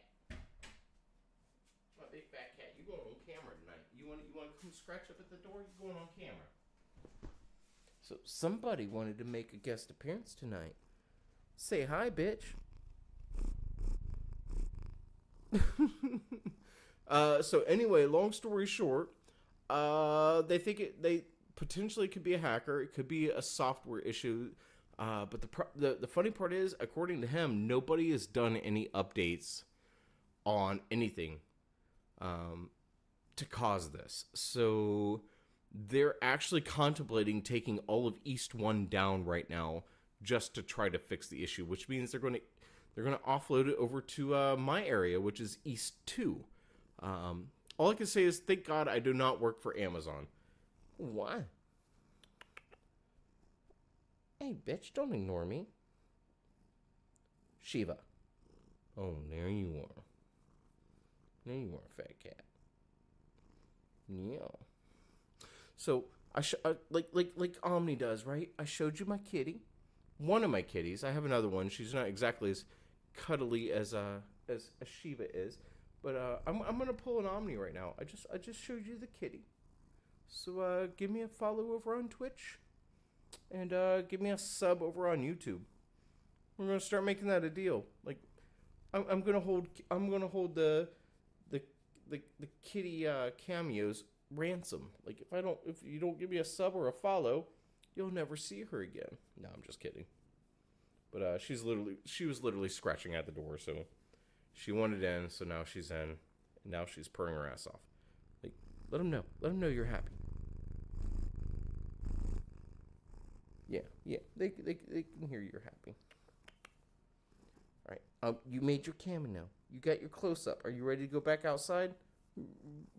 A: You going on camera tonight. You want to come scratch up at the door? You going on camera. So somebody wanted to make a guest appearance tonight. Say hi, bitch. So anyway, long story short, they think they potentially could be a hacker. It could be a software issue. But the funny part is, according to him, nobody has done any updates on anything to cause this. So they're actually contemplating taking all of East 1 down right now just to try to fix the issue, which means they're going to offload it over to my area, which is East 2. All I can say is, thank God I do not work for Amazon. What? Hey, bitch, don't ignore me. Shiva. Oh, there you are. There you are, fat cat. Yeah. So, like Omni does, right? I showed you my kitty. One of my kitties. I have another one. She's not exactly as cuddly as Shiva is. But I'm gonna pull an Omni right now. I just showed you the kitty. So give me a follow over on Twitch, and give me a sub over on YouTube. We're gonna start making that a deal. Like, I'm gonna hold the kitty cameos ransom. Like, if you don't give me a sub or a follow, you'll never see her again. No, I'm just kidding. But she was literally scratching at the door, so. She wanted in, so now she's in. And now she's purring her ass off. Like, let them know. Let them know you're happy. Yeah. They can hear you're happy. All right. You made your camera now. You got your close-up. Are you ready to go back outside?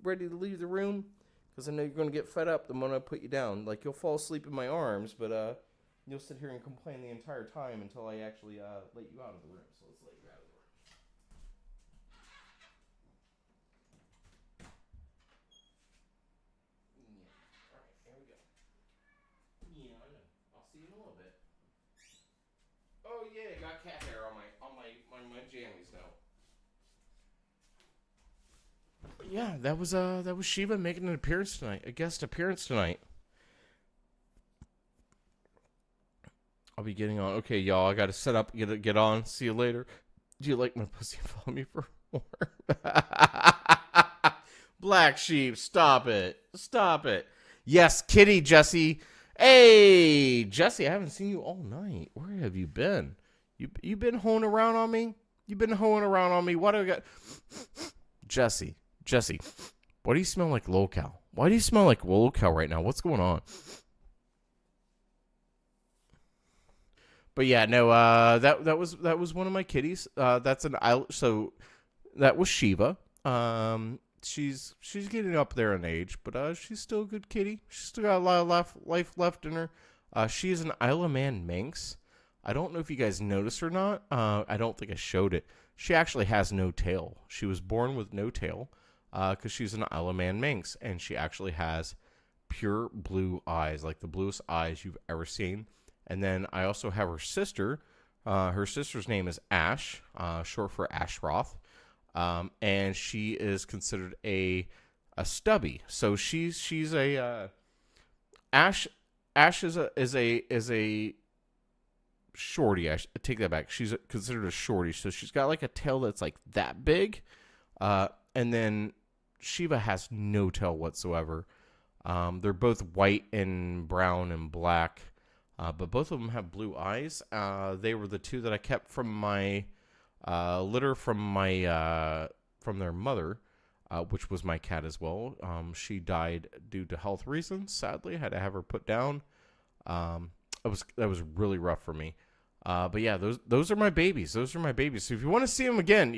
A: Ready to leave the room? Because I know you're going to get fed up the moment I put you down. Like, you'll fall asleep in my arms, but you'll sit here and complain the entire time until I actually let you out of the room. So let's let you out of the room. Yeah, I know. I'll see you in a little bit. Oh yeah, I got cat hair on my jammies now. Yeah, that was Shiva making an appearance tonight, a guest appearance tonight. I'll be getting on. Okay, y'all, I gotta set up, get on. See you later. Do you like my pussy? Follow me for more. Black sheep, stop it. Stop it. Yes, kitty, Jesse. Hey, Jesse, I haven't seen you all night. Where have you been? You been hoeing around on me? You been hoeing around on me? What do I got? Jesse, why do you smell like lolcow? Why do you smell like lolcow right now? What's going on? But yeah, no, that was one of my kitties. That's an island. So that was Shiva. She's getting up there in age, but she's still a good kitty. She's still got a lot of life left in her. She is an Isle of Man Manx. I don't know if you guys noticed or not. I don't think I showed it. She actually has no tail. She was born with no tail because she's an Isle of Man Manx, and she actually has pure blue eyes, like the bluest eyes you've ever seen. And then I also have her sister. Her sister's name is Ash, short for Ashroth. And she is considered a stubby. So she's a Ash is a shorty. I take that back. She's considered a shorty. So she's got like a tail that's like that big. And then Shiva has no tail whatsoever. They're both white and brown and black. But both of them have blue eyes. They were the two that I kept from my litter from their mother, which was my cat as well. She died due to health reasons. Sadly, I had to have her put down. That was really rough for me. But yeah, those are my babies. Those are my babies. So if you want to see them again,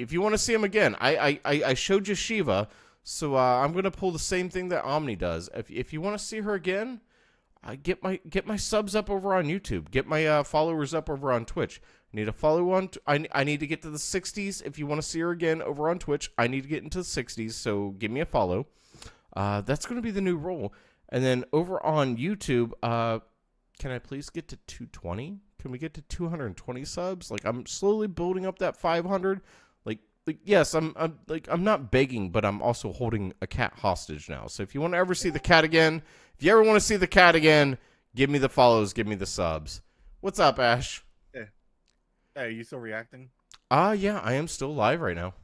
A: I showed you Shiva. So I'm gonna pull the same thing that Omni does. If you want to see her again, get my subs up over on YouTube. Get my followers up over on Twitch. I need to follow on. I need to get to the 60s. If you want to see her again over on Twitch, I need to get into the 60s. So give me a follow. That's going to be the new role. And then over on YouTube, can I please get to 220? Can we get to 220 subs? Like, I'm slowly building up that 500. Like yes, I'm not begging, but I'm also holding a cat hostage now. So if you want to ever see the cat again, give me the follows, give me the subs. What's up, Ash?
B: Yeah. Hey, are you still reacting?
A: Yeah, I am still live right now.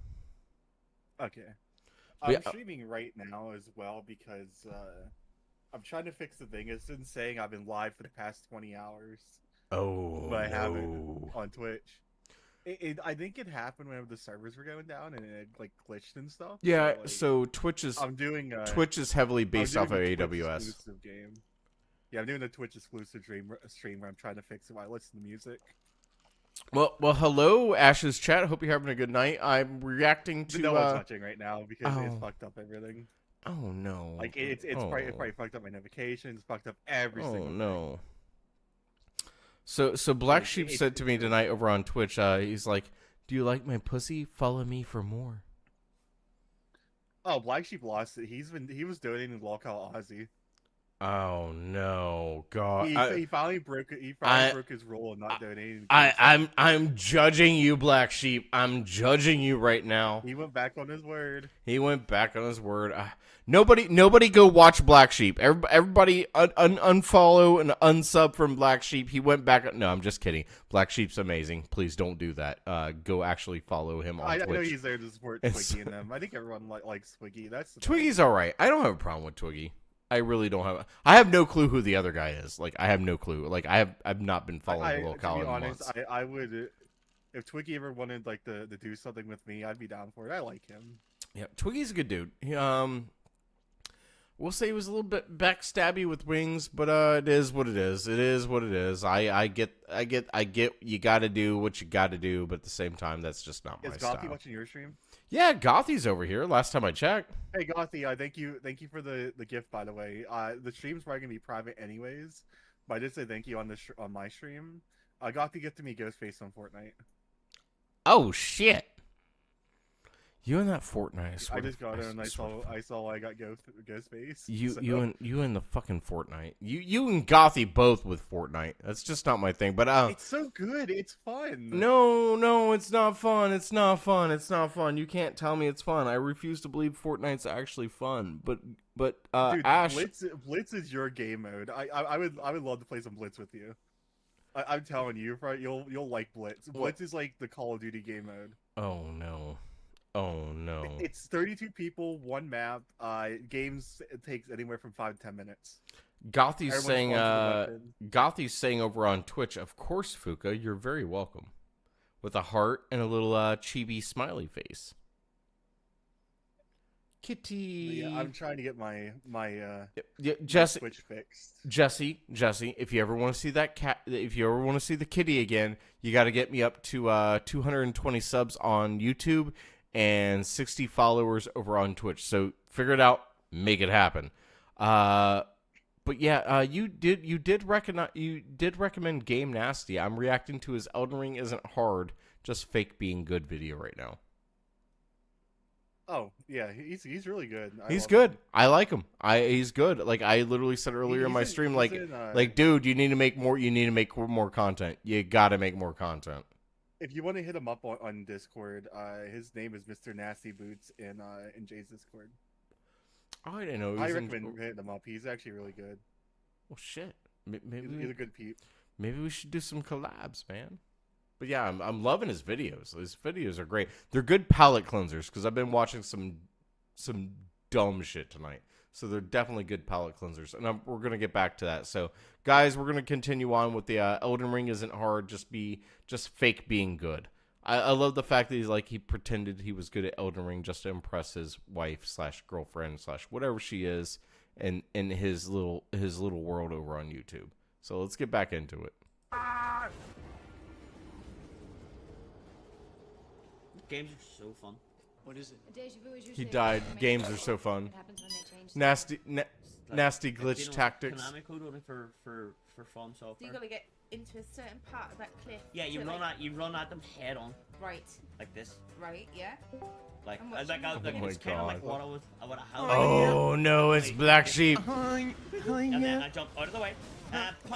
B: Okay. I'm streaming right now as well because I'm trying to fix the thing. It's been saying I've been live for the past 20 hours.
A: Oh,
B: but I haven't on Twitch. I think it happened whenever the servers were going down and it like glitched and stuff.
A: Yeah,
B: like,
A: so Twitch is Twitch is heavily based off of AWS.
B: Game. Yeah, I'm doing a Twitch exclusive stream where I'm trying to fix it while I listen to music.
A: Well, hello, Ash's chat. I hope you're having a good night. I'm reacting to.
B: No one's watching right now because it's fucked up everything.
A: Oh no!
B: Like it's probably fucked up my notifications, fucked up every single thing.
A: No! So Black Sheep said to me tonight over on Twitch. He's like, "Do you like my pussy? Follow me for more."
B: Oh, Black Sheep lost it. He was donating to Lolcow Ozzy.
A: Oh no, God!
B: He finally broke it. He finally broke his rule of not donating.
A: I'm judging you, Black Sheep. I'm judging you right now.
B: He went back on his word.
A: Nobody go watch Black Sheep. Everybody unfollow and unsub from Black Sheep. He went back. No, I'm just kidding. Black Sheep's amazing. Please don't do that. Go actually follow him on Twitch.
B: I know he's there to support Twiggy and them. I think everyone likes Twiggy.
A: Twiggy's all right. I don't have a problem with Twiggy. I really don't have. I have no clue who the other guy is. Like I have no clue. Like I've not been following the local in months.
B: I would, if Twiggy ever wanted like to do something with me, I'd be down for it. I like him.
A: Yeah, Twiggy's a good dude. We'll say he was a little bit backstabby with wings, but it is what it is. It is what it is. I get. You got to do what you got to do, but at the same time, that's just not my style.
B: Is Gothy watching your stream?
A: Yeah, Gothy's over here. Last time I checked.
B: Hey Gothy, thank you for the gift, by the way. The stream's probably gonna be private anyways, but I did say thank you on my stream. Gothy gifted me Ghostface on Fortnite.
A: Oh shit! You and that Fortnite.
B: I just got it and I saw I got Ghostface.
A: You and the fucking Fortnite. You and Gothy both with Fortnite. That's just not my thing. But
B: it's so good. It's fun.
A: No, it's not fun. It's not fun. It's not fun. You can't tell me it's fun. I refuse to believe Fortnite's actually fun. But
B: dude,
A: Ash,
B: Blitz is your game mode. I would love to play some Blitz with you. I'm telling you, you'll like Blitz. Blitz is like the Call of Duty game mode.
A: Oh no. Oh no!
B: It's 32 people, one map. Games takes anywhere from 5 to 10 minutes.
A: Gothy's saying over on Twitch, of course, Fuka, you're very welcome, with a heart and a little chibi smiley face. Kitty.
B: Yeah, I'm trying to get my
A: Jesse,
B: Twitch fixed.
A: Jesse, if you ever want to see that cat, if you ever want to see the kitty again, you got to get me up to 220 subs on YouTube. And 60 followers over on Twitch. So figure it out, make it happen. But yeah, you did recommend Game Nasty. I'm reacting to his Elden Ring isn't hard, just fake being good video right now.
B: Oh yeah, he's really good.
A: He's good. Him. I like him. He's good. Like I literally said earlier in my stream, like dude, you need to make more. You need to make more content. You got to make more content.
B: If you want to hit him up on Discord, his name is Mr. Nasty Boots in Jay's Discord.
A: Oh, I didn't know.
B: I recommend hitting him up. He's actually really good.
A: Well, shit.
B: Maybe he's a good peep.
A: Maybe we should do some collabs, man. But yeah, I'm loving his videos. His videos are great. They're good palate cleansers because I've been watching some dumb shit tonight. So they're definitely good palate cleansers, and we're gonna get back to that. So, guys, we're gonna continue on with the Elden Ring isn't hard. Just fake being good. I love the fact that he pretended he was good at Elden Ring just to impress his wife / girlfriend / whatever she is, in his little world over on YouTube. So let's get back into it.
E: Games are so fun.
N: What is it?
A: He died. Games are so fun. Nasty glitch tactics.
E: Konami code only for fun software.
D: So you gotta get into a certain part of that cliff.
E: Yeah, you run at them head on.
D: Right.
E: Like this.
D: Right. Yeah.
E: Like
A: oh
E: it's kind of like what I was.
A: Oh no, it's Black Sheep.
E: And then I jump out of the way.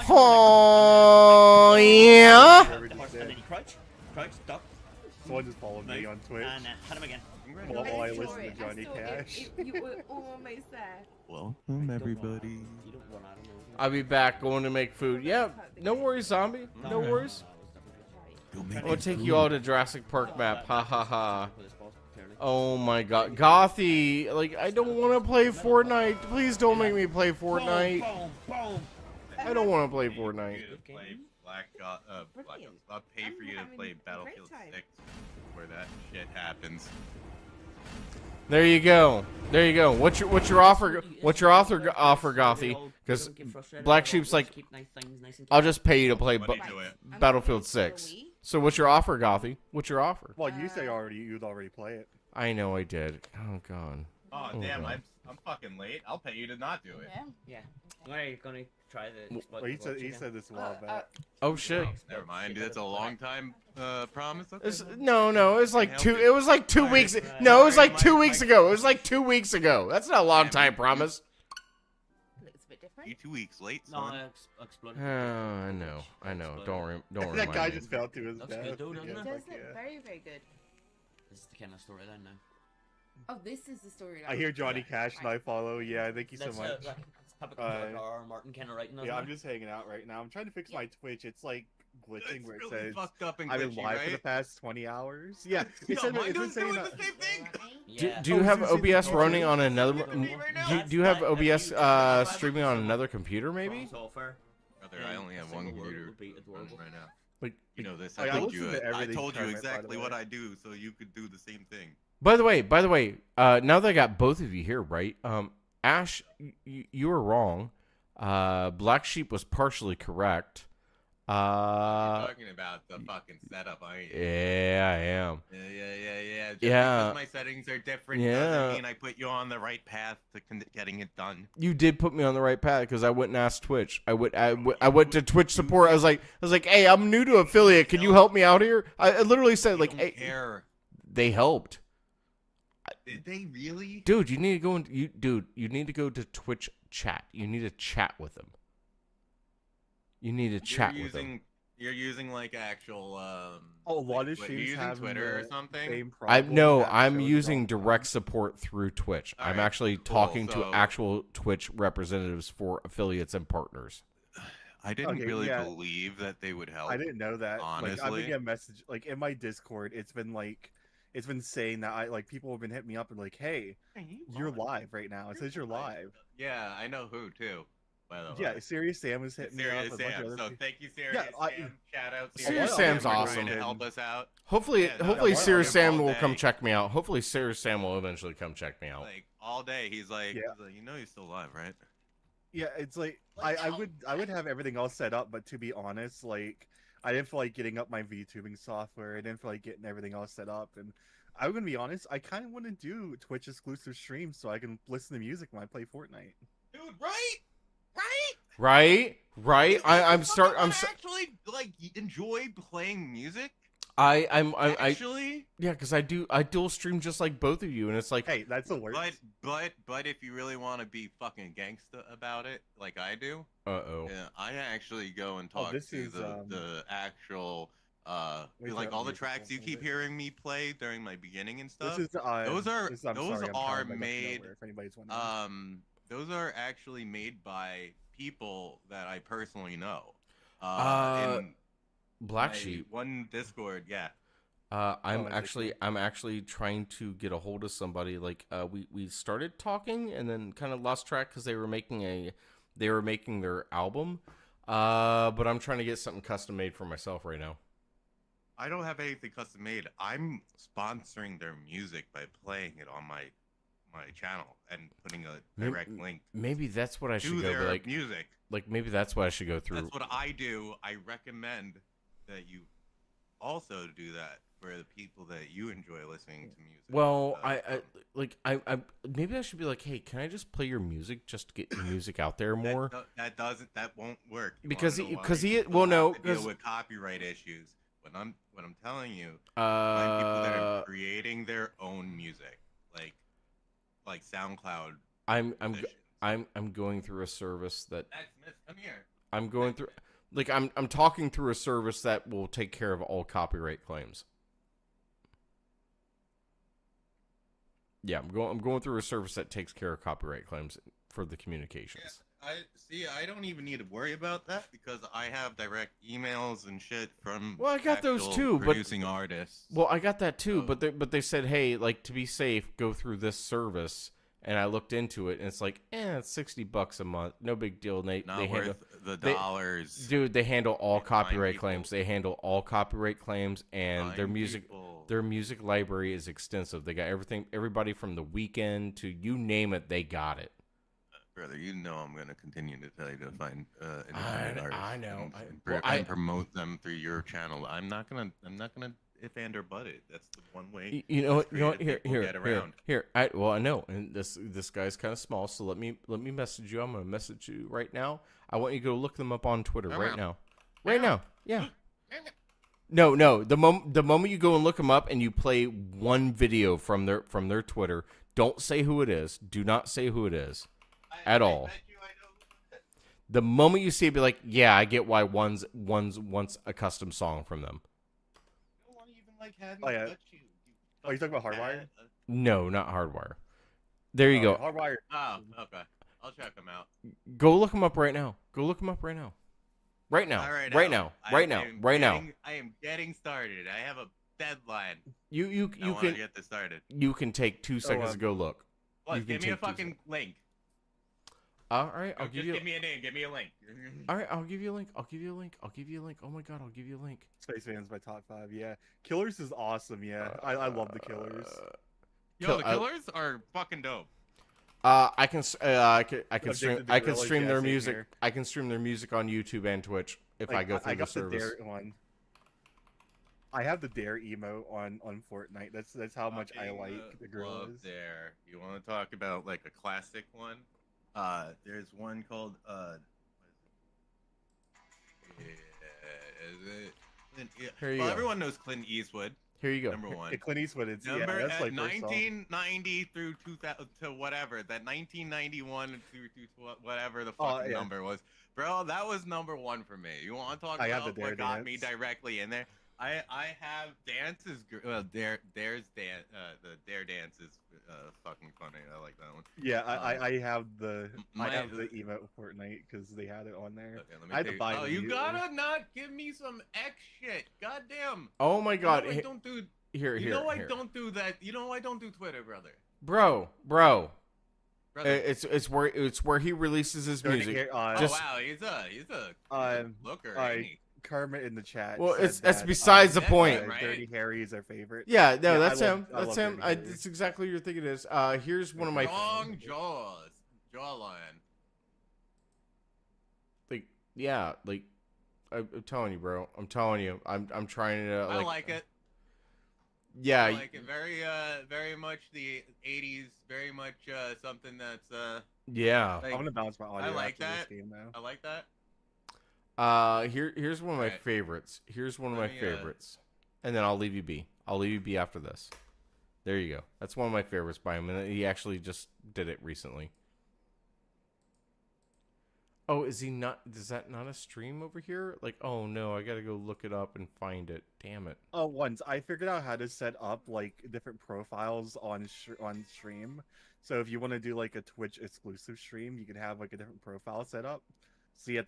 A: Oh yeah.
E: And then you crouch, duck.
B: Someone just followed me on Twitch.
E: And hit him again.
B: While I listen to Johnny Cash.
D: You were almost there.
M: Welcome, everybody.
A: I'll be back going to make food. Yeah, no worries, zombie. No worries. I'll take you all to Jurassic Park map. Ha ha ha. Oh my god. Gothy, like, I don't want to play Fortnite. Please don't make me play Fortnite. I don't want to play
O: Pay for
A: Fortnite.
O: you to play Black Ops. I'll pay for you to play Battlefield 6 where that shit happens.
A: There you go. There you go. What's your offer? What's your offer, Gothy? Because Black Sheep's like, I'll just pay you to play Battlefield 6. So what's your offer, Gothy? What's your offer?
B: Well, you say you'd already play it.
A: I know I did. Oh god.
O: Oh damn, I'm fucking late. I'll pay you to not do it.
E: Yeah. Why are you gonna try the?
B: Well, he said this a while back.
A: Oh shit.
O: Never mind. That's a long time promise. Okay.
A: No. It was like two. It was like 2 weeks. No, it was like 2 weeks ago. It was like 2 weeks ago. That's not a long time promise.
J: Looks a bit different.
O: You 2 weeks late,
E: No,
O: son.
E: I exploded.
A: Oh, I know. Don't remind
B: That guy
A: me.
B: just fell to his
E: Looks
B: death.
E: good though, doesn't
J: It
E: it?
J: does look very, very good.
E: This is the kind of storyline now.
J: Oh, this is the story.
B: I hear Johnny Cash and I follow. Yeah, thank you so
E: That's
B: much.
E: R. Martin kind of writing on
B: Yeah,
E: that.
B: I'm just hanging out right now. I'm trying to fix my Twitch. It's like glitching
O: It's
B: where it
O: really
B: says
O: fucked up and
B: I've been
O: glitchy,
B: live for the
O: right?
B: past 20 hours. Yeah,
O: No,
B: it said
O: mine
B: it's been
O: was
B: saying
O: doing
B: that.
O: the same thing.
A: Do you have OBS running on another? Do you have OBS streaming on another computer? Maybe.
O: Brother, I only have one computer running right now.
A: Like,
O: You know this.
B: Like,
O: I
B: I
O: told you
B: listen to
O: it. I
B: everything
O: told you
B: Kermit, by the
O: exactly what
B: way.
O: I do, so you could do the same thing.
A: By the way, now that I got both of you here, right? Ash, you were wrong. Black Sheep was partially correct.
O: You're talking about the fucking setup, aren't you?
A: Yeah, I am.
O: Yeah. Just
A: Yeah.
O: because my settings are different
A: Yeah.
O: doesn't mean I put you on the right path to getting it done.
A: You did put me on the right path because I went and asked Twitch. I went to Twitch support. I was like, hey, I'm new to affiliate. Can you help me out here? I literally said like, hey,
O: Care.
A: they helped.
O: Did they really?
A: Dude, you need to go you need to go to Twitch chat. You need to chat with them. You need to chat with them.
O: You're using like actual
B: A lot of
O: you're
B: streams
O: using
B: have
O: Twitter or
B: the
O: something.
B: same problem.
A: I'm
B: that shows
A: using
B: all the
A: direct
B: time.
A: support through Twitch.
O: All
A: I'm
O: right,
A: actually
O: cool.
A: talking to
O: So-
A: actual Twitch representatives for affiliates and partners.
O: I didn't
B: Okay,
O: really
B: yeah.
O: believe that they would help.
B: I didn't know that. Like, I've been
O: Honestly.
B: getting a message like in my Discord. It's been saying that people have been hitting me up and like, hey, you're live right now. It says you're live.
O: Yeah, I know who too. By the way.
B: Yeah, Serious Sam is hitting me up.
O: Serious
B: a bunch of
O: Sam.
B: other
O: So
B: people.
O: thank you, Serious
B: Yeah,
O: Sam. Shout out
A: Serious
O: Sam
A: Sam's
O: for trying
A: awesome.
O: to help us out.
A: Hopefully,
O: Yeah, no,
A: hopefully,
O: I love
A: Serious
O: him
A: Sam
O: all
A: will come
O: day.
A: check me out. Hopefully, Serious Sam will eventually come check me out.
O: Like all day, he's like,
B: Yeah.
O: you know, you're still alive, right?
B: Yeah, it's like I would have everything all set up, but to be honest, like I didn't feel like getting up my VTubing software. I didn't feel like getting everything all set up, and I'm gonna be honest, I kind of want to do Twitch exclusive streams so I can listen to music when I play Fortnite.
O: Dude, right? Right?
A: Right. I'm
O: actually like enjoy playing music.
A: I'm
O: Actually,
A: yeah, because I dual stream just like both of you, and it's like,
B: hey, that's the worst.
O: but if you really want to be fucking gangsta about it, like I do,
A: oh,
O: yeah, I actually go and
B: Oh,
O: talk
B: this
O: to
B: is,
O: the actual
B: Where's
O: like
B: that
O: all the
B: music
O: tracks you
B: from?
O: keep hearing me play during my beginning and stuff.
B: This is
O: those are
B: this is- I'm
O: those
B: sorry, I'm
O: are
B: trying to
O: made
B: nowhere, if anybody's wondering.
O: those are actually made by people that I personally know. In
A: Black
O: my
A: Sheep.
O: one Discord, yeah.
A: I'm actually trying to get a hold of somebody. Like, we started talking and then kind of lost track because they were making their album. But I'm trying to get something custom made for myself right now.
O: I don't have anything custom made. I'm sponsoring their music by playing it on my channel and putting a direct link
A: Maybe that's what I should
O: to
A: go.
O: their
A: Like
O: music.
A: Like maybe that's what I should go through.
O: That's what I do. I recommend that you also do that for the people that you enjoy listening to music.
A: Well, I maybe I should be like, hey, can I just play your music just to get your music out there more?
O: That won't work. You
A: Because
O: wanna know why?
A: he
O: You'll
A: well no
O: have to deal
A: because
O: with copyright issues. What I'm telling you, find people that are creating their own music, like SoundCloud.
A: I'm going through a service that
O: Smith, come here.
A: I'm going through. Like I'm talking through a service that will take care of all copyright claims. Yeah, I'm going through a service that takes care of copyright claims for the communications.
O: I don't even need to worry about that because I have direct emails and shit from.
A: Well, I got those
O: actual
A: too, but
O: producing artists.
A: Well, I got that too, but they said, hey, like to be safe, go through this service And I looked into it, and it's like, it's $60 a month, no big deal. They
O: Not
A: handle
O: worth the dollars.
A: dude. They handle all
O: Find
A: copyright
O: people.
A: claims. They handle all copyright claims, and their
O: Find
A: music,
O: people.
A: their music library is extensive. They got everything, everybody from The Weeknd to you name it, they got it.
O: Brother, you know I'm gonna continue to tell you to find independent artists.
A: I know.
O: And promote them through your channel. I'm not gonna if and or but it. That's the one way.
A: You know what?
O: Get around.
A: Here. I know, and this guy's kind of small, so let me message you. I'm gonna message you right now. I want you to go look them up on Twitter right now. Right now. Yeah. No. The moment you go and look them up and you play one video from their Twitter, don't say who it is. Do not say who it is at all. The moment you see it, be like, yeah, I get why one's wants a custom song from them.
B: Oh yeah. Oh, you talking about Hardwire?
A: No, not Hardwire. There you go.
B: Hardwire.
O: Oh, okay. I'll check them out.
A: Go look them up right now. Right now. Right now.
O: I am getting started. I have a deadline.
A: You can
O: get this started.
A: You can take 2 seconds to go look.
O: What? Give me a fucking link.
A: All right, I'll give you.
O: Give me a name. Give me a link.
A: All right, I'll give you a link. Oh my god, I'll give you a link.
B: Spaceman's my top 5. Yeah, Killers is awesome. Yeah, I love the Killers.
O: Yo, the Killers are fucking dope.
A: I can stream their music.
B: Here.
A: I can stream their music on YouTube and Twitch if I go through the service.
B: I have the Dare emo on Fortnite. That's how much I like the girl is.
O: Dare. You want to talk about like a classic one? There's one called
A: Here you
O: well,
A: go.
O: everyone knows Clint Eastwood.
A: Here you go.
B: Number
O: 1.
B: Yeah, Clint Eastwood. It's
O: number
B: that's like
O: 1990 through 2000 to whatever that 1991 through whatever the fucking number was, bro. That was number 1 for me. You want to talk about what got me directly in there? I have dances. Dare's dance. The Dare dance is fucking funny. I like that one.
B: Yeah, I have the emote Fortnite because they had it on there.
O: Okay,
B: I had to buy.
O: Oh, you gotta not give me some X shit. Goddamn.
A: Oh my god.
O: I don't do.
A: Here.
O: I don't do that. You know I don't do Twitter, brother.
A: Bro.
O: Brother.
A: It's where he releases his music.
O: Wow, he's a looker. Ain't he?
B: Kermit in the chat.
A: Well, that's besides the point.
B: Dirty Harry is our favorite.
A: Yeah, no, that's him.
B: I
A: That's him. It's exactly what you're thinking it is. Here's one of my
O: long jawline.
A: I'm telling you, bro. I'm telling you. I'm trying to.
O: I like it.
A: Yeah,
O: I like it. Very much the '80s. Very much something that's.
A: Yeah.
B: I'm gonna bounce my audio.
O: I like that.
B: This game, though.
O: I like that.
A: Here's one of my favorites. And then I'll leave you be. After this. There you go. That's one of my favorites by him, and he actually just did it recently. Oh, is he not? Is that not a stream over here? Like, oh no, I gotta go look it up and find it. Damn it.
B: Oh, once I figured out how to set up like different profiles on stream. So if you want to do like a Twitch exclusive stream, you can have like a different profile set up. So you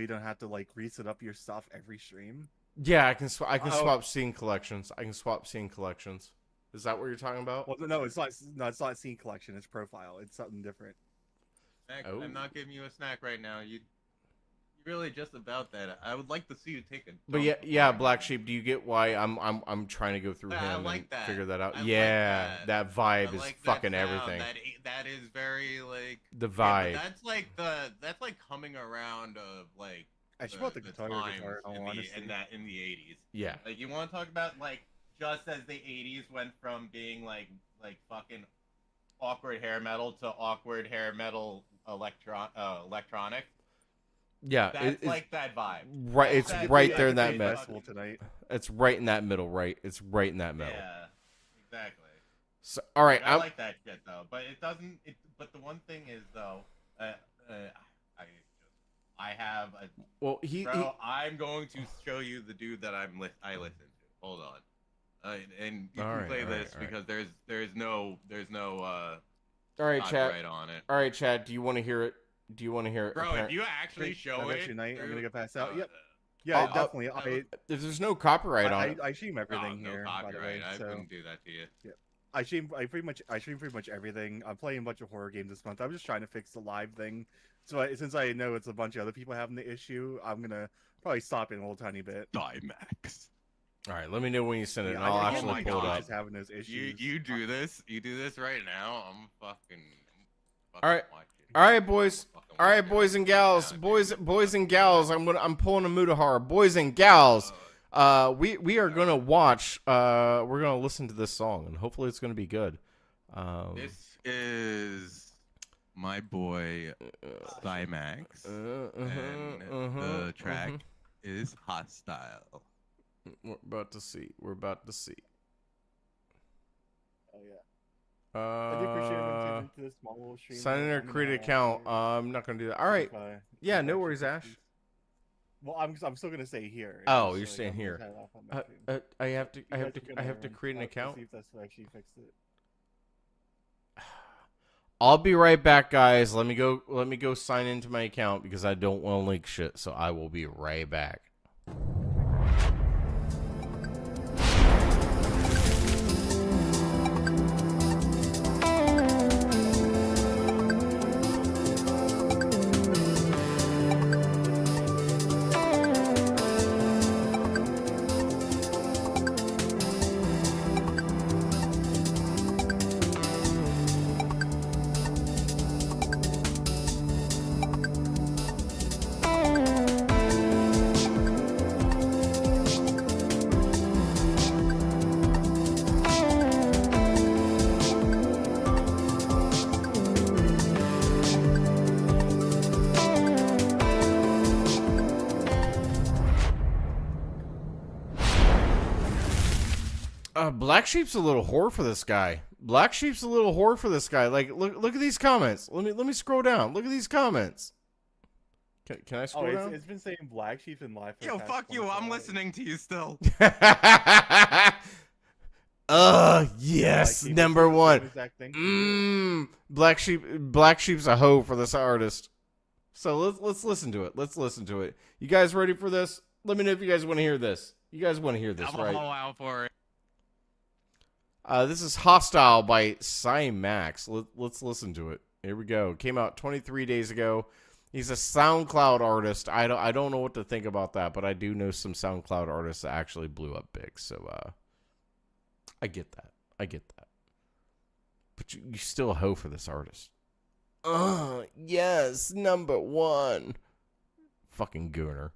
B: don't have to like reset up your stuff every stream.
A: Yeah, I can swap scene collections. Is that what you're talking about?
B: Well, no, it's not. No, it's not scene collection. It's profile. It's something different.
O: I'm not giving you a snack right now. You really just about that. I would like to see you take a.
A: But yeah, Black Sheep. Do you get why I'm trying to go through him and figure that out? That vibe is fucking everything.
O: That is very like
A: the vibe.
O: That's like coming around of like.
B: I should put the guitar
O: in the 80s.
A: Yeah.
O: Like you want to talk about like just as the 80s went from being like fucking awkward hair metal to awkward hair metal electronic.
A: Yeah,
O: that's like that vibe.
A: Right, it's right there in that
B: middle tonight.
A: It's right in that middle, right? It's right in that middle.
O: Yeah, exactly.
A: So, all right,
O: I like that shit though, but it doesn't. But the one thing is though, I have a.
A: Well,
O: I'm going to show you the dude that I listen to. Hold on, and you can play this because there's no.
A: All right, Chad.
O: Right on it.
A: All right, Chad. Do you want to hear it?
O: Bro, if you actually show it,
B: tonight, I'm gonna go pass out. Yep. Yeah, definitely.
A: If there's no copyright on it,
B: I stream everything here.
O: No copyright.
B: By the way,
O: I wouldn't do that to you.
B: Yeah. I stream pretty much everything. I'm playing a bunch of horror games this month. I'm just trying to fix the live thing. So since I know it's a bunch of other people having the issue, I'm gonna probably stop it a little tiny bit.
O: Max.
A: All right, let me know when you send it, and
B: I
A: I'll
B: get
A: actually
B: my
A: pull it
B: God,
A: up.
B: just having those issues.
O: You do this. You do this right now. I'm fucking
A: All right,
O: watching.
A: all right, boys. All right, boys and gals, boys and gals. I'm pulling a Mutahar. Boys and gals. We are gonna watch. We're gonna listen to this song, and hopefully it's gonna be good.
O: This is my boy Climax, and the track is Hostile.
A: We're about to see. We're about to see.
B: Oh yeah. I do appreciate everyone tuning into this small little stream.
A: Sign in or create an account. I'm not gonna do that. All right. Yeah, no worries, Ash.
B: Well, I'm still gonna stay here.
A: Oh, you're staying here. I have to create an account.
B: See if that's what actually fixed it.
A: I'll be right back, guys. Let me go sign into my account because I don't want to link shit. So I will be right back. Black Sheep's a little whore for this guy. Black Sheep's a little whore for this guy. Like, look at these comments. Let me scroll down. Look at these comments. Can I scroll down?
B: It's been saying Black Sheep in live.
O: Yo, fuck you. I'm listening to you still.
A: Yes, number one. Black Sheep's a hoe for this artist. So let's listen to it. Let's listen to it. You guys ready for this? Let me know if you guys want to hear this. You guys want to hear this, right?
O: I'm all out for it.
A: This is Hostile by Cymax. Let's listen to it. Here we go. Came out 23 days ago. He's a SoundCloud artist. I don't know what to think about that, but I do know some SoundCloud artists that actually blew up big. So I get that. But you still a hoe for this artist. Yes, number one. Fucking gooner.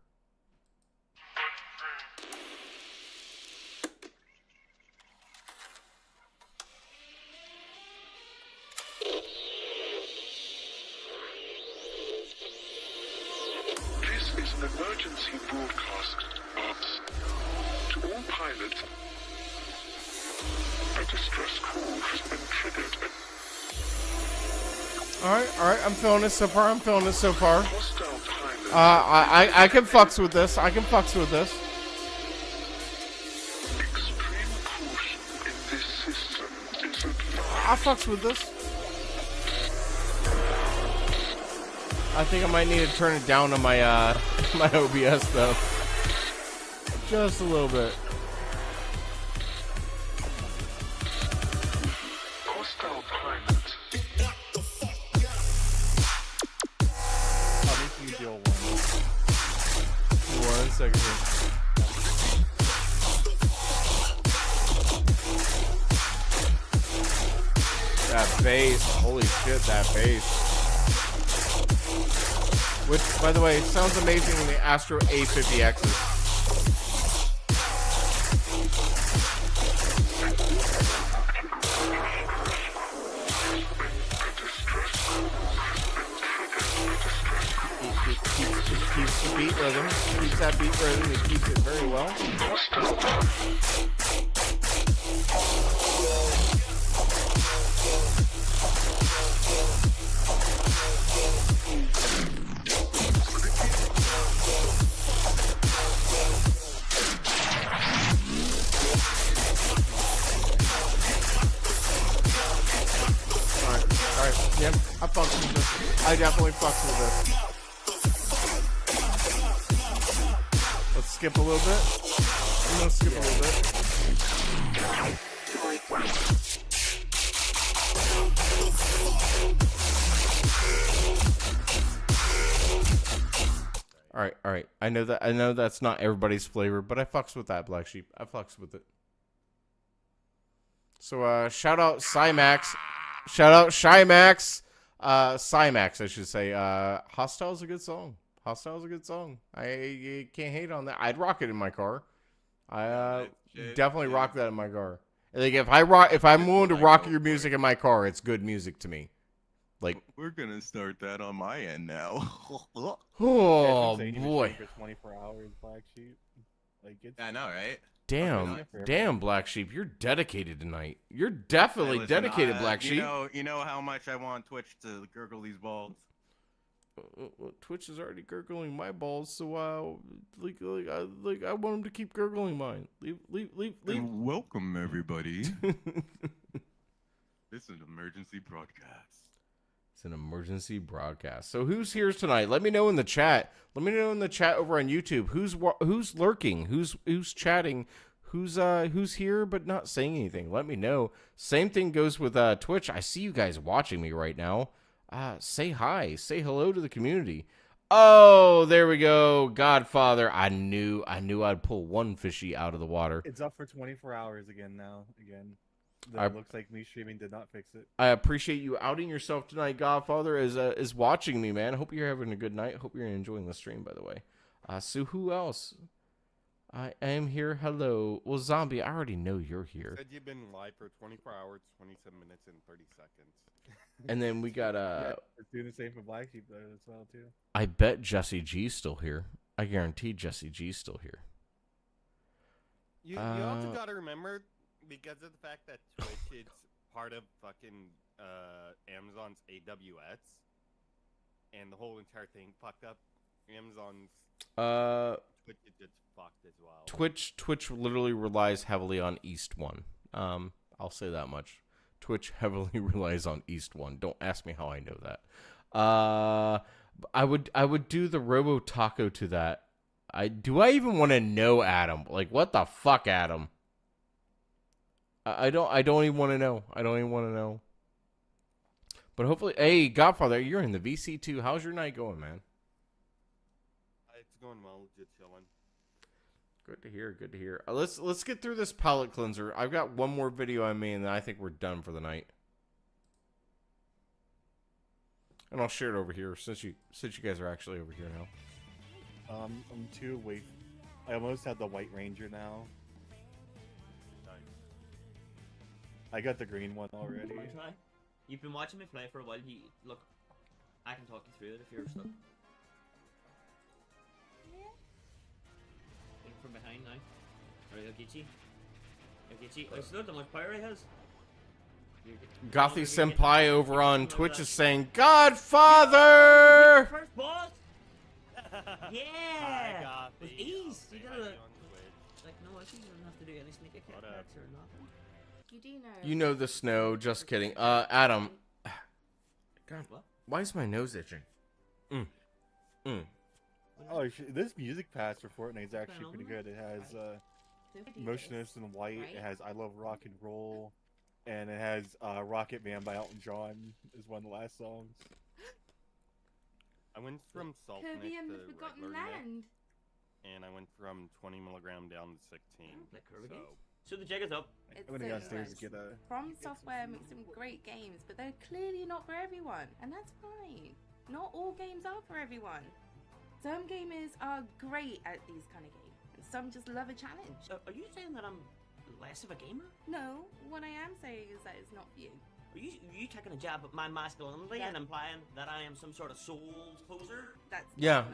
P: This is an emergency broadcast to all pilots. A distress call has been triggered.
A: All right. I'm feeling this so far. I can fucks with this.
P: Extreme caution in this system is advised.
A: I fucks with this. I think I might need to turn it down on my my OBS though, just a little bit.
P: Hostile pilot.
B: I'll make you deal one.
A: 1 second here. That bass, holy shit, that bass. Which, by the way, sounds amazing in the Astro A50Xs. Keeps the beat rhythm. Keeps that beat rhythm. It keeps it very well. Alright, yep, I fucks with this. I definitely fucks with this. Let's skip a little bit. I'm gonna skip a little bit. All right. I know that's not everybody's flavor, but I fucks with that, Black Sheep. I fucks with it. So shout out Cymax. Shout out Shymax. Cymax, I should say. Hostile's a good song. Hostile's a good song. I can't hate on that. I'd rock it in my car. I definitely rock that in my car. Like if I'm willing to rock your music in my car, it's good music to me. Like
O: we're gonna start that on my end now.
A: Oh boy.
B: For 24 hours, Black Sheep. Like it's.
O: I know, right?
A: Damn, Black Sheep, you're dedicated tonight. You're definitely dedicated, Black Sheep.
O: You know how much I want Twitch to gurgle these balls.
A: Twitch is already gurgling my balls, so I want him to keep gurgling mine. Leave.
O: And welcome everybody. This is an emergency broadcast.
A: It's an emergency broadcast. So who's here tonight? Let me know in the chat. Let me know in the chat over on YouTube. Who's lurking? Who's chatting? Who's here but not saying anything? Let me know. Same thing goes with Twitch. I see you guys watching me right now. Say hi. Say hello to the community. Oh, there we go. Godfather. I knew I'd pull one fishy out of the water.
B: It's up for 24 hours again now. It looks like me streaming did not fix it.
A: I appreciate you outing yourself tonight, Godfather, as watching me, man. I hope you're having a good night. Hope you're enjoying the stream, by the way. So who else? I am here. Hello. Well, Zombie, I already know you're here.
Q: Said you've been live for 24 hours, 27 minutes, and 30 seconds.
A: And then we got
B: it's doing the same for Black Sheep though as well too.
A: I bet Jesse G's still here. I guarantee Jesse G's still here.
Q: You also got to remember, because of the fact that Twitch is part of fucking Amazon's AWS, and the whole entire thing fucked up. Amazon's Twitch is just fucked as well.
A: Twitch literally relies heavily on East One. I'll say that much. Twitch heavily relies on East One. Don't ask me how I know that. I would do the Robo Taco to that. Do I even want to know, Adam? Like, what the fuck, Adam? I don't even want to know. I don't even want to know. But hopefully, hey, Godfather, you're in the VC2. How's your night going, man?
Q: It's going well. Just chilling.
A: Good to hear. Good to hear. Let's get through this palate cleanser. I've got one more video on me, and then I think we're done for the night. And I'll share it over here since you guys are actually over here now.
B: I'm 2 away. I almost had the White Ranger now. I got the green one already.
E: You've been watching me play for a while. Look, I can talk you through it if you're stuck. From behind now. Alright, I'll get you. I still don't know how much power he has.
A: Gothy Senpai over on Twitch is saying, Godfather!
E: First boss! Yeah! With ease! You gotta... Like, no, I think you don't have to do any sneak attacks or nothing.
D: You do know.
A: You know the snow. Just kidding. Adam. God, why is my nose itching?
B: Oh, this music pass for Fortnite is actually pretty good. It has Motionless in White. It has I Love Rock and Roll, and it has Rocket Man by Elton John is one of the last songs.
Q: I went from Salt Nick to regular Nick, and I went from 20 milligram down to 16.
E: So the jig is up.
B: I'm gonna go downstairs to get a.
D: From Software makes some great games, but they're clearly not for everyone, and that's fine. Not all games are for everyone. Some gamers are great at these kind of games, and some just love a challenge.
E: Are you saying that I'm less of a gamer?
D: No, what I am saying is that it's not for you.
E: Are you taking a jab at my masculinity and implying that I am some sort of Souls poser?
D: That's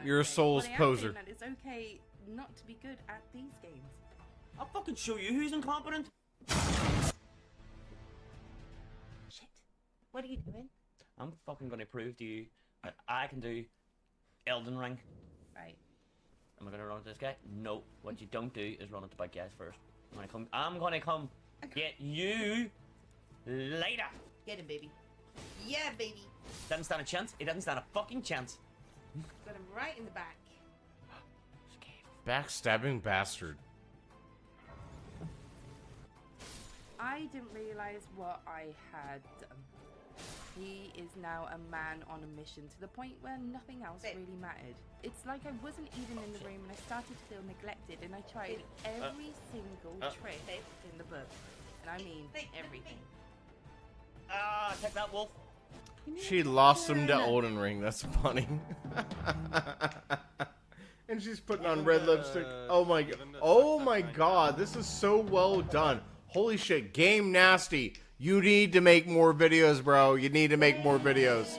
A: you're a Souls poser.
D: That it's okay not to be good at these games.
E: I'll fucking show you who's incompetent.
D: Shit. What are you doing?
E: I'm fucking gonna prove to you that I can do Elden Ring.
D: Right.
E: Am I gonna run into this guy? No. What you don't do is run into bad guys first. I'm gonna come get you later.
D: Get him, baby. Yeah, baby.
E: Doesn't stand a chance. He doesn't stand a fucking chance.
D: Got him right in the back.
A: Backstabbing bastard.
D: I didn't realize what I had done. He is now a man on a mission to the point where nothing else really mattered. It's like I wasn't even in the room and I started to feel neglected, and I tried every single trick in the book. And I mean everything.
E: Take that, Wolf.
A: She lost him to Elden Ring. That's funny. And she's putting on red lipstick. Oh my god. Oh my god. This is so well done. Holy shit. Game Nasty. You need to make more videos, bro. You need to make more videos.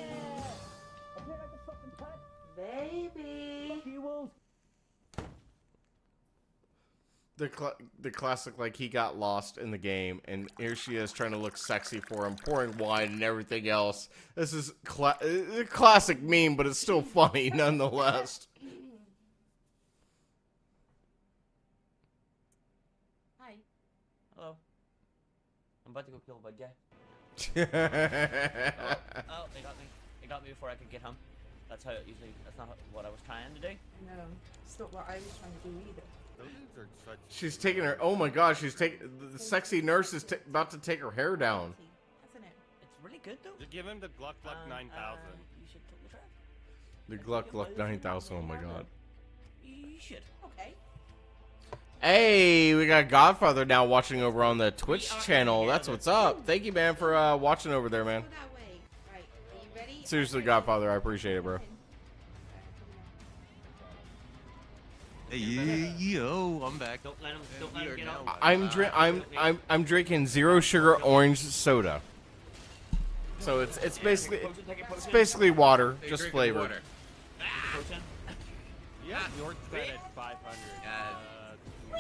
D: Baby.
A: The classic, like, he got lost in the game, and here she is trying to look sexy for him, pouring wine and everything else. This is a classic meme, but it's still funny nonetheless.
E: Hi. Hello. I'm about to go kill a bad guy. Oh, they got me. They got me before I could get him. That's how it usually. That's not what I was trying to do.
D: No, it's not what I was trying to do either.
A: She's taking her. Oh my gosh, she's taking. The sexy nurse is about to take her hair down.
D: Hasn't it?
E: It's really good though.
Q: Just give him the Gluck 9000.
E: You should take the trap.
A: The Gluck 9000. Oh my god.
E: You should. Okay.
A: Hey, we got Godfather now watching over on the Twitch channel. That's what's up. Thank you, man, for watching over there, man.
D: Right, are you ready?
A: Seriously, Godfather, I appreciate it, bro.
O: Hey, yo, I'm back.
E: Don't let him get out.
A: I'm drinking zero sugar orange soda. So it's basically water, just flavored.
Q: Yeah, your thread at 500.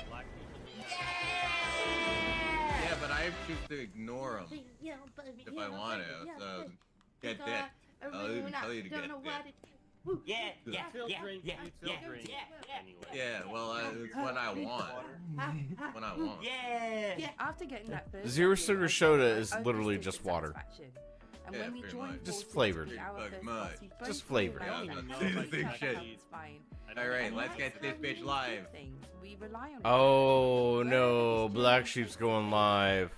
Q: Black
O: Yeah, but I choose to ignore them if I want to. So get that. I'll even tell you to get that.
E: Yeah.
O: Yeah, well, it's what I want. What I want.
E: Yeah.
D: After getting that first
A: Zero sugar soda is literally just water.
D: And
O: Yeah,
D: when we
O: pretty
D: joined
O: much.
A: Just flavored. Just flavored.
O: Alright, let's get this bitch live.
D: We rely on
A: Oh no, Black Sheep's going live.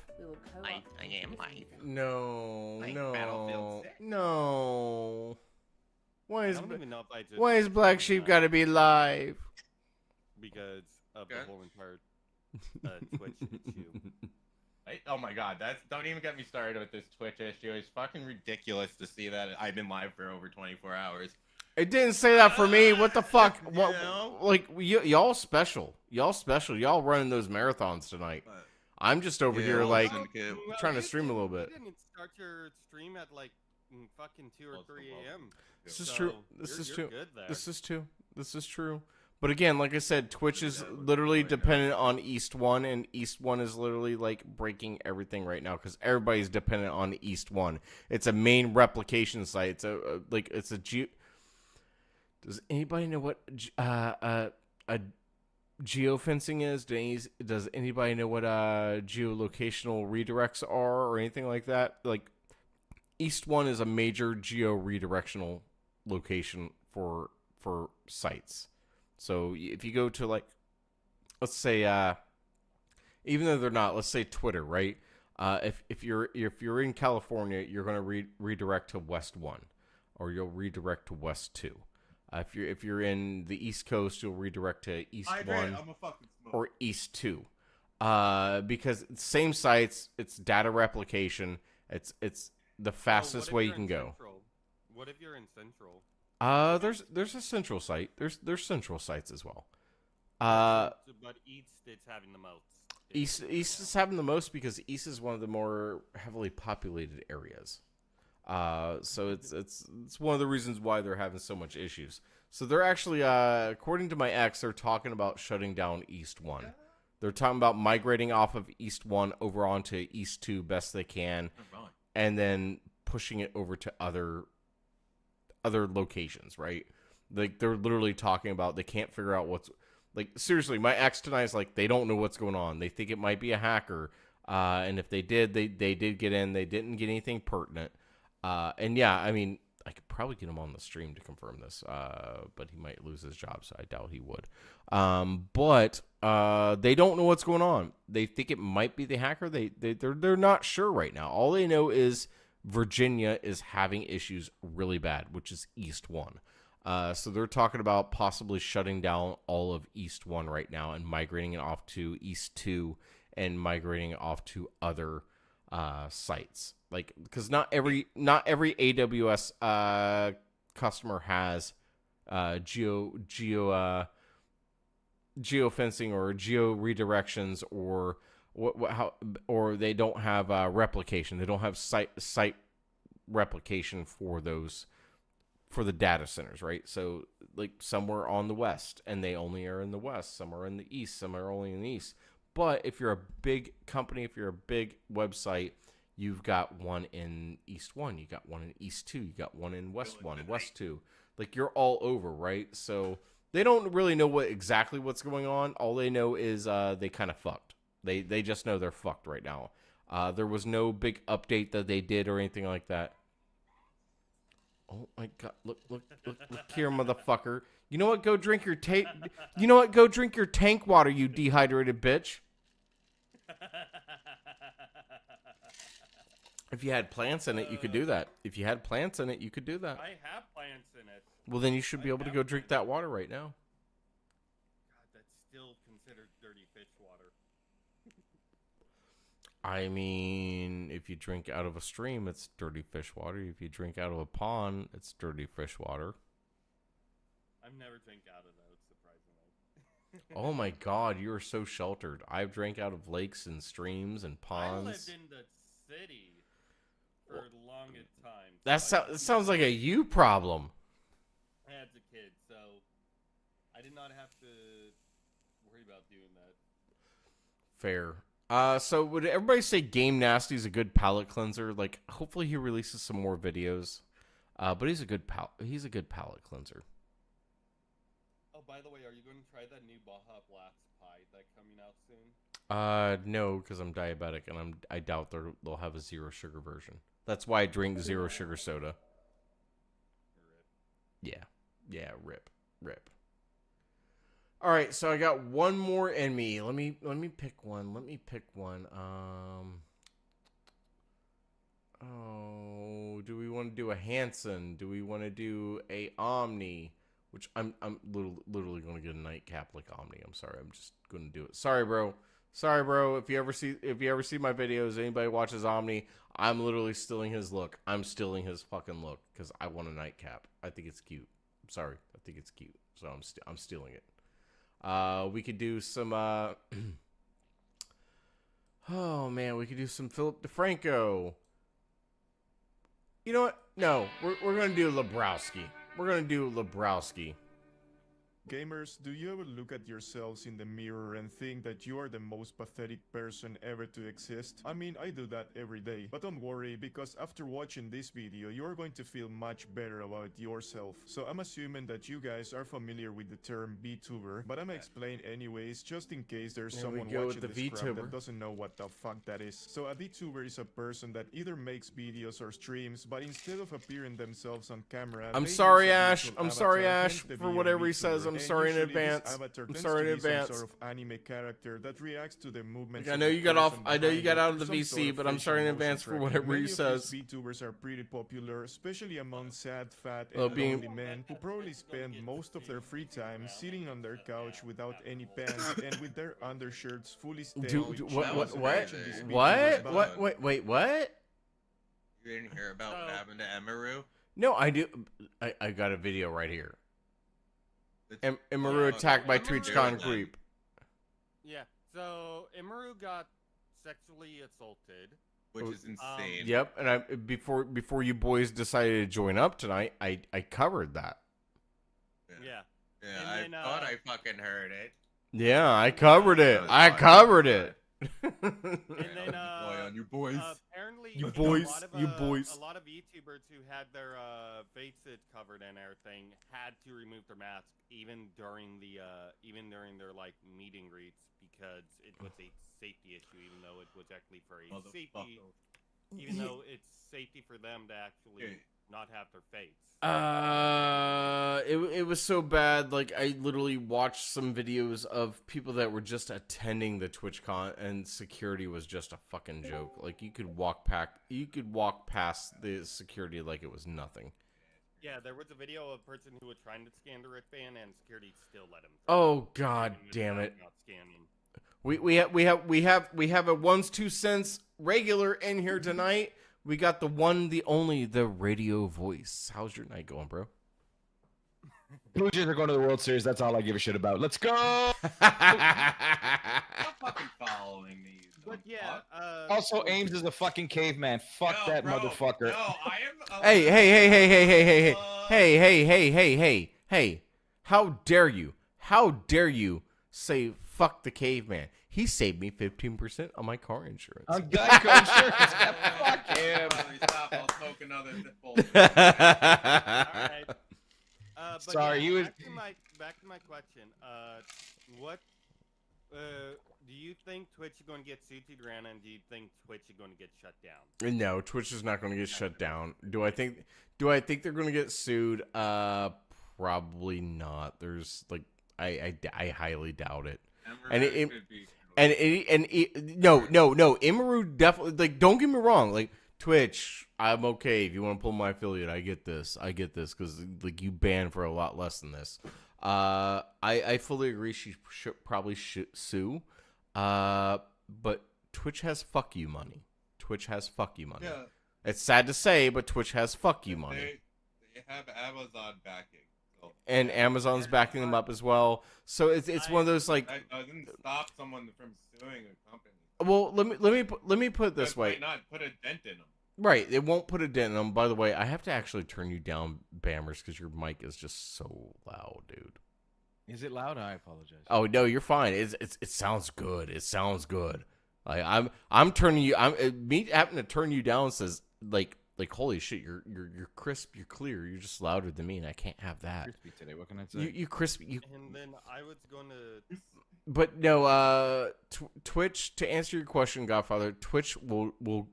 E: I am live.
A: No,
O: Battlefield 6.
A: no. Why
Q: I don't even know if I just.
A: why is Black Sheep got to be live?
Q: Because of the whole entire Twitch issue.
O: Oh my god, don't even get me started with this Twitch issue. It's fucking ridiculous to see that I've been live for over 24 hours.
A: It didn't say that for me. What the fuck? What?
O: know?
A: Like y'all special. Y'all running those marathons tonight. I'm just over here like trying to stream a little bit.
Q: You didn't start your stream at like fucking 2 or 3 a.m.
A: This is true. This is true.
Q: Good there.
A: This is true. This is true. But again, like I said, Twitch is literally dependent on East One, and East One is literally like breaking everything right now because everybody's dependent on East One. It's a main replication site. It's a Does anybody know what a geofencing is? Does anybody know what geolocational redirects are or anything like that? Like East One is a major geo redirectional location for sites. So if you go to, like, let's say even though they're not, let's say Twitter, right? If you're in California, you're going to redirect to West 1 or you'll redirect to West 2. If you're in the East Coast, you'll redirect to East 1 or East 2. Because same sites, it's data replication. It's the fastest way you can go.
Q: What if you're in Central?
A: There's a central site. There's central sites as well.
Q: But East is having the most.
A: East is having the most because East is one of the more heavily populated areas. So it's one of the reasons why they're having so much issues. So they're actually, according to my ex, they're talking about shutting down East 1. They're talking about migrating off of East 1 over onto East 2 best they can, and then pushing it over to other locations, right? Like they're literally talking about they can't figure out what's like. Seriously, my ex tonight is like they don't know what's going on. They think it might be a hacker, and if they did, they did get in. They didn't get anything pertinent. And yeah, I mean, I could probably get him on the stream to confirm this, but he might lose his job, so I doubt he would. But they don't know what's going on. They think it might be the hacker. They're not sure right now. All they know is Virginia is having issues really bad, which is East 1. So they're talking about possibly shutting down all of East 1 right now and migrating it off to East 2 and migrating it off to other sites. Like, because not every AWS customer has geofencing or geo redirections or or they don't have replication. They don't have site replication for those, for the data centers, right? So like some are on the west and they only are in the west, some are in the east, some are only in the east. But if you're a big company, if you're a big website, you've got one in East 1, you got one in East 2, you got one in West 1, West 2. Like you're all over, right? So they don't really know exactly what's going on. All they know is they kind of fucked. They just know they're fucked right now. There was no big update that they did or anything like that. Oh my god! Look here, motherfucker! You know what? Go drink your You know what? Go drink your tank water, you dehydrated bitch. If you had plants in it, you could do that. If you had plants in it, you could do that.
Q: I have plants in it.
A: Well, then you should be able to go drink that water right now.
Q: God, that's still considered dirty fish water.
A: I mean, if you drink out of a stream, it's dirty fish water. If you drink out of a pond, it's dirty fish water.
Q: I've never drank out of those, surprisingly.
A: Oh my god, you are so sheltered. I've drank out of lakes and streams and ponds.
Q: I lived in the city for a long time.
A: That sounds like a you problem.
Q: As a kid, so I did not have to worry about doing that.
A: Fair. So would everybody say Game Nasty is a good palate cleanser? Like, hopefully he releases some more videos. But he's a good palate cleanser.
Q: Oh, by the way, are you going to try that new Baja Blast pie that's coming out soon?
A: No, because I'm diabetic and I doubt they'll have a zero sugar version. That's why I drink zero sugar soda. Yeah, rip. All right, so I got one more in me. Let me pick one. Oh, do we want to do a Hanson? Do we want to do a Omni? Which I'm literally going to get a nightcap like Omni. I'm sorry, I'm just going to do it. Sorry, bro. If you ever see my videos, anybody watches Omni, I'm literally stealing his look. I'm stealing his fucking look because I want a nightcap. I think it's cute. I'm sorry, I think it's cute, so I'm stealing it. We could do some. Oh man, we could do some Philip DeFranco. You know what? No, we're gonna do Lebrowski.
R: Gamers, do you ever look at yourselves in the mirror and think that you are the most pathetic person ever to exist? I mean, I do that every day. But don't worry, because after watching this video, you are going to feel much better about yourself. So I'm assuming that you guys are familiar with the term VTuber, but I'm gonna explain anyways, just in case there's someone watching this crap that doesn't know what the fuck that is. So a VTuber is a person that either makes videos or streams, but instead of appearing themselves on camera,
A: I'm sorry, Ash, for whatever he says. I'm sorry in advance.
R: Sort of anime character that reacts to the movements.
A: I know you got out of the VC, but I'm sorry in advance for whatever he says.
R: VTubers are pretty popular, especially among sad, fat, and lonely men who probably spend most of their free time sitting on their couch without any pants and with their undershirts fully stained.
A: What? Wait, what?
O: You didn't hear about what happened to Emeru?
A: No, I do. I got a video right here. Emeru attacked by TwitchCon creep.
Q: Yeah, so Emeru got sexually assaulted,
O: which is insane.
A: Yep, and before you boys decided to join up tonight, I covered that.
Q: Yeah.
O: I thought I fucking heard it.
A: Yeah, I covered it. And
Q: then
O: boy on you boys.
Q: Apparently,
A: you boys.
Q: A lot of YouTubers who had their faces covered and everything had to remove their masks even during their like meet and greets because it was a safety issue, even though it was actually for a safety. Even though it's safety for them to actually not have their face?
A: It was so bad. Like, I literally watched some videos of people that were just attending the TwitchCon, and security was just a fucking joke. Like, you could walk past the security like it was nothing.
Q: Yeah, there was a video of a person who was trying to scan the wristband, and security still let him.
A: Oh god damn it!
Q: Not scanning.
A: We have a ones 2 cents regular in here tonight. We got the one, the only, the radio voice. How's your night going, bro?
S: Blue Jays are going to the World Series. That's all I give a shit about. Let's go!
O: Stop fucking following these.
Q: But yeah.
S: Also, Ames is a fucking caveman. Fuck that motherfucker.
O: No, I am.
A: Hey! How dare you? How dare you say fuck the caveman? He saved me 15% on my car insurance.
S: On Geico insurance. Fuck him.
O: Stop! I'll smoke another nipple.
Q: Alright.
S: Sorry, he was.
Q: Back to my question. What do you think Twitch is going to get sued to ground, and do you think Twitch is going to get shut down?
A: No, Twitch is not going to get shut down. Do I think they're going to get sued? Probably not. There's like I highly doubt it. No, Imaru definitely, like, don't get me wrong, like, Twitch, I'm okay if you want to pull my affiliate. I get this because like you banned for a lot less than this. I fully agree. She should probably sue. But Twitch has fuck you money. Yeah. It's sad to say, but Twitch has fuck you money.
O: They have Amazon backing. So.
A: And Amazon's backing them up as well. So it's one of those, like,
O: that doesn't stop someone from suing a company.
A: Well, let me put it this way.
O: Might not put a dent in them.
A: Right, it won't put a dent in them. By the way, I have to actually turn you down, Bammers, because your mic is just so loud, dude.
S: Is it loud? I apologize.
A: Oh no, you're fine. It sounds good. It sounds good. Like I'm turning you. Me having to turn you down says like holy shit. You're crisp. You're clear. You're just louder than me, and I can't have that.
S: Crispy today. What can I say?
A: You crispy.
Q: And then I was going to.
A: But no, Twitch. To answer your question, Godfather, Twitch will.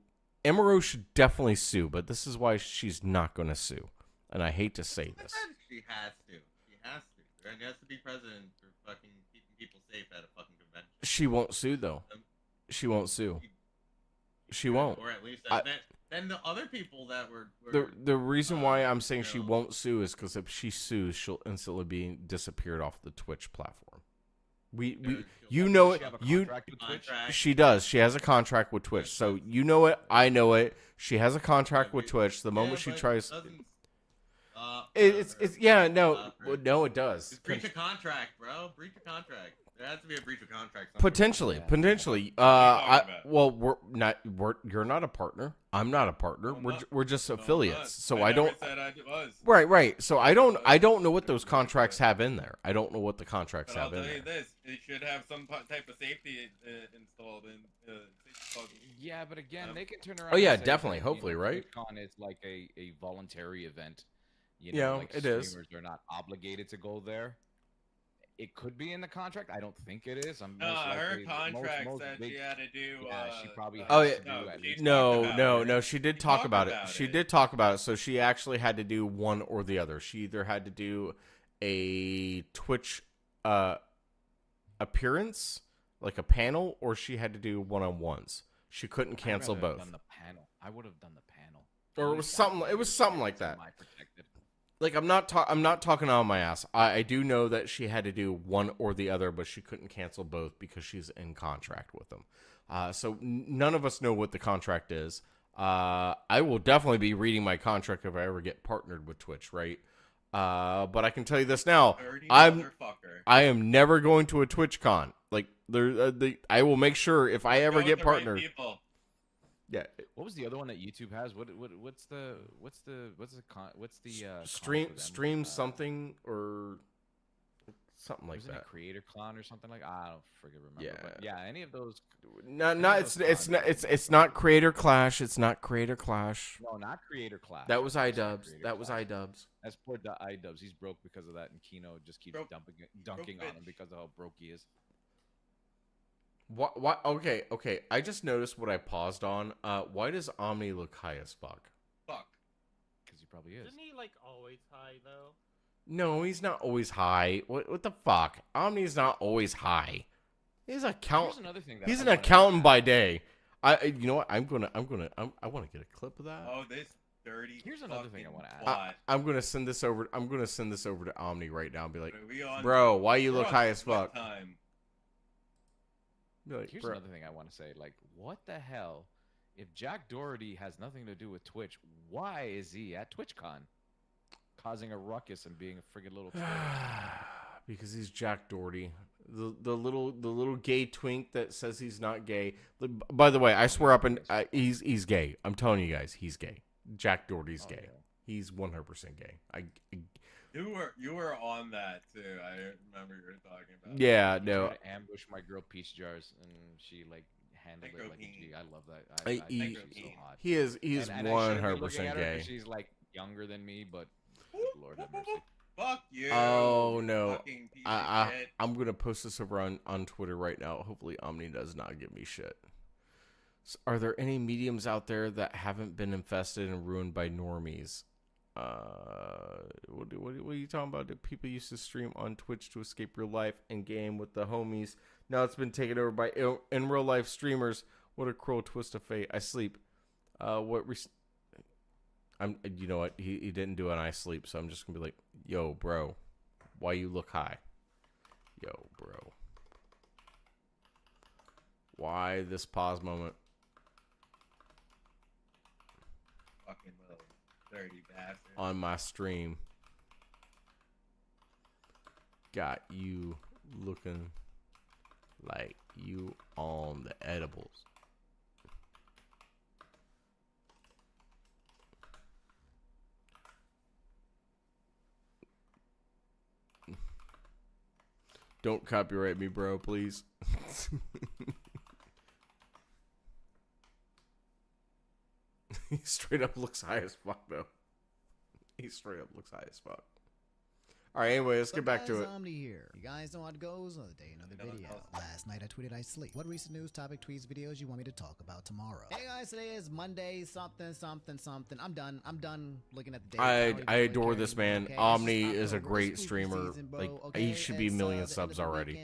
A: Emerald should definitely sue, but this is why she's not going to sue. And I hate to say this.
O: She has to. She has to. She has to be president for fucking keeping people safe at a fucking convention.
A: She won't sue, though. She won't sue. She won't.
O: Or at least then the other people that were
A: the reason why I'm saying she won't sue is because if she sues, she'll instantly be disappeared off the Twitch platform. You know it. She does. She has a contract with Twitch, so you know it. I know it. She has a contract with Twitch. The moment she tries, it does.
O: It's breach of contract, bro. Breach of contract. There has to be a breach of contract.
A: Potentially. You're not a partner. I'm not a partner. We're just affiliates. So I don't.
O: Said I was.
A: Right. So I don't know what those contracts have in there. I don't know what the contracts have in there.
O: I'll tell you this: it should have some type of safety installed in.
T: Yeah, but again, they can turn around.
A: Oh yeah,
T: and say,
A: definitely. Hopefully, right?
T: TwitchCon is like a voluntary event.
A: Like it is.
T: Streamers are not obligated to go there. It could be in the contract. I don't think it is.
O: Her contract said she had to do.
T: Yeah, she probably.
A: No. She did talk about it. She did talk about it. So she actually had to do one or the other. She either had to do a Twitch appearance, like a panel, or she had to do one-on-ones. She couldn't cancel both.
T: I would have done the panel.
A: Or it was something. It was something like that. Like I'm not talking on my ass. I do know that she had to do one or the other, but she couldn't cancel both because she's in contract with them. So none of us know what the contract is. I will definitely be reading my contract if I ever get partnered with Twitch, right? But I can tell you this now: I am never going to a TwitchCon. Like I will make sure if I ever get partnered. Yeah.
T: What was the other one that YouTube has? What's the
A: stream something or something like that?
T: Creator Clan or something like I don't remember.
A: Yeah.
T: But yeah, any of those.
A: It's not Creator Clash. It's not Creator Clash.
T: No, not Creator Clash.
A: That was iDubbbz. That was iDubbbz.
T: That's poor iDubbbz. He's broke because of that, and Kino just keeps dunking on him because of how broke he is.
A: What? Okay. I just noticed what I paused on. Why does Omni look high as fuck?
O: Fuck.
T: Because he probably is.
Q: Isn't he like always high though?
A: No, he's not always high. What the fuck? Omni's not always high. He's
T: Here's another thing that
A: He's
T: I
A: an
T: wanna
A: accountant by day. You know what? I want to get a clip of that.
O: Oh, this dirty.
T: Here's another thing I want to add.
A: I'm gonna send this over. I'm gonna send this over to Omni right now and be like,
O: Are we on-
A: bro, why you
O: we're
A: look
O: on
A: high as
O: split
A: fuck?
O: time.
A: Be like,
T: Here's
A: bro.
T: another thing I want to say. Like, what the hell? If Jack Doherty has nothing to do with Twitch, why is he at TwitchCon, causing a ruckus and being a friggin' little troll?
A: Because he's Jack Doherty, the little gay twink that says he's not gay. By the way, I swear up and he's gay. I'm telling you guys, he's gay. Jack Doherty's gay.
T: Yeah.
A: He's 100% gay.
O: You were on that too. I remember you were talking about.
A: Yeah,
T: He
A: no.
T: tried to ambush my girl Peace Jars, and she like handled it like a G. I love that. I think she's so hot.
A: He's
T: And I shouldn't be
A: 100%
T: looking at her 'cause
A: gay.
T: she's like younger than me, but good Lord have mercy.
O: Fuck you.
A: Oh no!
O: fucking piece of shit.
A: I'm gonna post this over on Twitter right now. Hopefully, Omni does not give me shit. So are there any mediums out there that haven't been infested and ruined by normies? What are you talking about? That people used to stream on Twitch to escape real life and game with the homies. Now it's been taken over by in real life streamers. What a cruel twist of fate. I sleep. You know what? He didn't do an I sleep, so I'm just gonna be like, yo, bro, why you look high? Yo, bro, why this pause moment?
O: Fucking little dirty bastard.
A: On my stream got you looking like you on the edibles. Don't copyright me, bro, please. He straight up looks high as fuck, though. He straight up looks high as fuck. All right, anyway, let's get back to it.
U: Omni here. You guys know how it goes. Another day, another video. Last night I tweeted I sleep. What recent news, topic, tweets, videos you want me to talk about tomorrow? Hey guys, today is Monday. Something. I'm done. I'm done looking at the day.
A: I adore this man. Omni is a great streamer. Like he should be a million subs already.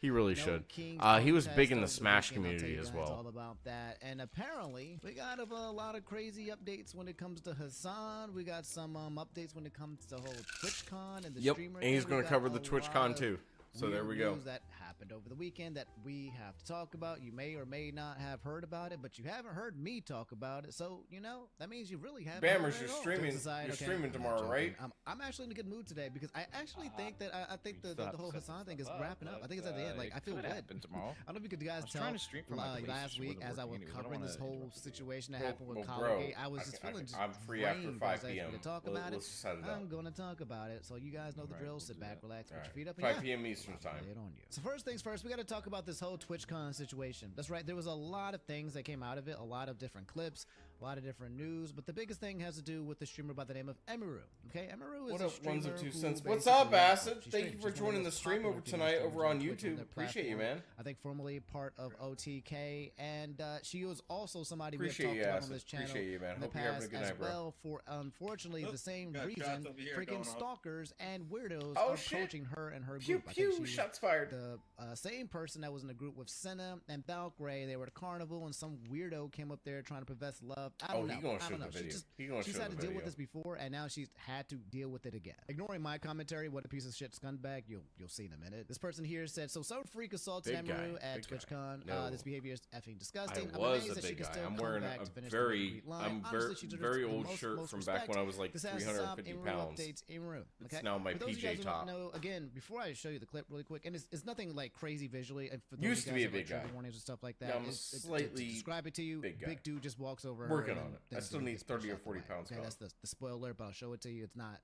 A: He really should. He was big in the Smash community as well.
U: All about that. And apparently we got a lot of crazy updates when it comes to Hassan. We got some updates when it comes to the whole TwitchCon and the
A: Yep,
U: streamer.
A: and he's
U: thing.
A: going
U: We
A: to
U: got
A: cover the
U: a
A: TwitchCon
U: lot
A: too.
U: of
A: So there we go.
U: news that happened over the weekend that we have to talk about. You may or may not have heard about it, but you haven't heard me talk about it. So you know that means you really haven't.
A: Bammers,
U: heard it
A: you're
U: at all.
A: streaming.
U: Jokes aside,
A: You're
U: okay,
A: streaming
U: I'm not
A: tomorrow,
U: joking.
A: right?
U: I'm actually in a good mood today because I actually think that I think the whole Hassan thing is wrapping up. I think it's at the end. Like I feel good.
T: Tomorrow.
U: I don't know if you guys
T: was
U: tell
T: trying to stream for my
U: last
T: PlayStation
U: week
T: wasn't
U: as I was
T: working anyways. I don't
U: covering this
T: wanna
U: whole
T: interrupt you.
U: situation that
A: Well,
U: happened with
A: well, bro,
U: Colgate. I was just feeling just
A: I'm free after
U: drained
A: 5
U: because I
A: p.m.
U: was to talk about it.
A: Let's set it up.
U: I'm gonna talk about it. So you guys know the drill. Sit back, relax, put your feet up. and
A: 5
U: yeah,
A: p.m. Eastern time.
U: lay it on you. So first things first, we got to talk about this whole TwitchCon situation. That's right. There was a lot of things that came out of it, a lot of different clips, a lot of different news, but the biggest thing has to do with the streamer by the name of Emiru. Okay, Emiru is
A: What
U: a
A: up,
U: streamer
A: ones and two
U: who
A: cents? What's
U: basically-
A: up, Acid?
U: she
A: Thank you
U: streams.
A: for
U: She's one of
A: joining
U: the
A: the
U: most
A: stream
U: popular
A: over
U: female
A: tonight
U: streamers
A: over on
U: Twitch and
A: YouTube.
U: their
A: Appreciate you,
U: platform.
A: man.
U: I think formerly part of OTK, and she was also somebody we have
A: Appreciate
U: talked
A: you,
U: about on
A: Acid.
U: this channel
A: Appreciate you, man.
U: in the
A: Hope you're having a
U: past
A: good
U: as
A: night, bro.
U: well. For unfortunately the same
O: got
U: reason,
O: shots over here
U: freaking
O: going on.
U: stalkers and weirdos
A: Oh,
U: are
A: shit.
U: approaching her and her
A: Pew
U: group. I think
A: pew.
U: she was
A: Shots fired.
U: the same person that was in the group with Senna and Valkyrie. They were at a carnival, and some weirdo came up there trying to profess love. I don't
A: Oh,
U: know.
A: he gonna
U: I
A: show
U: don't
A: the
U: know.
A: video.
U: She just,
A: He gonna
U: she's
A: show
U: had
A: the
U: to deal
A: video.
U: with this before, and now she's had to deal with it again. Ignoring my commentary, what a piece of shit scumbag, you'll see in a minute. This person here said, so some freak assaulted
A: Big guy,
U: Emaru at
A: big guy.
U: TwitchCon.
A: No.
U: This behavior is effing disgusting.
A: I
U: I'm
A: was
U: amazed
A: a
U: that she
A: big
U: can
A: guy.
U: still
A: I'm
U: come
A: wearing
U: back
A: a
U: to finish
A: very,
U: the line.
A: I'm
U: Honestly, she deserves
A: very
U: the
A: old
U: most
A: shirt from back
U: respect.
A: when I was like
U: This has to stop.
A: 350
U: Emaru
A: pounds.
U: updates Emaru.
A: It's now my
U: For those of you
A: PJ
U: guys who
A: top.
U: don't know, again, before I show you the clip really quick, and it's nothing like crazy visually. And for those
A: Used
U: of
A: to
U: you
A: be
U: guys
A: a
U: that have,
A: big guy.
U: warnings and stuff like that.
A: Yeah, I'm
U: to
A: slightly
U: describe it to you.
A: big guy.
U: Dude just walks over.
A: Working
U: her
A: on
U: and
A: it. I
U: then
A: still
U: dude
A: need
U: gets pushed
A: 30 or
U: out the
A: 40
U: way.
A: pounds
U: Okay,
A: gone.
U: that's the spoiler, but I'll show it to you. It's not.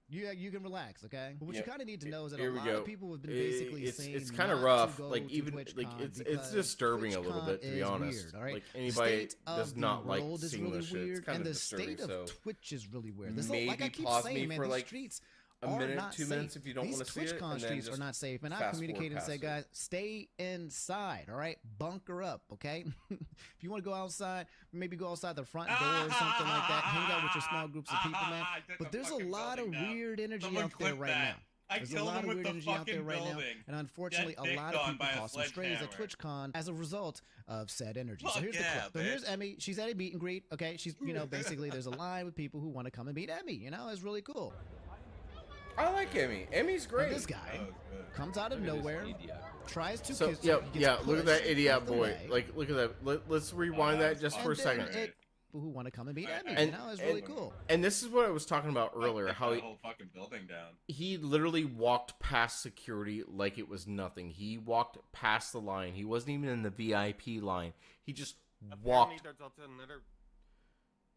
U: You can relax, okay? But what
A: Yep.
U: you kind of need to know is that
A: Here
U: a
A: we
U: lot
A: go.
U: of people have been basically saying
A: it's kind of
U: not
A: rough.
U: to go
A: Like
U: to
A: even
U: TwitchCon
A: like it's
U: because
A: disturbing a little
U: TwitchCon
A: bit, to be
U: is
A: honest.
U: weird, all right?
A: Like
U: The
A: anybody
U: state of
A: does
U: the
A: not like
U: world is
A: seeing
U: really
A: this shit. It's
U: weird,
A: kind
U: and
A: of
U: the state
A: disturbing.
U: of
A: So
U: Twitch is really weird. Like I
A: maybe
U: keep
A: pause
U: saying,
A: me
U: man,
A: for
U: these
A: like
U: streets
A: a
U: are
A: minute,
U: not
A: 2
U: safe.
A: minutes if you don't
U: These
A: want to see it.
U: TwitchCon
A: And then
U: streets are
A: just
U: not safe. And I
A: fast
U: communicated and
A: forward
U: said,
A: past
U: guys, stay inside. All right, bunker up. Okay, if you want to go outside, maybe go outside the front door or something like that. Hang out with your small groups of people, man. But there's a lot of weird energy out there right now. There's a lot of weird energy out there right now, and unfortunately, a lot of people caught some strays at TwitchCon as a result of said energy. So here's the clip. So here's Emmy. She's at a meet and greet. Okay, she's basically there's a line with people who want to come and meet Emmy. It's really cool.
A: I like Emmy. Emmy's great.
U: And this guy comes out of nowhere, tries to
A: So
U: kiss.
A: yeah. Look at that
U: pushed
A: idiot
U: out the
A: boy.
U: way.
A: Look at that. Let's rewind that just for a second.
U: People who want to come and meet Emmy.
A: And,
U: It's really cool.
A: And this is what I was talking about earlier. How
O: the
A: he,
O: whole fucking building down.
A: he literally walked past security like it was nothing. He walked past the line. He wasn't even in the VIP line. He just walked.
Q: There's also another.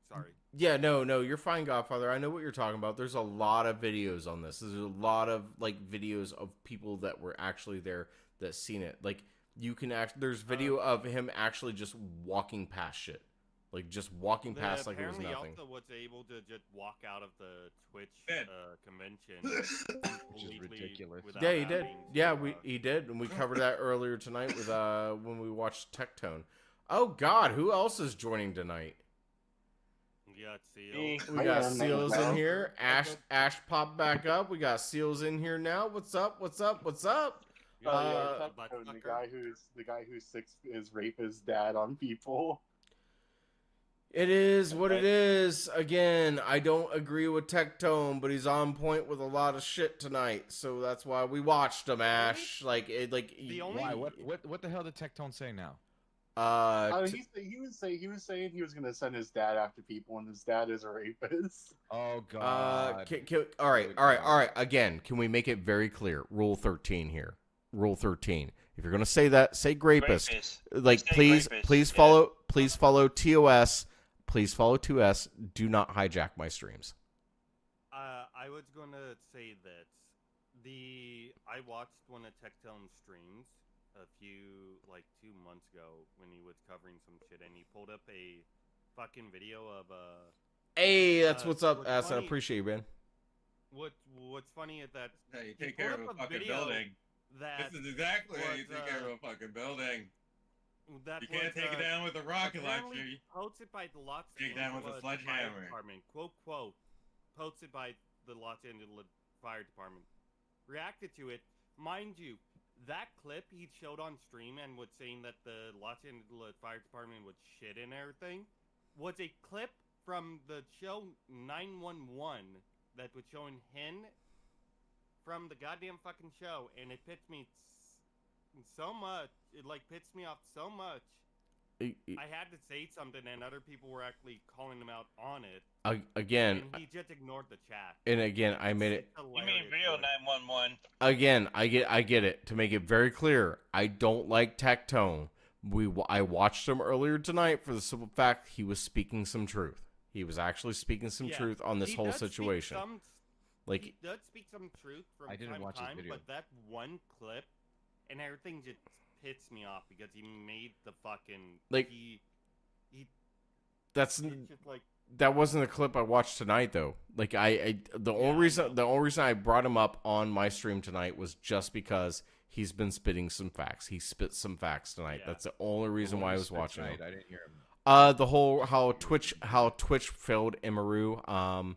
Q: Sorry.
A: Yeah, no, you're fine, Godfather. I know what you're talking about. There's a lot of videos on this. There's a lot of videos of people that were actually there that seen it. Like you can there's video of him actually just walking past shit. Like just walking past like it was nothing.
Q: Apparently, also was able to just walk out of the Twitch convention.
T: Which is ridiculous.
A: Yeah, he did. Yeah, he did, and we covered that earlier tonight with when we watched Tectone. Oh God, who else is joining tonight?
Q: We got Seals.
A: We got Seals in here. Ash popped back up. We got Seals in here now. What's up?
B: The guy who's is rape his dad on people.
A: It is what it is. Again, I don't agree with Tectone, but he's on point with a lot of shit tonight, so that's why we watched him. Ash,
T: Why? What the hell did Tectone say now?
B: He was saying he was gonna send his dad after people, and his dad is a rapist.
T: Oh God.
A: All right. Again, can we make it very clear? Rule 13 here. Rule 13. If you're gonna say that, say grapist. Like, please follow TOS. Please follow 2S. Do not hijack my streams.
Q: I was gonna say that I watched one of Tectone's streams a few 2 months ago when he was covering some shit, and he pulled up a fucking video of
A: Hey, that's what's up, ass. I appreciate you, man.
Q: What's funny is that
O: you take care of a fucking building. This is exactly how you take care of a fucking building. You can't take it down with a rocket launcher.
Q: Posted by the Los
O: Take it down with a sledgehammer.
Q: Quote, posted by the Los Angeles Fire Department. Reacted to it. Mind you, that clip he showed on stream and was saying that the Los Angeles Fire Department was shit and everything was a clip from the show 911 that was showing him from the goddamn fucking show, and it pissed me so much. It pissed me off so much. I had to say something, and other people were actually calling him out on it.
A: Again,
Q: and he just ignored the chat.
A: And again, I made it.
O: You mean real 911?
A: Again, I get it. To make it very clear, I don't like Tectone. I watched him earlier tonight for the simple fact he was speaking some truth. He was actually speaking some truth on this whole situation.
Q: He does speak some truth from
T: I didn't
Q: time
T: watch
Q: to time,
T: his video.
Q: but that one clip and everything just pissed me off because he made the fucking
A: that wasn't the clip I watched tonight though. The only reason I brought him up on my stream tonight was just because he's been spitting some facts. He spit some facts tonight. Yeah. That's the only reason why I was watching him.
T: I didn't hear him.
A: The whole how Twitch failed Emeru.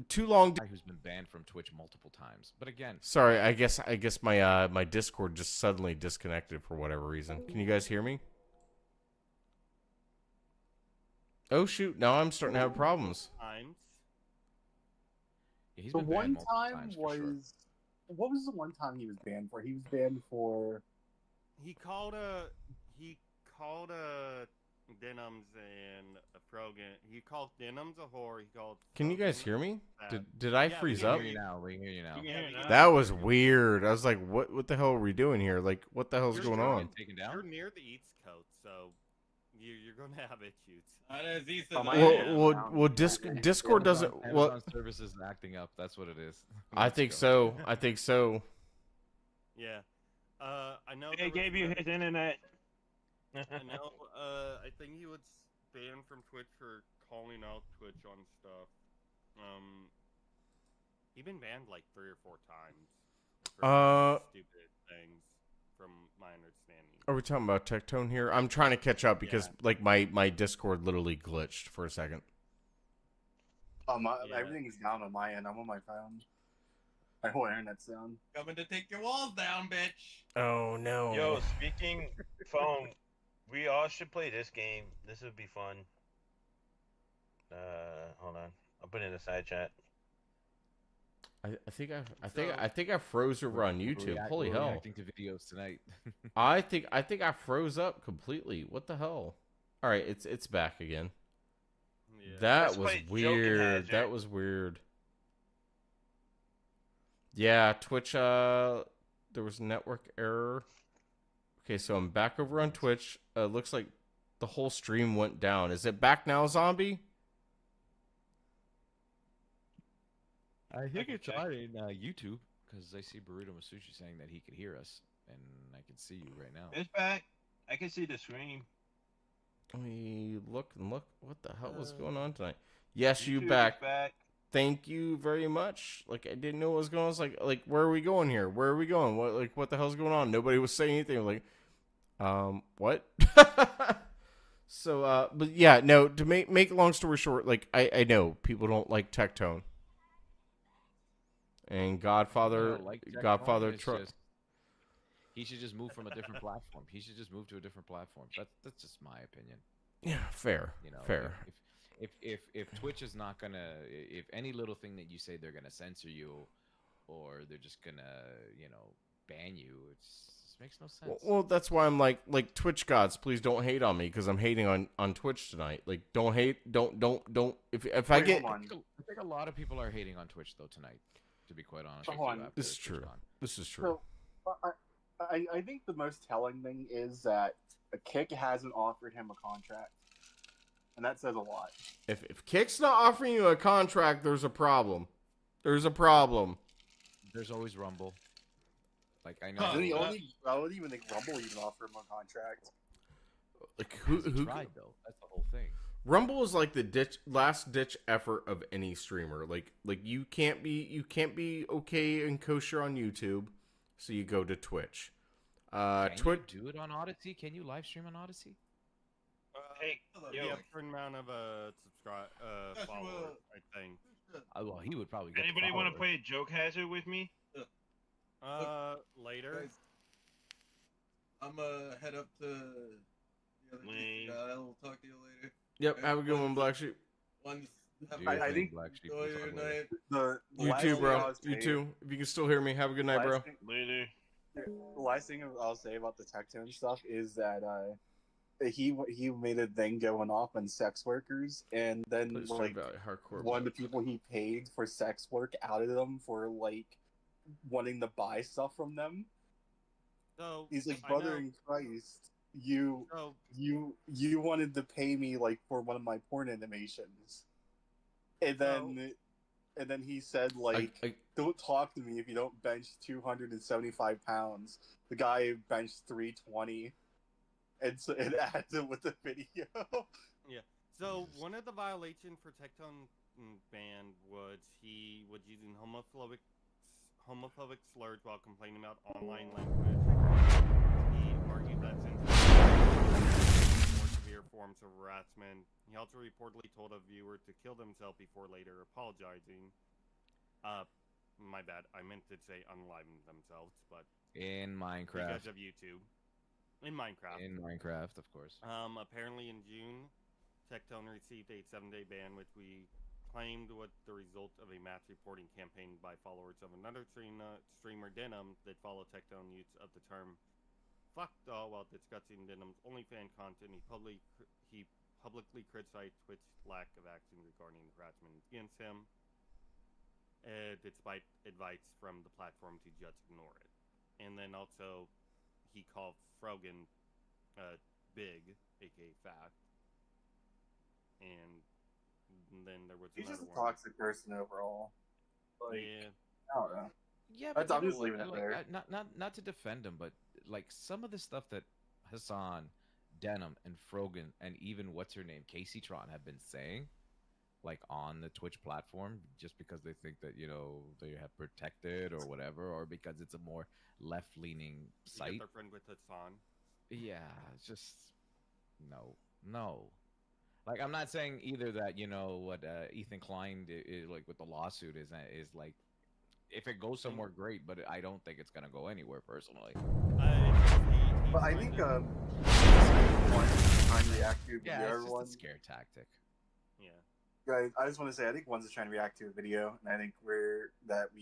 A: Too long.
T: Who's been banned from Twitch multiple times, but again.
A: Sorry, I guess my my Discord just suddenly disconnected for whatever reason. Can you guys hear me? Oh shoot! Now I'm starting to have problems.
T: Yeah, he's
B: the
T: been
B: one
T: banned
B: time
T: times
B: was
T: sure.
B: What was the one time he was banned for? He was banned for.
Q: He called Denims and a Frogan. He called Denims a whore. He called.
A: Can you guys hear me? Did I freeze up?
T: We can hear you now.
A: That was weird. I was like, what the hell are we doing here? Like, what the hell's going on?
T: Taken down?
Q: You're near the East Coast, so you're going to have issues.
A: Well, Discord doesn't.
T: Amazon services acting up. That's what it is.
A: I think so.
Q: Yeah. I know.
L: They gave you his internet.
Q: I know. I think he was banned from Twitch for calling out Twitch on stuff. He's been banned like 3 or 4 times. For stupid things, from my understanding.
A: Are we talking about Tectone here? I'm trying to catch up because like my Discord literally glitched for a second.
B: Everything's down on my end. I'm on my phone. My whole internet's down.
O: Coming to take your walls down, bitch.
A: Oh no.
C: Yo, speaking phone, we all should play this game. This would be fun. Hold on. I'll put it in the side chat.
A: I think I froze over on YouTube. Holy
T: we're
A: hell!
T: reacting to videos tonight.
A: I think I froze up completely. What the hell? All right, it's back again.
Q: Yeah.
A: That was weird. That was weird. Yeah, Twitch. There was a network error. Okay, so I'm back over on Twitch. Looks like the whole stream went down. Is it back now, Zombie?
T: I think it's on in YouTube because I see Burrito Masushi saying that he could hear us, and I can see you right now.
C: It's back. I can see the screen.
A: Let me look and look. What the hell was going on tonight? Yes, you
C: YouTube
A: back.
C: is back.
A: Thank you very much. Like I didn't know what was going on. I was like, where are we going here? Where are we going? What the hell's going on? Nobody was saying anything. Like, what? So, but yeah, no. To make a long story short, like I know people don't like Tectone. And Godfather,
T: he should just move from a different platform. He should just move to a different platform. That's just my opinion.
A: Yeah, fair.
T: You know,
A: fair.
T: If Twitch is not gonna, if any little thing that you say they're gonna censor you, or they're just gonna, ban you, it makes no sense.
A: Well, that's why I'm like Twitch gods, please don't hate on me because I'm hating on Twitch tonight. Like, don't hate, don't. If I get,
T: I think a lot of people are hating on Twitch though tonight. To be quite honest,
A: this is true. This is true.
B: So, I think the most telling thing is that Kick hasn't offered him a contract, and that says a lot.
A: If Kick's not offering you a contract, there's a problem. There's a problem.
T: There's always Rumble. Like I know.
B: I don't even think Rumble even offered him a contract.
A: Like who
T: tried though? That's the whole thing.
A: Rumble is like the last ditch effort of any streamer. Like you can't be okay and kosher on YouTube, so you go to Twitch.
T: Can you do it on Odyssey? Can you live stream on Odyssey?
C: Hey, yo.
Q: Yeah, certain amount of followers, I think.
T: Well, he would probably. Get
C: Anybody want to play Joke Hazard with me?
Q: Later.
V: I'm head up to the other guy. I'll talk to you later.
A: Yep, have a good one, Black Sheep.
B: I think
V: Black Sheep.
A: You too, bro. You too. If you can still hear me, have a good night, bro.
C: Later.
B: The last thing I'll say about the Tectone stuff is that he made a thing going off on sex workers, and then like one of the people he paid for sex work outed them for like wanting to buy stuff from them.
Q: So
B: he's like, brother in Christ, you wanted to pay me like for one of my porn animations, and then he said like, don't talk to me if you don't bench 275 pounds. The guy benched 320, and so it adds it with the video.
Q: Yeah. So one of the violations for Tectone ban was he was using homophobic slurs while complaining about online language. He argued that since more severe forms of harassment. He also reportedly told a viewer to kill themselves before later apologizing. My bad. I meant to say unliven themselves, but
T: in Minecraft.
Q: Because of YouTube. In Minecraft.
T: In Minecraft, of course.
Q: Apparently in June, Tectone received a 7-day ban, which we claimed was the result of a mass reporting campaign by followers of another streamer, Denim, that followed Tectone use of the term "fuck doll" while discussing Denim's OnlyFans content. He publicly criticized Twitch's lack of action regarding harassment against him, despite advice from the platform to just ignore it. And then also, he called Frogan big, aka fat, and then there was
B: He's
Q: another
B: just a
Q: one.
B: toxic person overall. Like,
Q: yeah.
B: I don't know.
T: Yeah, but
B: I'm just leaving it there.
T: Not to defend him, but like some of the stuff that Hassan, Denim, and Frogan, and even what's her name, Casey Tron, have been saying, like on the Twitch platform just because they think that, you know, they have protected or whatever, or because it's a more left-leaning
Q: You
T: site.
Q: get their friend with tits on.
T: Yeah, it's just no. Like, I'm not saying either that, you know, what Ethan Klein is like with the lawsuit is like, if it goes somewhere great, but I don't think it's gonna go anywhere personally.
B: But I think one trying to react to a video.
T: Yeah, it's
B: Everyone,
T: just a scare tactic.
Q: Yeah.
B: guys, I just want to say I think one's trying to react to a video, and I think we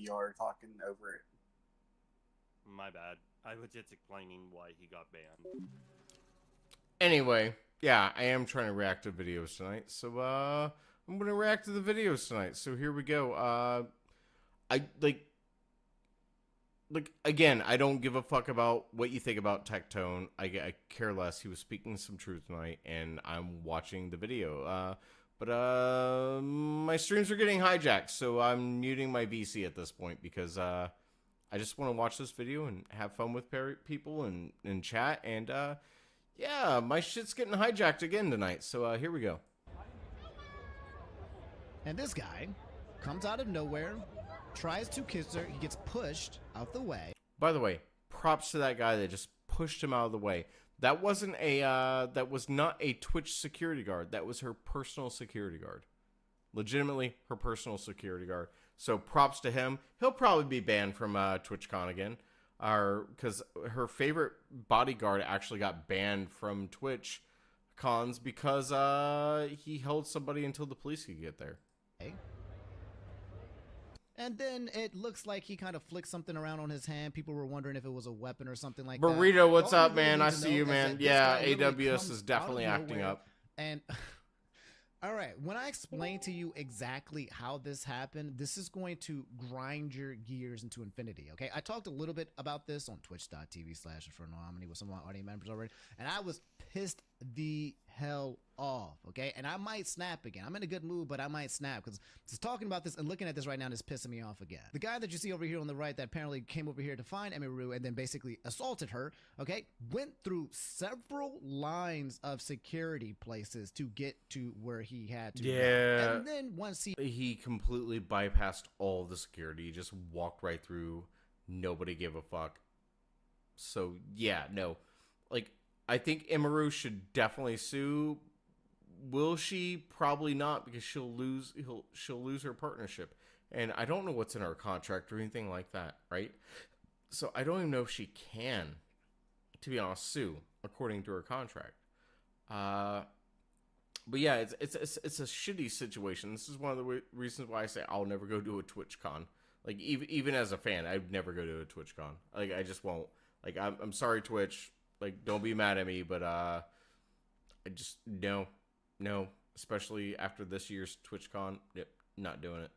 B: are talking over it.
Q: My bad. I was just explaining why he got banned.
A: Anyway, yeah, I am trying to react to videos tonight, so I'm gonna react to the videos tonight. So here we go. I like again, I don't give a fuck about what you think about Tectone. I care less. He was speaking some truth tonight, and I'm watching the video. But my streams are getting hijacked, so I'm muting my VC at this point because I just want to watch this video and have fun with people and chat. And yeah, my shit's getting hijacked again tonight. So here we go.
U: And this guy comes out of nowhere, tries to kiss her. He gets pushed out the way.
A: By the way, props to that guy that just pushed him out of the way. That wasn't that was not a Twitch security guard. That was her personal security guard. Legitimately her personal security guard. So props to him. He'll probably be banned from TwitchCon again. Because her favorite bodyguard actually got banned from Twitch cons because he held somebody until the police could get there.
U: And then it looks like he kind of flicked something around on his hand. People were wondering if it was a weapon or something like that.
A: Burrito, what's
U: All
A: up,
U: you really
A: man?
U: need
A: I
U: to
A: see
U: know
A: you,
U: is
A: man.
U: that this
A: Yeah,
U: guy literally
A: AWS
U: comes
A: is
U: out
A: definitely
U: of
A: acting
U: nowhere
A: up.
U: And all right, when I explain to you exactly how this happened, this is going to grind your gears into infinity, okay? I talked a little bit about this on twitch.tv/InfernoHominy with some of my audience members already, and I was pissed the hell off, okay? And I might snap again. I'm in a good mood, but I might snap because just talking about this and looking at this right now is pissing me off again. The guy that you see over here on the right that apparently came over here to find Emiru and then basically assaulted her, okay, went through several lines of security places to get to where he had to go.
A: Yeah.
U: And then once
A: he completely bypassed all the security. He just walked right through. Nobody gave a fuck. So yeah, no. Like, I think Emiru should definitely sue. Will she? Probably not, because she'll lose her partnership. And I don't know what's in her contract or anything like that, right? So I don't even know if she can, to be honest, sue according to her contract. But yeah, it's a shitty situation. This is one of the reasons why I say I'll never go to a TwitchCon. Like, even as a fan, I'd never go to a TwitchCon. Like, I just won't. Like, I'm sorry, Twitch. Like, don't be mad at me, but I just no, especially after this year's TwitchCon. Yep, not doing it.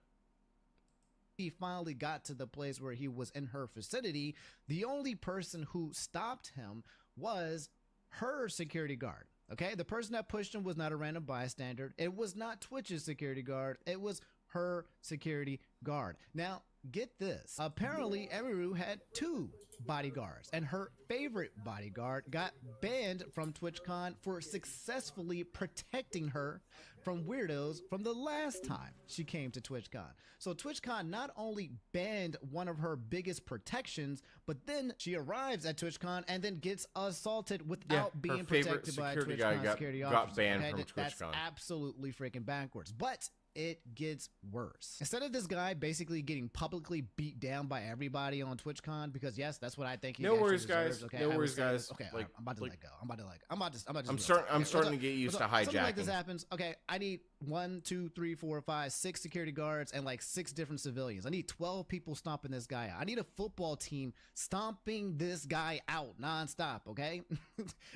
U: he finally got to the place where he was in her vicinity, the only person who stopped him was her security guard. Okay, the person that pushed him was not a random bystander. It was not Twitch's security guard. It was her security guard. Now, get this. Apparently, Emiru had 2 bodyguards, and her favorite bodyguard got banned from TwitchCon for successfully protecting her from weirdos from the last time she came to TwitchCon. So TwitchCon not only banned one of her biggest protections, but then she arrives at TwitchCon and then gets assaulted without being protected by a TwitchCon security officer.
A: Got banned from
U: That's
A: TwitchCon.
U: absolutely freaking backwards. But it gets worse. Instead of this guy basically getting publicly beat down by everybody on TwitchCon, because yes, that's what I think he
A: No
U: actually
A: worries,
U: deserves,
A: guys.
U: okay?
A: No
U: I would
A: worries,
U: say
A: guys.
U: this- Okay,
A: Like-
U: I'm about to
A: like-
U: let go. I'm about to just
A: I'm
U: do
A: starting.
U: this.
A: I'm
U: Okay,
A: starting to get used to
U: Something like this
A: hijacking.
U: happens. Okay, I need 1, 2, 3, 4, 5, 6 security guards and like 6 different civilians. I need 12 people stomping this guy out. I need a football team stomping this guy out nonstop. Okay,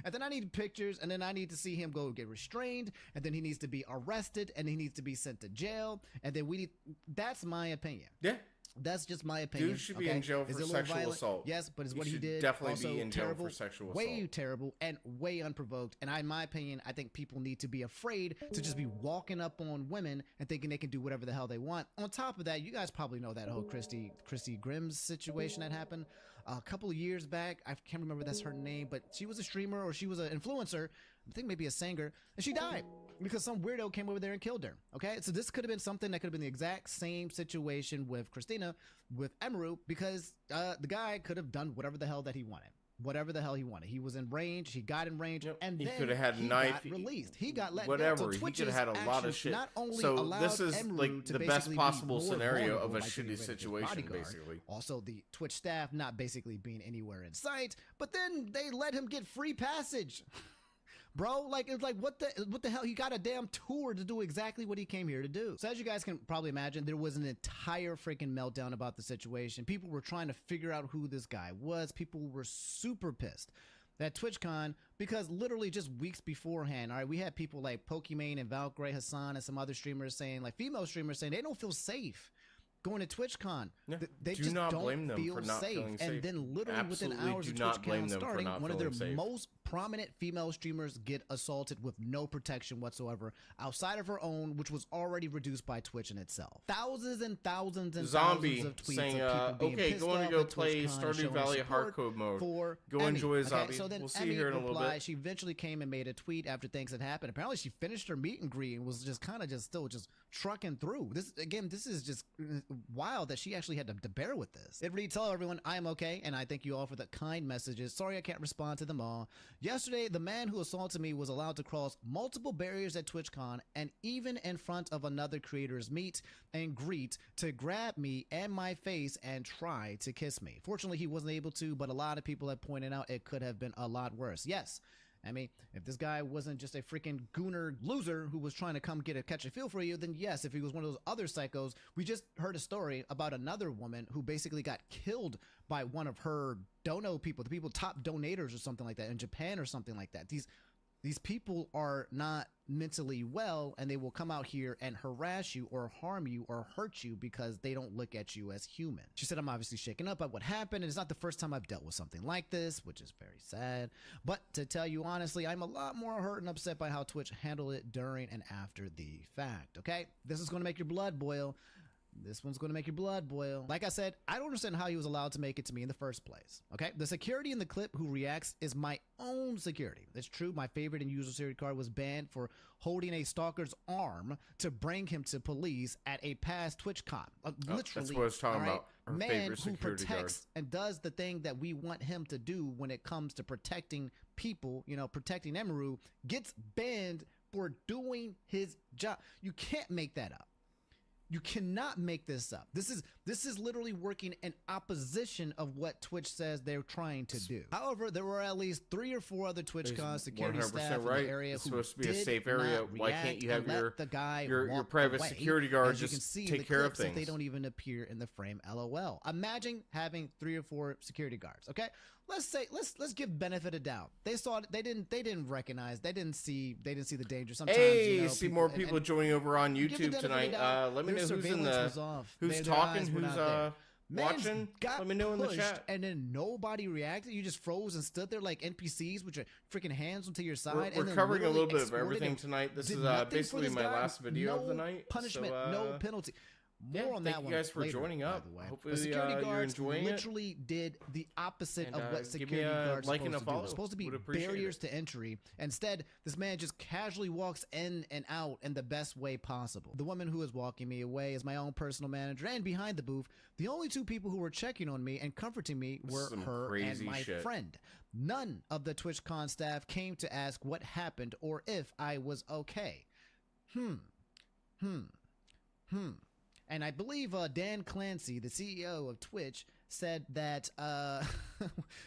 U: and then I need pictures, and then I need to see him go get restrained, and then he needs to be arrested, and he needs to be sent to jail, and then we need. That's my opinion.
A: Yeah.
U: That's just my opinion.
A: Dude should be in jail
U: Is
A: for
U: it a little
A: sexual
U: violent?
A: assault.
U: Yes, but it's
A: He
U: what he
A: should
U: did.
A: definitely
U: also
A: be in jail
U: terrible,
A: for sexual
U: way
A: assault.
U: terrible and way unprovoked. And in my opinion, I think people need to be afraid to just be walking up on women and thinking they can do whatever the hell they want. On top of that, you guys probably know that whole Christy Grimm's situation that happened a couple of years back. I can't remember that's her name, but she was a streamer or she was an influencer. I think maybe a singer, and she died. because some weirdo came over there and killed her. Okay, so this could have been something that could have been the exact same situation with Christina, with Emeru, because the guy could have done whatever the hell that he wanted. Whatever the hell he wanted. He was in range. He got in range, and
A: He
U: then
A: could have had a
U: he
A: knife.
U: got released. He got let
A: whatever.
U: go. So
A: He
U: Twitch's
A: could have had a lot of
U: actions
A: shit.
U: Not only
A: So
U: allowed
A: this is
U: Emeru
A: like
U: to
A: the best
U: basically be
A: possible
U: more
A: scenario of
U: vulnerable
A: a
U: by getting
A: shitty
U: rid of his
A: situation,
U: bodyguard.
A: basically.
U: Also, the Twitch staff not basically being anywhere in sight, but then they let him get free passage. Bro, like, it's like, what the hell? He got a damn tour to do exactly what he came here to do. So as you guys can probably imagine, there was an entire freaking meltdown about the situation. People were trying to figure out who this guy was. People were super pissed at TwitchCon because literally just weeks beforehand, all right, we had people like Pokimane and Valkyrie Hassan and some other streamers saying, like female streamers saying they don't feel safe going to TwitchCon.
A: Yeah.
U: They
A: Do
U: just
A: not
U: don't
A: blame them
U: feel
A: for not
U: safe.
A: feeling safe.
U: And then literally
A: Absolutely
U: within hours
A: do
U: of
A: not blame
U: TwitchCon
A: them for
U: starting,
A: not
U: one of their
A: feeling safe.
U: most prominent female streamers get assaulted with no protection whatsoever outside of her own, which was already reduced by Twitch in itself. Thousands and thousands and
A: Zombie
U: thousands of tweets
A: saying,
U: of people being
A: okay,
U: pissed
A: going to
U: off
A: go
U: at
A: play
U: TwitchCon
A: Stardew
U: showing
A: Valley
U: support
A: hardcore mode.
U: for
A: Go
U: Emmy.
A: enjoy
U: Okay,
A: Zombie.
U: so then
A: We'll see
U: Emmy
A: you here in a little
U: replied,
A: bit.
U: she eventually came and made a tweet after things had happened. Apparently she finished her meet and greet and was just kind of just still just trucking through. This is just wild that she actually had to bear with this. It reads, hello everyone, I am okay, and I thank you all for the kind messages. Sorry I can't respond to them all. Yesterday, the man who assaulted me was allowed to cross multiple barriers at TwitchCon and even in front of another creator's meet and greet to grab me and my face and try to kiss me. Fortunately, he wasn't able to, but a lot of people have pointed out it could have been a lot worse. Yes. I mean, if this guy wasn't just a freaking gooner loser who was trying to come catch a feel for you, then yes, if he was one of those other psychos, we just heard a story about another woman who basically got killed by one of her dono people, the people top donators or something like that in Japan or something like that. These people are not mentally well, and they will come out here and harass you or harm you or hurt you because they don't look at you as human. She said, I'm obviously shaken up by what happened, and it's not the first time I've dealt with something like this, which is very sad. But to tell you honestly, I'm a lot more hurt and upset by how Twitch handled it during and after the fact, okay? This is going to make your blood boil. This one's going to make your blood boil. Like I said, I don't understand how he was allowed to make it to me in the first place. Okay, the security in the clip who reacts is my own security. It's true, my favorite and user security card was banned for holding a stalker's arm to bring him to police at a past TwitchCon. Literally,
A: that's what I was talking about. Our
U: man
A: favorite
U: who
A: security
U: protects and does the thing that we want him to do when it comes to protecting people, you know, protecting Emeru, gets banned for doing his job. You can't make that up. You cannot make this up. This is literally working in opposition of what Twitch says they're trying to do. However, there were at least 3 or 4 other TwitchCon security staff
A: right.
U: in the area
A: It's
U: who
A: supposed to be a
U: did
A: safe area.
U: not
A: Why can't you have
U: react and
A: your
U: let the guy
A: your
U: walk
A: private
U: away.
A: security guard
U: As you can
A: just
U: see in
A: take
U: the
A: care of
U: clips that
A: things?
U: they don't even appear in the frame. LOL. Imagine having 3 or 4 security guards. Okay, let's give benefit of doubt. They saw it. They didn't recognize. They didn't see the danger. Sometimes
A: Hey,
U: you know,
A: see more people joining over on YouTube tonight. Let me know who's in the who's talking, who's watching. Let me know in the chat.
U: And then nobody reacted. You just froze and stood there like NPCs with your freaking hands onto your side.
A: We're
U: and then
A: covering a little
U: literally
A: bit of everything tonight. This
U: did
A: is
U: nothing for
A: basically
U: this
A: my
U: guy.
A: last video of the
U: No
A: night.
U: punishment,
A: so,
U: no penalty. More on that
A: thank
U: one.
A: you guys for
U: later,
A: joining
U: by
A: up.
U: the way.
A: Hopefully
U: the security
A: you're
U: guards
A: enjoying it.
U: literally did the opposite
A: And,
U: of what
A: give
U: security
A: me a
U: guards are
A: like and
U: supposed
A: a
U: to do.
A: follow.
U: It's supposed to be
A: Would appreciate
U: barriers
A: it.
U: to entry. Instead, this man just casually walks in and out in the best way possible. The woman who is walking me away is my own personal manager, and behind the booth, the only 2 people who were checking on me and comforting me were
A: Some
U: her and
A: crazy
U: my
A: shit.
U: friend. None of the TwitchCon staff came to ask what happened or if I was okay. And I believe Dan Clancy, the CEO of Twitch, said that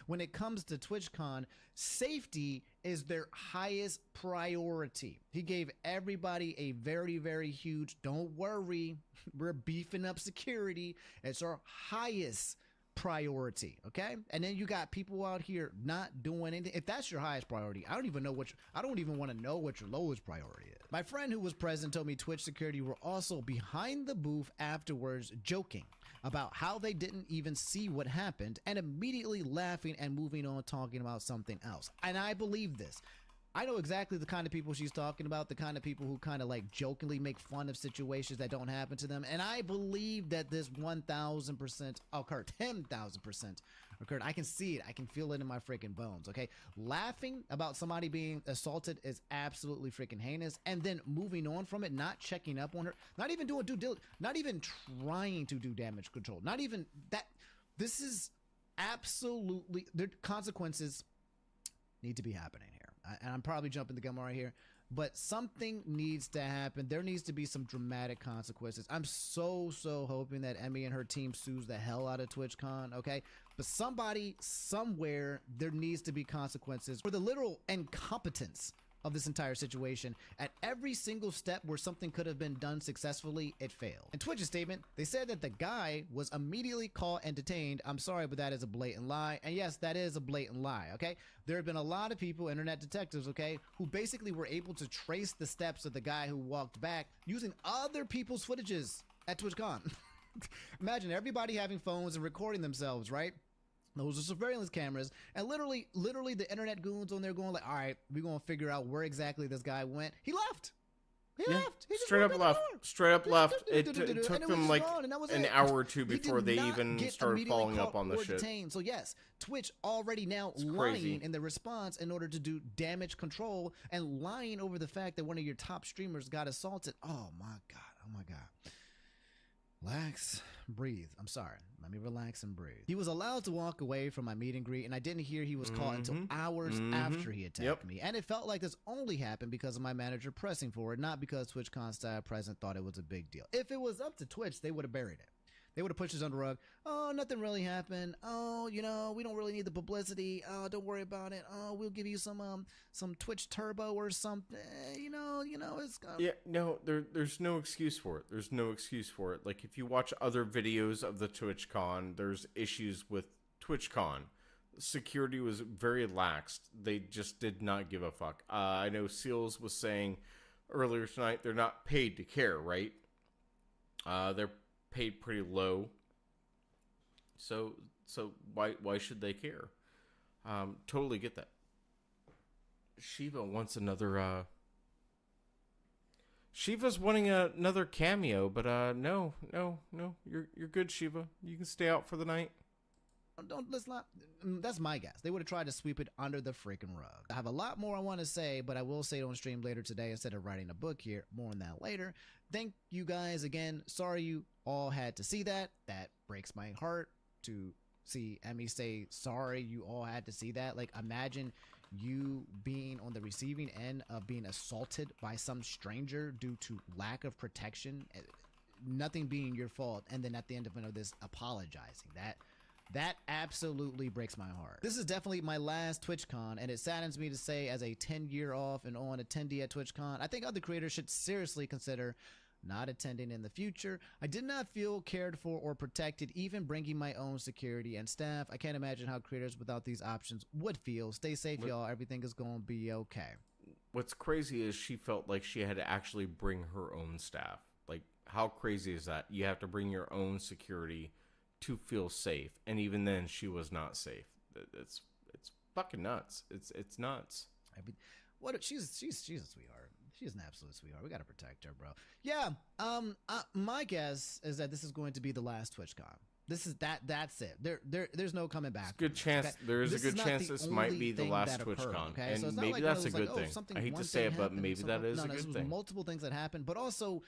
U: when it comes to TwitchCon, safety is their highest priority. He gave everybody a very, very huge, don't worry, we're beefing up security. It's our highest priority, okay? And then you got people out here not doing anything. If that's your highest priority, I don't even want to know what your lowest priority is. My friend who was present told me Twitch security were also behind the booth afterwards joking about how they didn't even see what happened and immediately laughing and moving on talking about something else. And I believe this. I know exactly the kind of people she's talking about, the kind of people who kind of like jokingly make fun of situations that don't happen to them. And I believe that this 1000% occurred, 10,000% occurred. I can see it. I can feel it in my freaking bones. Okay. Laughing about somebody being assaulted is absolutely freaking heinous. And then moving on from it, not checking up on her, not even doing due diligence, not even trying to do damage control, not even that. This is absolutely, the consequences need to be happening here. And I'm probably jumping the gun right here, but something needs to happen. There needs to be some dramatic consequences. I'm so hoping that Emmy and her team sues the hell out of TwitchCon, okay? But somebody, somewhere, there needs to be consequences for the literal incompetence of this entire situation. At every single step where something could have been done successfully, it failed. In Twitch's statement, they said that the guy was immediately caught and detained. I'm sorry, but that is a blatant lie. And yes, that is a blatant lie, okay? There have been a lot of people, internet detectives, okay, who basically were able to trace the steps of the guy who walked back using other people's footages at TwitchCon. Imagine everybody having phones and recording themselves, right? Those are surveillance cameras, and literally the internet goons on there going like, all right, we're going to figure out where exactly this guy went. He left. He left. He just
A: straight up left. Straight up left. It
U: And
A: took
U: it
A: them
U: was
A: like
U: gone, and that was
A: an
U: it.
A: hour or two
U: He
A: before
U: did
A: they
U: not
A: even
U: get
A: started
U: immediately
A: following up
U: caught
A: on the
U: or
A: shit.
U: detained. So yes, Twitch already now
A: It's
U: lying
A: crazy.
U: in the response in order to do damage control and lying over the fact that one of your top streamers got assaulted. Oh my God. Oh my God. Relax, breathe. I'm sorry. Let me relax and breathe. He was allowed to walk away from my meet and greet, and I didn't hear he was caught until hours after he attacked me. And it felt like this only happened because of my manager pressing for it, not because TwitchCon staff present thought it was a big deal. If it was up to Twitch, they would have buried it. They would have pushed this under the rug. Oh, nothing really happened. Oh, you know, we don't really need the publicity. Oh, don't worry about it. Oh, we'll give you some Twitch Turbo or something. You know, it's
A: Yeah, no, there's no excuse for it. There's no excuse for it. Like if you watch other videos of the TwitchCon, there's issues with TwitchCon. Security was very lax. They just did not give a fuck. I know Seals was saying earlier tonight they're not paid to care, right? They're paid pretty low. So why should they care? Totally get that. Shiva wants another Shiva's wanting another cameo, but no, you're good, Shiva. You can stay out for the night.
U: Let's not. That's my guess. They would have tried to sweep it under the freaking rug. I have a lot more I want to say, but I will say it on stream later today instead of writing a book here. More on that later. Thank you guys again. Sorry you all had to see that. That breaks my heart to see Emmy say sorry you all had to see that. Like, imagine you being on the receiving end of being assaulted by some stranger due to lack of protection, nothing being your fault, and then at the end of this apologizing. That absolutely breaks my heart. This is definitely my last TwitchCon, and it saddens me to say, as a 10-year off and on attendee at TwitchCon, I think other creators should seriously consider not attending in the future. I did not feel cared for or protected, even bringing my own security and staff. I can't imagine how creators without these options would feel. Stay safe, y'all. Everything is going to be okay.
A: What's crazy is she felt like she had to actually bring her own staff. Like, how crazy is that? You have to bring your own security to feel safe, and even then she was not safe. It's fucking nuts. It's nuts.
U: She's a sweetheart. She's an absolute sweetheart. We gotta protect her, bro. Yeah. My guess is that this is going to be the last TwitchCon. This is that's it. There's no coming back.
A: Good chance. Okay? There is a good chance this might be the last TwitchCon,
U: okay?
A: and
U: so
A: maybe
U: like
A: that's a good
U: like,
A: thing. I hate to say it, but maybe that is a good thing.
U: Multiple things that happened, but also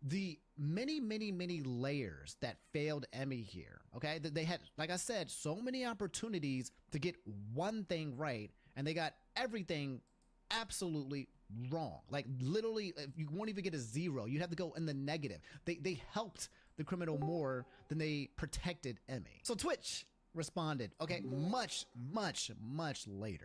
U: the many layers that failed Emmy here. Okay, they had, like I said, so many opportunities to get one thing right, and they got everything absolutely wrong. Like literally, you won't even get a 0. You'd have to go in the negative. They helped the criminal more than they protected Emmy. So Twitch responded, okay, much later.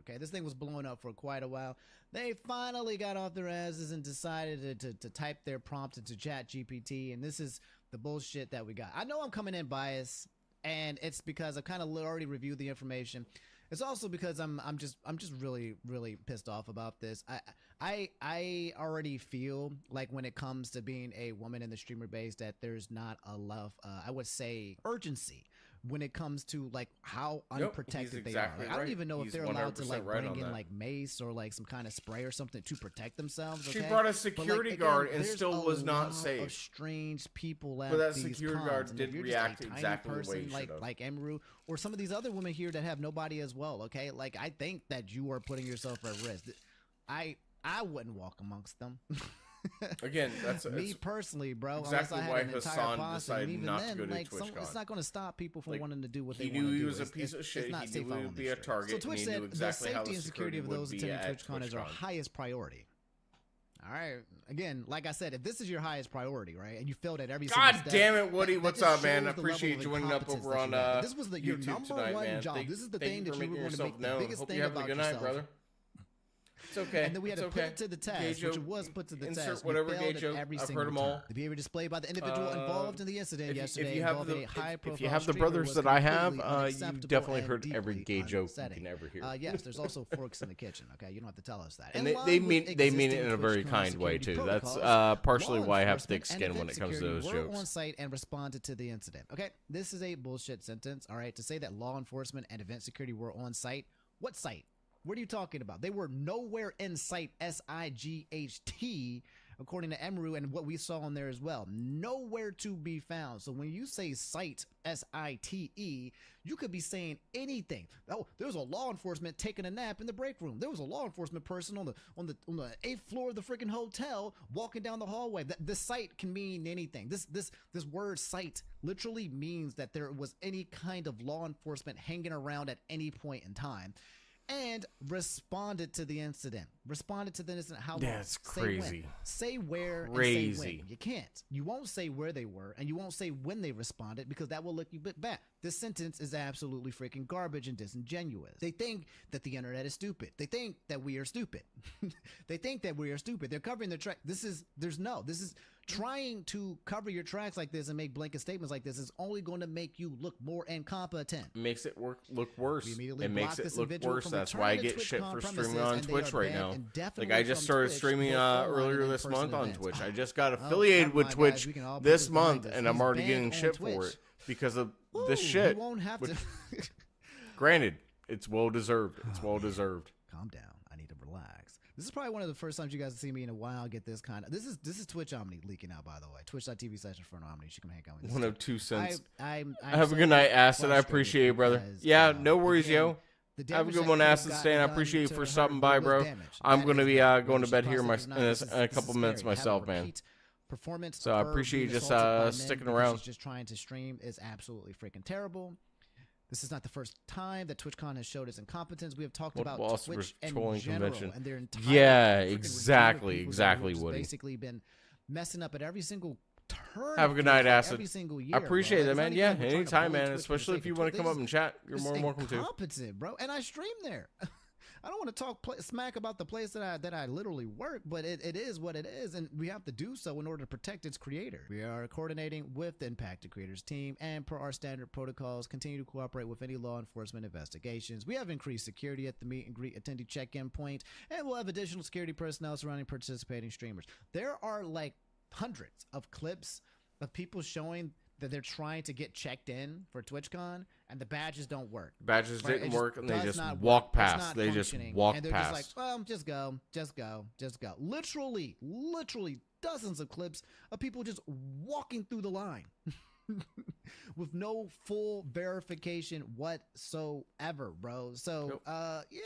U: Okay, this thing was blowing up for quite a while. They finally got off their asses and decided to type their prompt into ChatGPT, and this is the bullshit that we got. I know I'm coming in biased, and it's because I've kind of already reviewed the information. It's also because I'm just really pissed off about this. I already feel like when it comes to being a woman in the streamer base that there's not enough I would say urgency when it comes to like how
A: Yep,
U: unprotected
A: he's
U: they
A: exactly
U: are. Like, I don't
A: right.
U: even know
A: He's
U: if they're allowed to
A: 100%
U: like
A: right
U: bring
A: on
U: in
A: that.
U: like mace or like some kind of spray or something to protect themselves.
A: She
U: Okay?
A: brought a
U: But,
A: security
U: again,
A: guard and
U: there's
A: still
U: a
A: was not
U: lot
A: safe.
U: Of strange people at
A: But that
U: these
A: security
U: cons,
A: guard
U: and
A: did
U: if you're
A: react
U: just a tiny
A: exactly the way
U: person
A: he
U: like
A: should've.
U: like Emru or some of these other women here that have nobody as well. Okay, like I think that you are putting yourself at risk. I wouldn't walk amongst them.
A: Again, that's
U: me
A: it's
U: personally, bro.
A: exactly
U: unless I
A: why
U: had an entire
A: Hassan
U: posse, and
A: decided
U: even
A: not
U: then,
A: to go to
U: like,
A: TwitchCon.
U: it's not going to stop people from
A: Like,
U: wanting to do what
A: he
U: they want
A: knew
U: to
A: he
U: do.
A: was a
U: It's-
A: piece of
U: it's
A: shit.
U: not
A: He
U: safe
A: knew
U: out
A: he
U: on
A: would
U: the
A: be a
U: street.
A: target,
U: So
A: and
U: Twitch
A: he
U: said
A: knew exactly
U: the
A: how
U: safety
A: the
U: and security of
A: security
U: those
A: would be
U: attending
A: at
U: TwitchCon is our
A: TwitchCon.
U: highest priority. All right. Again, like I said, if this is your highest priority, right, and you failed at every single
A: God
U: step,
A: damn it, Woody!
U: that
A: What's
U: just
A: up, man?
U: shows
A: I
U: the
A: appreciate
U: level
A: you
U: of
A: joining up
U: incompetence
A: over
U: that
A: on
U: you have. This was your
A: YouTube
U: number
A: tonight,
U: one
A: man.
U: job. This is the
A: Thank
U: thing
A: you
U: that
A: for
U: you were
A: making
U: going to
A: yourself
U: make the
A: known.
U: biggest
A: Hope
U: thing
A: you're having a
U: about
A: good night,
U: yourself.
A: brother. It's okay.
U: And then we had
A: It's
U: to put
A: okay.
U: it to the
A: Gay
U: test, which
A: joke.
U: was put to the
A: Insert
U: test.
A: whatever
U: We
A: gay
U: failed
A: joke.
U: at every
A: I've
U: single
A: heard 'em
U: turn.
A: all.
U: The behavior displayed by the individual involved in the incident yesterday
A: if you have
U: involving
A: the
U: a high
A: if
U: profile
A: you have the
U: streamer
A: brothers
U: was
A: that I have,
U: completely
A: you've
U: unacceptable
A: definitely
U: and
A: heard every
U: deeply
A: gay joke you
U: unsettling.
A: can ever hear.
U: Yes, there's also forks in the kitchen. Okay, you don't have to tell us that.
A: And
U: In
A: they
U: line
A: mean
U: with
A: they mean it
U: existing
A: in a very
U: TwitchCon
A: kind way
U: security
A: too. That's
U: protocols,
A: partially
U: law
A: why I have
U: enforcement
A: thick
U: and
A: skin when
U: event
A: it comes to
U: security
A: those
U: were
A: jokes.
U: on site and responded to the incident. Okay, this is a bullshit sentence. All right, to say that law enforcement and event security were on site. What site? What are you talking about? They were nowhere in sight, SIGHT, according to Emru and what we saw on there as well. Nowhere to be found. So when you say site, SITE, you could be saying anything. Oh, there was a law enforcement taking a nap in the break room. There was a law enforcement person on the 8th floor of the freaking hotel walking down the hallway. The site can mean anything. This word site literally means that there was any kind of law enforcement hanging around at any point in time. And responded to the incident. Responded to the incident. How long?
A: Yeah, it's crazy.
U: Say where
A: Crazy.
U: and say when. You can't. You won't say where they were, and you won't say when they responded because that will look you back. This sentence is absolutely freaking garbage and disingenuous. They think that the internet is stupid. They think that we are stupid. They think that we are stupid. They're covering their track. This is trying to cover your tracks like this and make blanket statements like this is only going to make you look more incompetent.
A: Makes it look worse.
U: We immediately
A: It makes
U: blocked
A: it
U: this
A: look
U: individual
A: worse.
U: from
A: That's
U: returning
A: why I
U: to
A: get shit
U: TwitchCon
A: for
U: premises,
A: streaming on
U: and they
A: Twitch
U: are
A: right
U: banned
A: now.
U: indefinitely
A: Like I just
U: from
A: started
U: Twitch,
A: streaming
U: both online
A: earlier
U: and
A: this
U: in-person
A: month on
U: events.
A: Twitch. I just got
U: Oh,
A: affiliated
U: come
A: with
U: on,
A: Twitch
U: guys, we can all put
A: this
U: this behind
A: month,
U: us.
A: and I'm
U: He's
A: already
U: banned
A: getting
U: on
A: shit for
U: Twitch.
A: it because of
U: Woo,
A: this shit.
U: You won't have
A: which-
U: to.
A: Granted, it's well deserved. It's well deserved.
U: Calm down. I need to relax. This is probably one of the first times you guys see me in a while get this kind of. This is Twitch Omni leaking out, by the way. Twitch.tv/Inferno Omni. You can hang out with.
A: 102 cents.
U: I'm
A: Have a
U: so
A: good night, Acid. I
U: frustrated
A: appreciate you, brother.
U: because,
A: Yeah, no worries,
U: again,
A: yo.
U: the
A: Have a
U: damage
A: good
U: that
A: one,
U: could have
A: Acid
U: gotten
A: Stain. I
U: done
A: appreciate you
U: to
A: for
U: her
A: stopping by,
U: was
A: bro.
U: damage.
A: I'm
U: That
A: gonna
U: is
A: be
U: done.
A: going to
U: Whether
A: bed
U: she
A: here
U: processed it or not,
A: in
U: this is
A: a couple minutes
U: scary. To have a
A: myself, man.
U: repeat performance
A: So I
U: of her
A: appreciate you
U: being
A: just
U: assaulted by men
A: sticking
U: because
A: around.
U: she's just trying to stream is absolutely freaking terrible. This is not the first time that TwitchCon has showed its incompetence. We have talked about Twitch in
A: trolling
U: general
A: convention.
U: and their entire
A: Yeah,
U: freaking regime of
A: exactly,
U: people
A: exactly,
U: who've just
A: Woody.
U: basically been messing up at every single turn.
A: Have a
U: it
A: good
U: feels
A: night,
U: like,
A: Acid.
U: Every single year,
A: I appreciate
U: bro.
A: that,
U: It's not
A: man.
U: even
A: Yeah,
U: like we're trying to
A: anytime,
U: bully
A: man.
U: Twitch for the
A: Especially
U: sake
A: if you
U: of
A: want to
U: Twitch.
A: come up and chat, you're
U: It's
A: more than welcome to.
U: incompetent, bro. And I stream there. I don't want to talk smack about the place that I literally work, but it is what it is, and we have to do so in order to protect its creator. We are coordinating with the impacted creators team, and per our standard protocols, continue to cooperate with any law enforcement investigations. We have increased security at the meet and greet attendee check-in point, and we'll have additional security personnel surrounding participating streamers. There are like hundreds of clips of people showing that they're trying to get checked in for TwitchCon and the badges don't work.
A: Badges
U: Right?
A: didn't
U: It just
A: work, and they
U: does
A: just
U: not
A: walk
U: work. It's
A: past.
U: not
A: They just
U: functioning,
A: walk
U: and they're
A: past.
U: just like, well, just go. Literally dozens of clips of people just walking through the line with no full verification whatsoever, bro. So, yeah.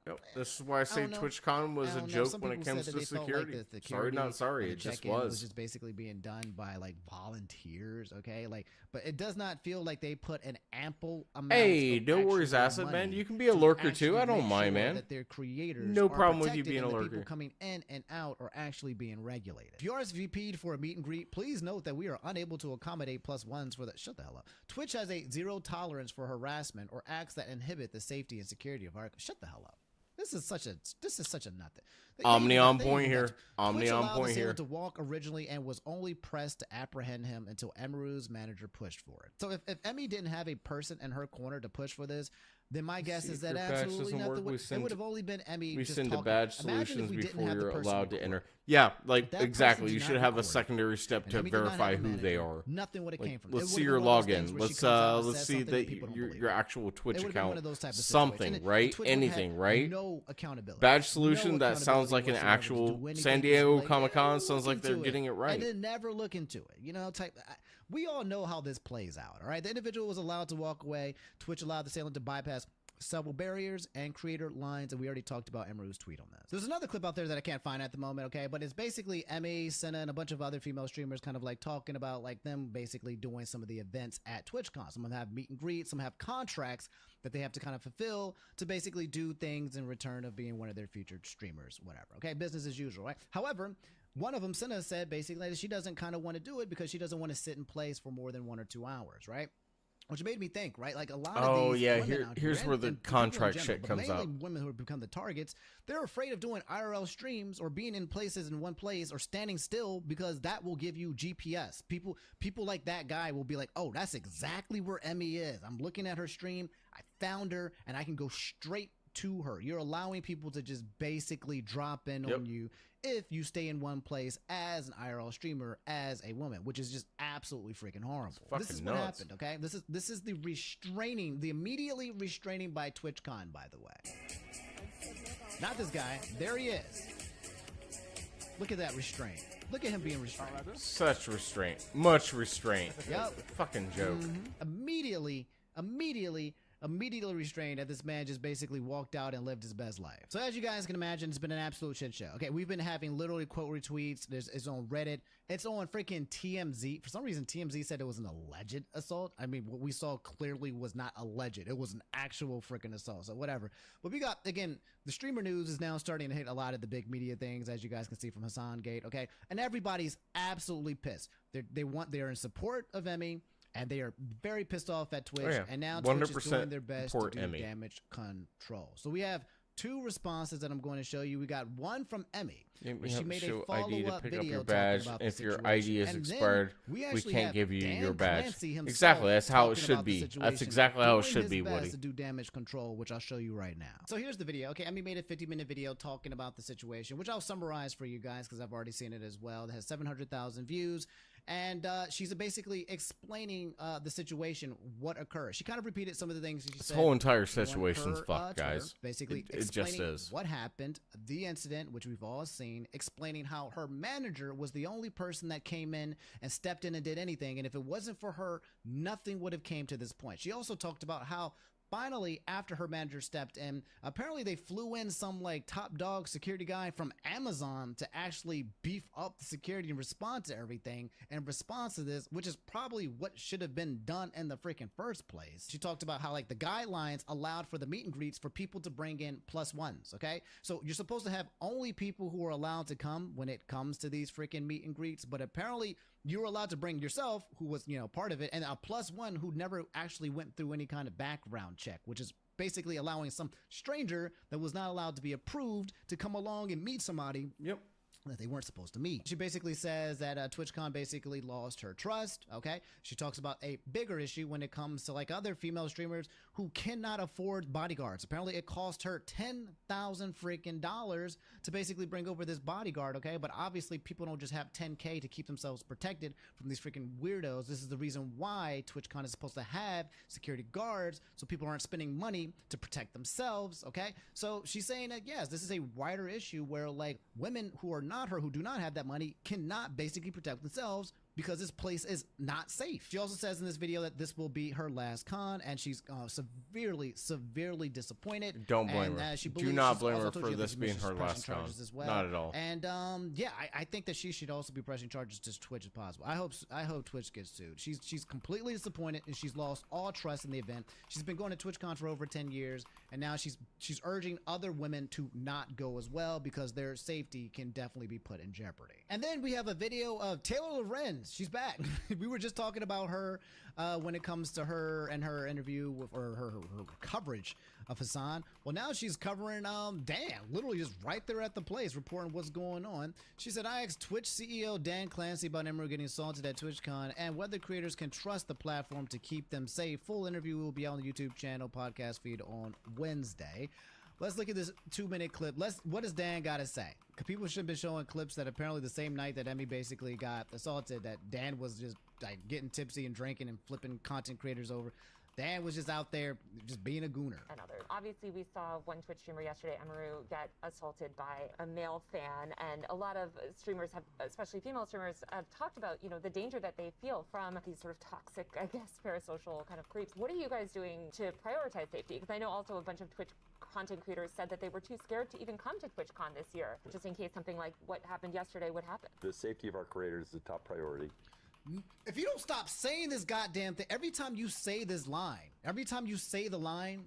A: Yep. This is why I say
U: don't know.
A: TwitchCon was
U: I
A: a
U: don't know.
A: joke
U: Some
A: when it
U: people
A: comes
U: said
A: to
U: that they felt
A: security.
U: Like the
A: Sorry, not sorry.
U: and the
A: It just
U: check-in
A: was.
U: just basically being done by like volunteers. Okay, like, but it does not feel like they put an ample amount.
A: Hey,
U: of
A: no worries,
U: actual
A: Acid, man.
U: money
A: You can be a
U: to
A: lurker too.
U: actually
A: I don't
U: make
A: mind,
U: sure
A: man.
U: That their creators
A: No
U: are
A: problem with you
U: protected
A: being a
U: and the
A: lurker.
U: people coming in and out are actually being regulated. If you RSVP'd for a meet and greet, please note that we are unable to accommodate +1s for that. Shut the hell up. Twitch has a zero tolerance for harassment or acts that inhibit the safety and security of our. Shut the hell up. This is such a nothing.
A: Omni on
U: They
A: point
U: even
A: here.
U: got-
A: Omni
U: Twitch
A: on
U: allowed
A: point
U: the
A: here.
U: assailant to walk originally and was only pressed to apprehend him until Emru's manager pushed for it. So if Emmy didn't have a person in her corner to push for this, then my guess
A: See
U: is
A: if
U: that
A: your badge
U: absolutely
A: doesn't
U: nothing
A: work,
U: would, it would have only been Emmy
A: We
U: just
A: send to
U: talking.
A: badge
U: Imagine if
A: solutions
U: we didn't
A: before
U: have the
A: you're
U: person
A: allowed to
U: record.
A: enter. Yeah, like
U: That
A: exactly.
U: person
A: You
U: did
A: should
U: not
A: have a
U: record it.
A: secondary step
U: And
A: to
U: Emmy did not
A: verify
U: have a
A: who they
U: manager.
A: are.
U: Nothing would have
A: Like,
U: came from it.
A: let's
U: It
A: see
U: would've
A: your
U: been one of those things
A: login.
U: where she
A: Let's
U: comes out and
A: let's
U: says
A: see
U: something
A: that
U: and people don't believe
A: your
U: her.
A: actual Twitch
U: It would've been
A: account.
U: one of those type of situations.
A: Something,
U: And
A: right?
U: Twitch would've had
A: Anything, right?
U: no accountability.
A: Badge solution
U: No
A: that sounds like an
U: accountability whatsoever to
A: actual
U: do anything,
A: San
U: just
A: Diego
U: like,
A: Comic Con.
U: we'll
A: Sounds
U: look
A: like they're
U: into
A: getting it right.
U: And then never look into it. You know, we all know how this plays out. All right, the individual was allowed to walk away. Twitch allowed the assailant to bypass several barriers and creator lines, and we already talked about Emeru's tweet on this. There's another clip out there that I can't find at the moment, okay, but it's basically Emmy, Senna, and a bunch of other female streamers kind of like talking about like them basically doing some of the events at TwitchCon. Some of them have meet and greets, some have contracts that they have to kind of fulfill to basically do things in return of being one of their featured streamers, whatever, okay, business as usual, right? However, one of them, Senna, said basically that she doesn't kind of want to do it because she doesn't want to sit in place for more than 1 or 2 hours, right? Which made me think, right? Like a lot of these women out
A: here's
U: here,
A: where the
U: and people in
A: contract
U: general,
A: shit
U: but
A: comes
U: mainly
A: up.
U: women who have become the targets, they're afraid of doing IRL streams or being in places in one place or standing still because that will give you GPS. People like that guy will be like, oh, that's exactly where Emmy is. I'm looking at her stream. I found her and I can go straight to her. You're allowing people to just basically drop in on you if you stay in one place as an IRL streamer as a woman, which is just absolutely freaking horrible. This is what happened, okay? This is the immediately restraining by TwitchCon, by the way. Not this guy. There he is. Look at that restraint. Look at him being restrained.
A: Such restraint. Much restraint.
U: Yep.
A: Fucking joke.
U: Immediately restrained that this man just basically walked out and lived his best life. So as you guys can imagine, it's been an absolute shit show. Okay, we've been having literally quote retweets. It's on Reddit. It's on freaking TMZ. For some reason, TMZ said it was an alleged assault. I mean, what we saw clearly was not alleged. It was an actual freaking assault. So whatever. But we got, again, the streamer news is now starting to hit a lot of the big media things, as you guys can see from Hassan Gate. Okay, and everybody's absolutely pissed. They're in support of Emmy. And they are very pissed off at Twitch. And now Twitch is doing their best to do damage control. So we have 2 responses that I'm going to show you. We got one from Emmy, where she made a follow-up video
A: your badge.
U: talking about
A: If
U: the
A: your
U: situation.
A: ID is
U: And
A: expired,
U: then
A: we
U: actually
A: can't
U: have
A: give you
U: Dan
A: your badge.
U: Clancy himself
A: Exactly. That's how it
U: talking
A: should
U: about the
A: be. That's
U: situation,
A: exactly how it
U: doing
A: should
U: his
A: be,
U: best
A: Woody.
U: to do damage control, which I'll show you right now. So here's the video. Okay, Emmy made a 50-minute video talking about the situation, which I'll summarize for you guys because I've already seen it as well. It has 700,000 views. And she's basically explaining the situation, what occurred. She kind of repeated some of the things she said.
A: This whole entire situation's fucked,
U: Twitter,
A: guys.
U: basically
A: it just is.
U: what happened, the incident, which we've all seen, explaining how her manager was the only person that came in and stepped in and did anything. And if it wasn't for her, nothing would have came to this point. She also talked about how finally, after her manager stepped in, apparently they flew in some like top dog security guy from Amazon to actually beef up the security and respond to everything in response to this, which is probably what should have been done in the freaking first place. She talked about how like the guidelines allowed for the meet and greets for people to bring in +1s, okay? So you're supposed to have only people who are allowed to come when it comes to these freaking meet and greets, but apparently you were allowed to bring yourself, who was, part of it, and a +1 who never actually went through any kind of background check, which is basically allowing some stranger that was not allowed to be approved to come along and meet somebody.
A: Yep.
U: That they weren't supposed to meet. She basically says that TwitchCon basically lost her trust, okay? She talks about a bigger issue when it comes to like other female streamers who cannot afford bodyguards. Apparently it cost her $10,000 freaking dollars to basically bring over this bodyguard, okay? But obviously people don't just have $10K to keep themselves protected from these freaking weirdos. This is the reason why TwitchCon is supposed to have security guards so people aren't spending money to protect themselves, okay? So she's saying that, yes, this is a wider issue where like women who are not her, who do not have that money, cannot basically protect themselves because this place is not safe. She also says in this video that this will be her last con, and she's severely disappointed.
A: Don't blame her. Do not blame her for this being her last con.
U: Well.
A: Not at all.
U: And yeah, I think that she should also be pressing charges to Twitch as possible. I hope Twitch gets sued. She's completely disappointed, and she's lost all trust in the event. She's been going to TwitchCon for over 10 years, and now she's urging other women to not go as well because their safety can definitely be put in jeopardy. And then we have a video of Taylor Lorenz. She's back. We were just talking about her when it comes to her and her interview with, or her coverage of Hassan. Well, now she's covering Dan, literally just right there at the place, reporting what's going on. She said, I asked Twitch CEO Dan Clancy about Emerald getting assaulted at TwitchCon and whether creators can trust the platform to keep them safe. Full interview will be on the YouTube channel podcast feed on Wednesday. Let's look at this 2-minute clip. What does Dan got to say? Because people should have been showing clips that apparently the same night that Emmy basically got assaulted, that Dan was just like getting tipsy and drinking and flipping content creators over. Dan was just out there just being a gooner.
I: And others. Obviously, we saw one Twitch streamer yesterday, Amaru, get assaulted by a male fan, and a lot of streamers have, especially female streamers, have talked about, you know, the danger that they feel from these sort of toxic, I guess, parasocial kind of creeps. What are you guys doing to prioritize safety? Because I know also a bunch of Twitch content creators said that they were too scared to even come to TwitchCon this year, just in case something like what happened yesterday would happen.
K: The safety of our creators is a top priority.
U: If you don't stop saying this goddamn thing, every time you say this line, every time you say the line,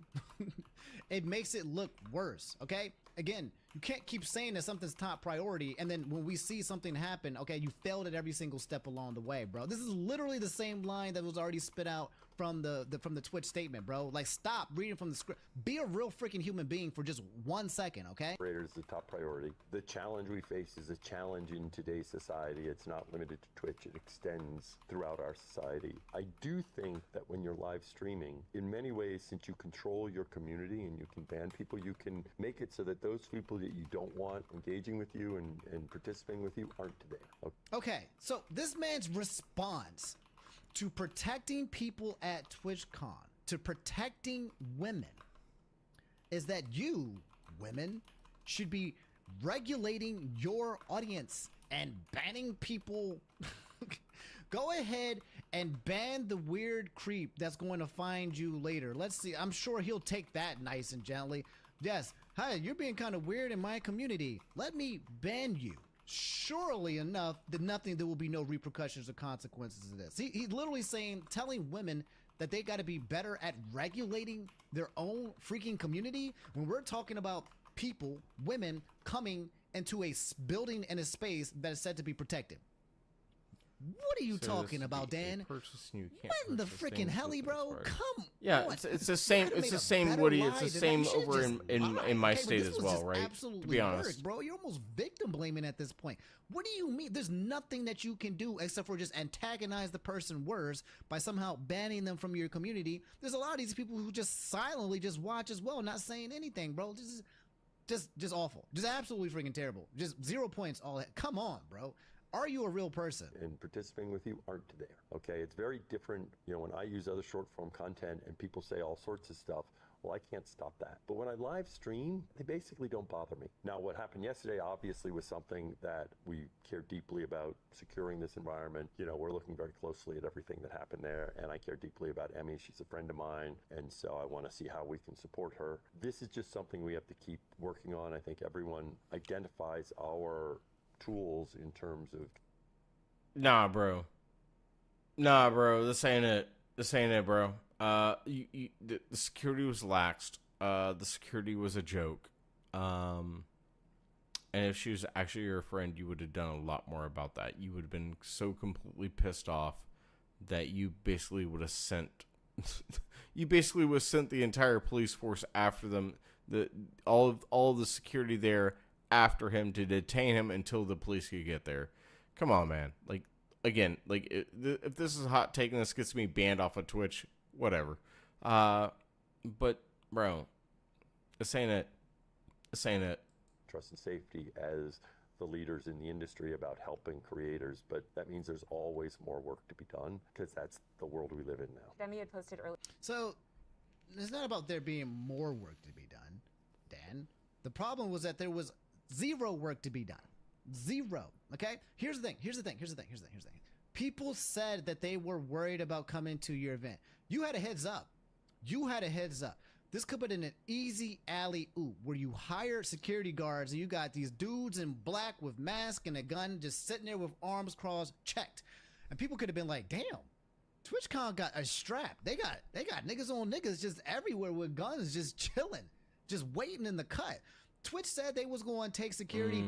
U: it makes it look worse, okay? Again, you can't keep saying that something's top priority, and then when we see something happen, okay, you failed at every single step along the way, bro. This is literally the same line that was already spit out from the Twitch statement, bro. Like, stop reading from the script. Be a real freaking human being for just 1 second, okay?
K: Creators is the top priority. The challenge we face is a challenge in today's society. It's not limited to Twitch. It extends throughout our society. I do think that when you're live streaming, in many ways, since you control your community and you can ban people, you can make it so that those people that you don't want engaging with you and participating with you aren't there.
U: Okay, so this man's response to protecting people at TwitchCon, to protecting women, is that you, women, should be regulating your audience and banning people. Go ahead and ban the weird creep that's going to find you later. Let's see. I'm sure he'll take that nice and gently. Yes. Hi, you're being kind of weird in my community. Let me ban you. Surely enough, there will be no repercussions or consequences of this. He's literally saying, telling women that they got to be better at regulating their own freaking community when we're talking about people, women, coming into a building and a space that is said to be protected. What are you talking about, Dan? When the freaking helly, bro? Come
A: yeah,
U: on.
A: it's the same. It's the same, Woody. It's the same over in my state as well, right?
U: Absolutely,
A: to be honest,
U: bro. You're almost victim blaming at this point. What do you mean? There's nothing that you can do except for just antagonize the person worse by somehow banning them from your community. There's a lot of these people who just silently just watch as well, not saying anything, bro. Just awful. Just absolutely freaking terrible. Just 0 points. All that. Come on, bro. Are you a real person?
K: And participating with you aren't there. Okay, it's very different. You know, when I use other short form content and people say all sorts of stuff, well, I can't stop that. But when I live stream, they basically don't bother me. Now, what happened yesterday obviously was something that we care deeply about, securing this environment. You know, we're looking very closely at everything that happened there, and I care deeply about Emmy. She's a friend of mine, and so I want to see how we can support her. This is just something we have to keep working on. I think everyone identifies our tools in terms of
A: nah bro, this ain't it, bro. The security was laxed. The security was a joke. And if she was actually your friend, you would have done a lot more about that. You would have been so completely pissed off that you basically would have sent the entire police force after them, all of the security there after him to detain him until the police could get there. Come on, man. Like, again, like if this is a hot take and this gets me banned off of Twitch, whatever. But bro, this ain't it.
K: Trust and safety as the leaders in the industry about helping creators, but that means there's always more work to be done because that's the world we live in now.
I: Demi had posted earlier.
U: So it's not about there being more work to be done, Dan. The problem was that there was zero work to be done. Zero. Okay? Here's the thing. People said that they were worried about coming to your event. You had a heads up. This could have been an easy alley-oop where you hire security guards and you got these dudes in black with masks and a gun just sitting there with arms crossed, checked. And people could have been like, damn, TwitchCon got a strap. They got niggas on niggas just everywhere with guns just chilling, just waiting in the cut. Twitch said they was going to take security.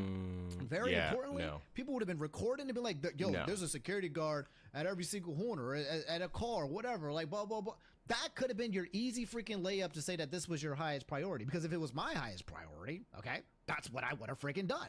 U: Very importantly, people would have been recording and been like, yo, there's a security guard at every single corner, at a car, whatever, like blah, blah, blah. That could have been your easy freaking layup to say that this was your highest priority. Because if it was my highest priority, okay, that's what I would have freaking done.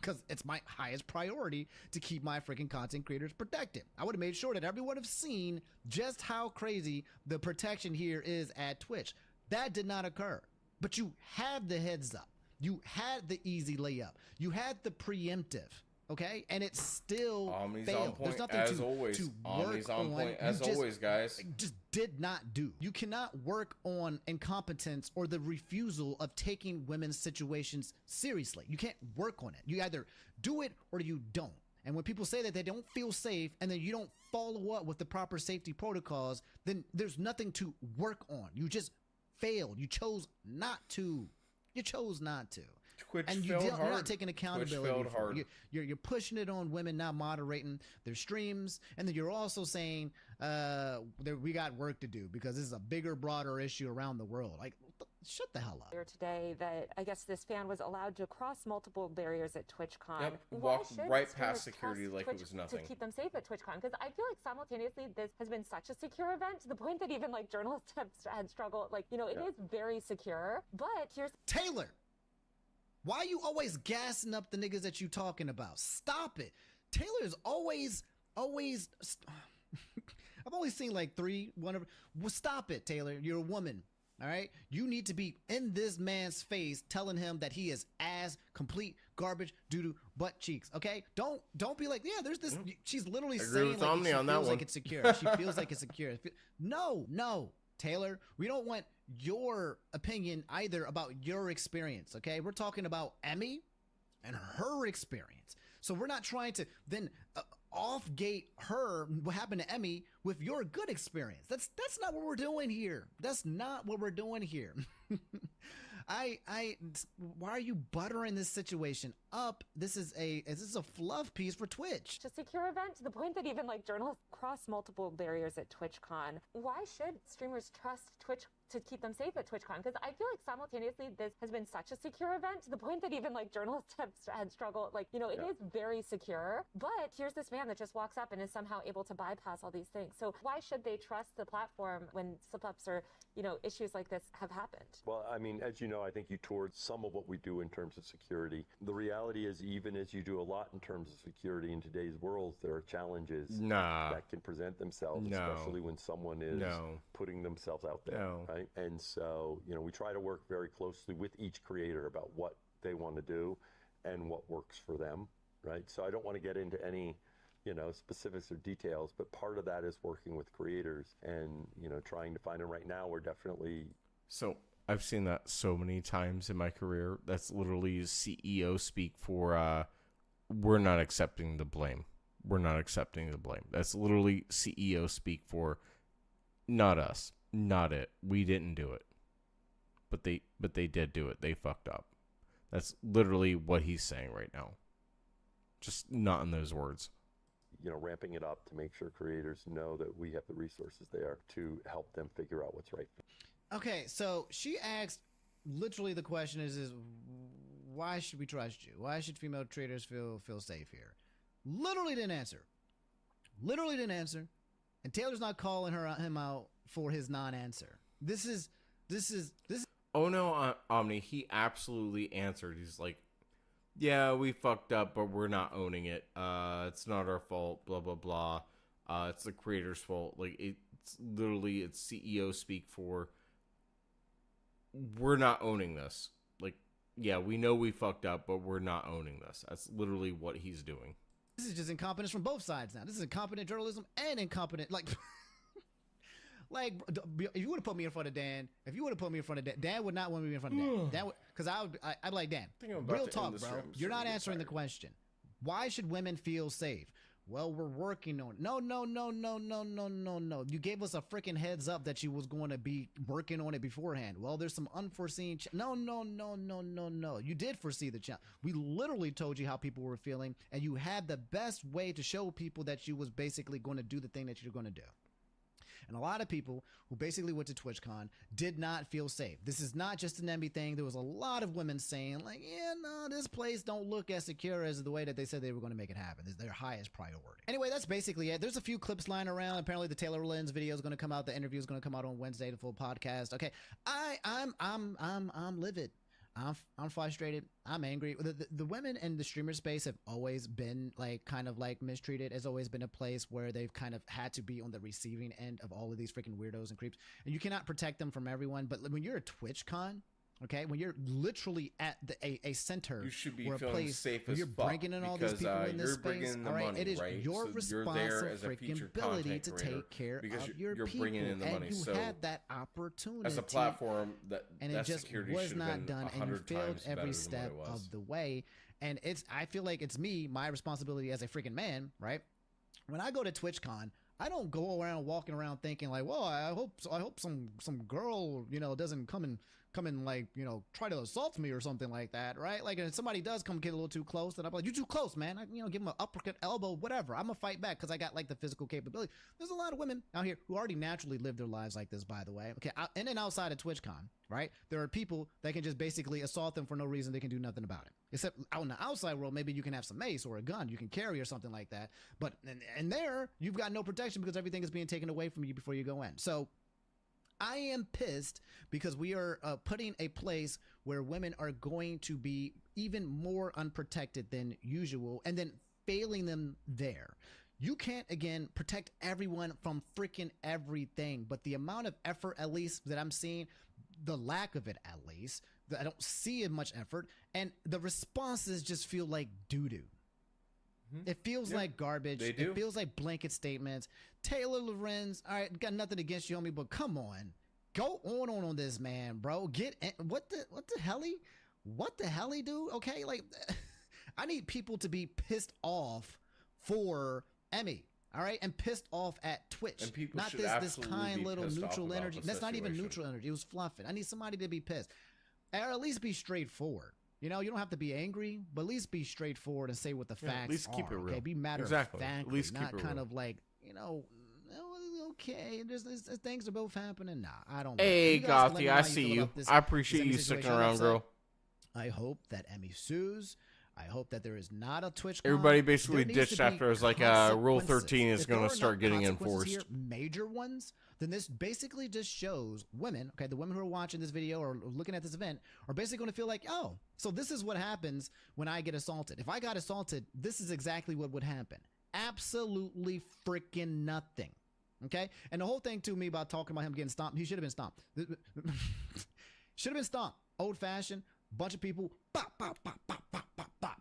U: Because it's my highest priority to keep my freaking content creators protected. I would have made sure that everyone would have seen just how crazy the protection here is at Twitch. That did not occur. But you had the heads up. You had the easy layup. You had the preemptive. Okay, and it still
A: Omni's
U: failed.
A: on point
U: There's nothing
A: as
U: to
A: always.
U: work
A: Omni's on
U: on.
A: point as always, guys.
U: Just did not do. You cannot work on incompetence or the refusal of taking women's situations seriously. You can't work on it. You either do it or you don't. And when people say that they don't feel safe and then you don't follow up with the proper safety protocols, then there's nothing to work on. You just failed. You chose not to. You chose not to.
A: Twitch
U: and
A: failed
U: you're
A: hard.
U: not taking accountability.
A: Twitch failed hard.
U: You're pushing it on women not moderating their streams, and then you're also saying that we got work to do because this is a bigger, broader issue around the world. Like, shut the hell up.
I: Today, that I guess this fan was allowed to cross multiple barriers at TwitchCon.
A: Yep,
I: Why
A: walked
I: should
A: right
I: streamers
A: past security
I: trust
A: like
I: Twitch
A: it was nothing.
I: to keep them safe at TwitchCon? Because I feel like simultaneously this has been such a secure event to the point that even like journalists have had struggled. Like, you know, it is very secure. But here's
U: Taylor. Why you always gassing up the niggas that you talking about? Stop it. Taylor is always I've always seen like one of well, stop it, Taylor. You're a woman. All right. You need to be in this man's face telling him that he is ass, complete garbage, doo-doo, butt cheeks. Okay? Don't be like, yeah, there's this. She's literally saying like
A: Omni
U: she
A: on that
U: feels
A: one.
U: like it's secure. She feels like it's secure. No, Taylor, we don't want your opinion either about your experience, okay? We're talking about Emmy and her experience. So we're not trying to then off-gate her, what happened to Emmy, with your good experience. That's not what we're doing here. That's not what we're doing here. Why are you buttering this situation up? This is a fluff piece for Twitch.
I: a secure event to the point that even like journalists cross multiple barriers at TwitchCon. Why should streamers trust Twitch to keep them safe at TwitchCon? Because I feel like simultaneously this has been such a secure event to the point that even like journalists have had struggled. Like, you know, it is very secure. But here's this man that just walks up and is somehow able to bypass all these things. So why should they trust the platform when slip-ups or, you know, issues like this have happened?
K: Well, I mean, as you know, I think you toured some of what we do in terms of security. The reality is, even as you do a lot in terms of security in today's world, there are challenges that can present themselves, especially when someone is putting themselves out there, right? And so, you know, we try to work very closely with each creator about what they want to do and what works for them, right? So I don't want to get into any, you know, specifics or details, but part of that is working with creators and, you know, trying to find them. Right now, we're definitely...
A: So I've seen that so many times in my career. That's literally CEO speak for, we're not accepting the blame. We're not accepting the blame. That's literally CEO speak for, not us, not it. We didn't do it. But they did do it. They fucked up. That's literally what he's saying right now. Just not in those words.
K: You know, ramping it up to make sure creators know that we have the resources there to help them figure out what's right.
U: Okay, so she asked, literally the question is why should we trust you? Why should female traders feel safe here? Literally didn't answer. Literally didn't answer. And Taylor's not calling him out for his non-answer. This is.
A: Oh no, Omni, he absolutely answered. He's like, yeah, we fucked up, but we're not owning it. It's not our fault, blah, blah, blah. It's the creator's fault. Like, it's literally, it's CEO speak for, we're not owning this. Like, yeah, we know we fucked up, but we're not owning this. That's literally what he's doing.
U: This is just incompetence from both sides now. This is incompetent journalism and incompetent, like... Like, if you would have put me in front of Dan, Dan would not want me in front of Dan. Because I'd be like, Dan, real talk, bro. You're not answering the question. Why should women feel safe? Well, we're working on it. No. You gave us a freaking heads up that you was going to be working on it beforehand. Well, there's some unforeseen... No. You did foresee the challenge. We literally told you how people were feeling, and you had the best way to show people that you was basically going to do the thing that you're going to do. And a lot of people who basically went to TwitchCon did not feel safe. This is not just an Emmy thing. There was a lot of women saying like, yeah, no, this place don't look as secure as the way that they said they were going to make it happen. It's their highest priority. Anyway, that's basically it. There's a few clips lying around. Apparently the Taylor Lynn's video is going to come out. The interview is going to come out on Wednesday, the full podcast. Okay. I'm livid. I'm frustrated. I'm angry. The women in the streamer space have always been like kind of like mistreated. It's always been a place where they've kind of had to be on the receiving end of all of these freaking weirdos and creeps. And you cannot protect them from everyone. But when you're a TwitchCon, okay, when you're literally at a center,
A: you should be
U: or a
A: feeling
U: place
A: safe
U: where
A: as
U: you're
A: fuck
U: bringing in all these
A: because,
U: people in this
A: you're
U: space,
A: bringing in the
U: all right,
A: money,
U: it is
A: right?
U: your
A: So you're there as a
U: freaking
A: featured
U: ability
A: content
U: to
A: creator
U: take care
A: because
U: of your
A: you're
U: people,
A: bringing in the
U: and
A: money.
U: you
A: So
U: had that opportunity
A: as a platform,
U: and
A: that
U: it just
A: security
U: was
A: should
U: not
A: have been
U: done, and you
A: 100
U: failed
A: times better
U: every
A: than
U: step
A: what it was.
U: of the way. And I feel like it's my responsibility as a freaking man, right? When I go to TwitchCon, I don't go around walking around thinking like, well, I hope some girl, doesn't come and like, try to assault me or something like that, right? Like, if somebody does come get a little too close, then I'm like, you too close, man. I, give them an uppercut, elbow, whatever. I'm gonna fight back because I got like the physical capability. There's a lot of women out here who already naturally live their lives like this, by the way. Okay, in and outside of TwitchCon, right? There are people that can just basically assault them for no reason. They can do nothing about it. Except out in the outside world, maybe you can have some mace or a gun you can carry or something like that. But and there, you've got no protection because everything is being taken away from you before you go in. So I am pissed because we are putting a place where women are going to be even more unprotected than usual and then failing them there. You can't, again, protect everyone from freaking everything, but the amount of effort, at least, that I'm seeing, the lack of it, at least, I don't see much effort, and the responses just feel like doo-doo. It feels like garbage. It feels like blanket statements. Taylor Lorenz, all right, got nothing against you, homie, but come on. Go on this, man, bro. Get in. What the hell, dude? Okay, like, I need people to be pissed off for Emmy, all right, and pissed off at Twitch.
A: And people
U: not
A: should
U: this
A: absolutely
U: kind
A: be
U: little
A: pissed off
U: neutral
A: about
U: energy.
A: the
U: That's not even
A: situation.
U: neutral energy. It was fluffing. I need somebody to be pissed, or at least be straightforward. You don't have to be angry, but at least be straightforward and say what the facts are.
A: At least keep it real.
U: Okay, be matter
A: Exactly.
U: of fact,
A: At least keep
U: not
A: it
U: kind
A: real.
U: of like okay. There's things are both happening. Nah, I don't.
A: Hey,
U: You guys can let me
A: Gothy,
U: know
A: I
U: how
A: see
U: feel
A: you.
U: about this
A: I appreciate
U: Emmy
A: you sticking
U: situation.
A: around,
U: Like I
A: girl.
U: said, I hope that Emmy sues. I hope that there is not a Twitch.
A: Everybody basically ditched after it was like, Rule 13 is going to start getting enforced.
U: Here, major ones, then this basically just shows women, okay, the women who are watching this video or looking at this event are basically going to feel like, oh, so this is what happens when I get assaulted. If I got assaulted, this is exactly what would happen. Absolutely freaking nothing. Okay? And the whole thing to me about talking about him getting stomped, he should have been stomped. Should have been stomped. Old fashioned, bunch of people, bop, bop, bop, bop, bop, bop, bop.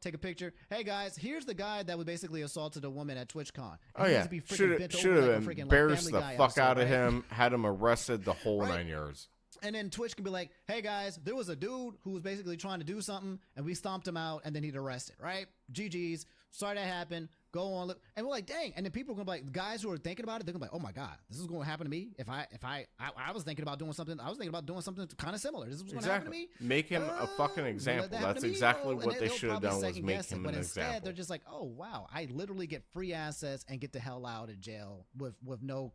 U: Take a picture. Hey guys, here's the guy that was basically assaulted a woman at TwitchCon.
A: Oh yeah, should have embarrassed the fuck out of him, had him arrested, the whole 9 yards.
U: And then Twitch can be like, hey guys, there was a dude who was basically trying to do something and we stomped him out and then he'd arrested, right? GG's, sorry that happened, go on. And we're like, dang. And then people are going to be like, guys who are thinking about it, they're going to be like, oh my God, this is going to happen to me. If I was thinking about doing something, kind of similar. This was going to happen to me.
A: Make him a fucking example. That's exactly what they should have done, was make him an example.
U: They're just like, oh wow, I literally get free assets and get the hell out of jail with no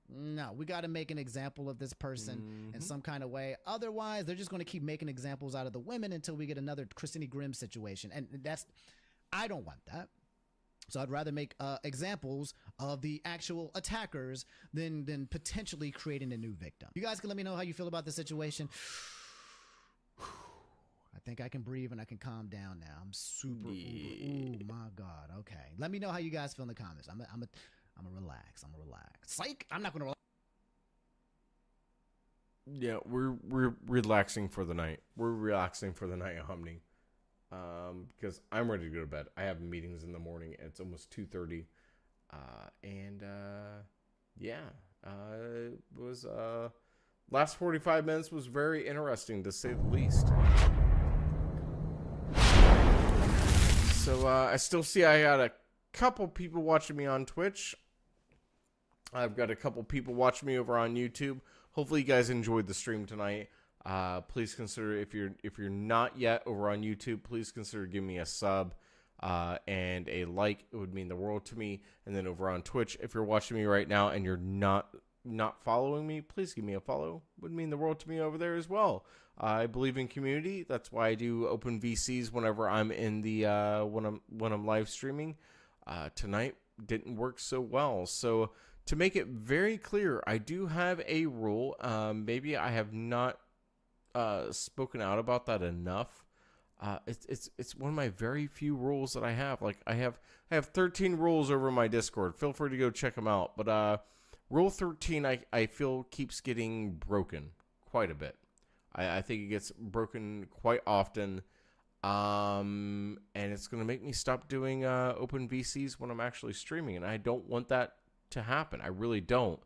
U: No, we got to make an example of this person in some kind of way. Otherwise, they're just going to keep making examples out of the women until we get another Christine Grimm situation. And I don't want that. So I'd rather make examples of the actual attackers than potentially creating a new victim. You guys can let me know how you feel about the situation. I think I can breathe and I can calm down now. I'm super. Ooh, my God. Okay. Let me know how you guys feel in the comments. I'm gonna relax. Psych. I'm not gonna relax.
A: Yeah, we're relaxing for the night. We're relaxing for the night, Humney. Because I'm ready to go to bed. I have meetings in the morning. And it's almost 2:30. It was last 45 minutes was very interesting, to say the least. So I still see I got a couple people watching me on Twitch. I've got a couple people watching me over on YouTube. Hopefully you guys enjoyed the stream tonight. Please consider, if you're not yet over on YouTube, please consider giving me a sub. and a like, it would mean the world to me. And then over on Twitch, if you're watching me right now and you're not following me, please give me a follow. It would mean the world to me over there as well. I believe in community. That's why I do open VCs whenever I'm in the when I'm live streaming. Tonight didn't work so well. So to make it very clear, I do have a rule. Maybe I have not spoken out about that enough. It's one of my very few rules that I have. Like I have 13 rules over my Discord. Feel free to go check them out. But rule 13, I feel keeps getting broken quite a bit. I think it gets broken quite often. And it's going to make me stop doing open VCs when I'm actually streaming. And I don't want that to happen. I really don't.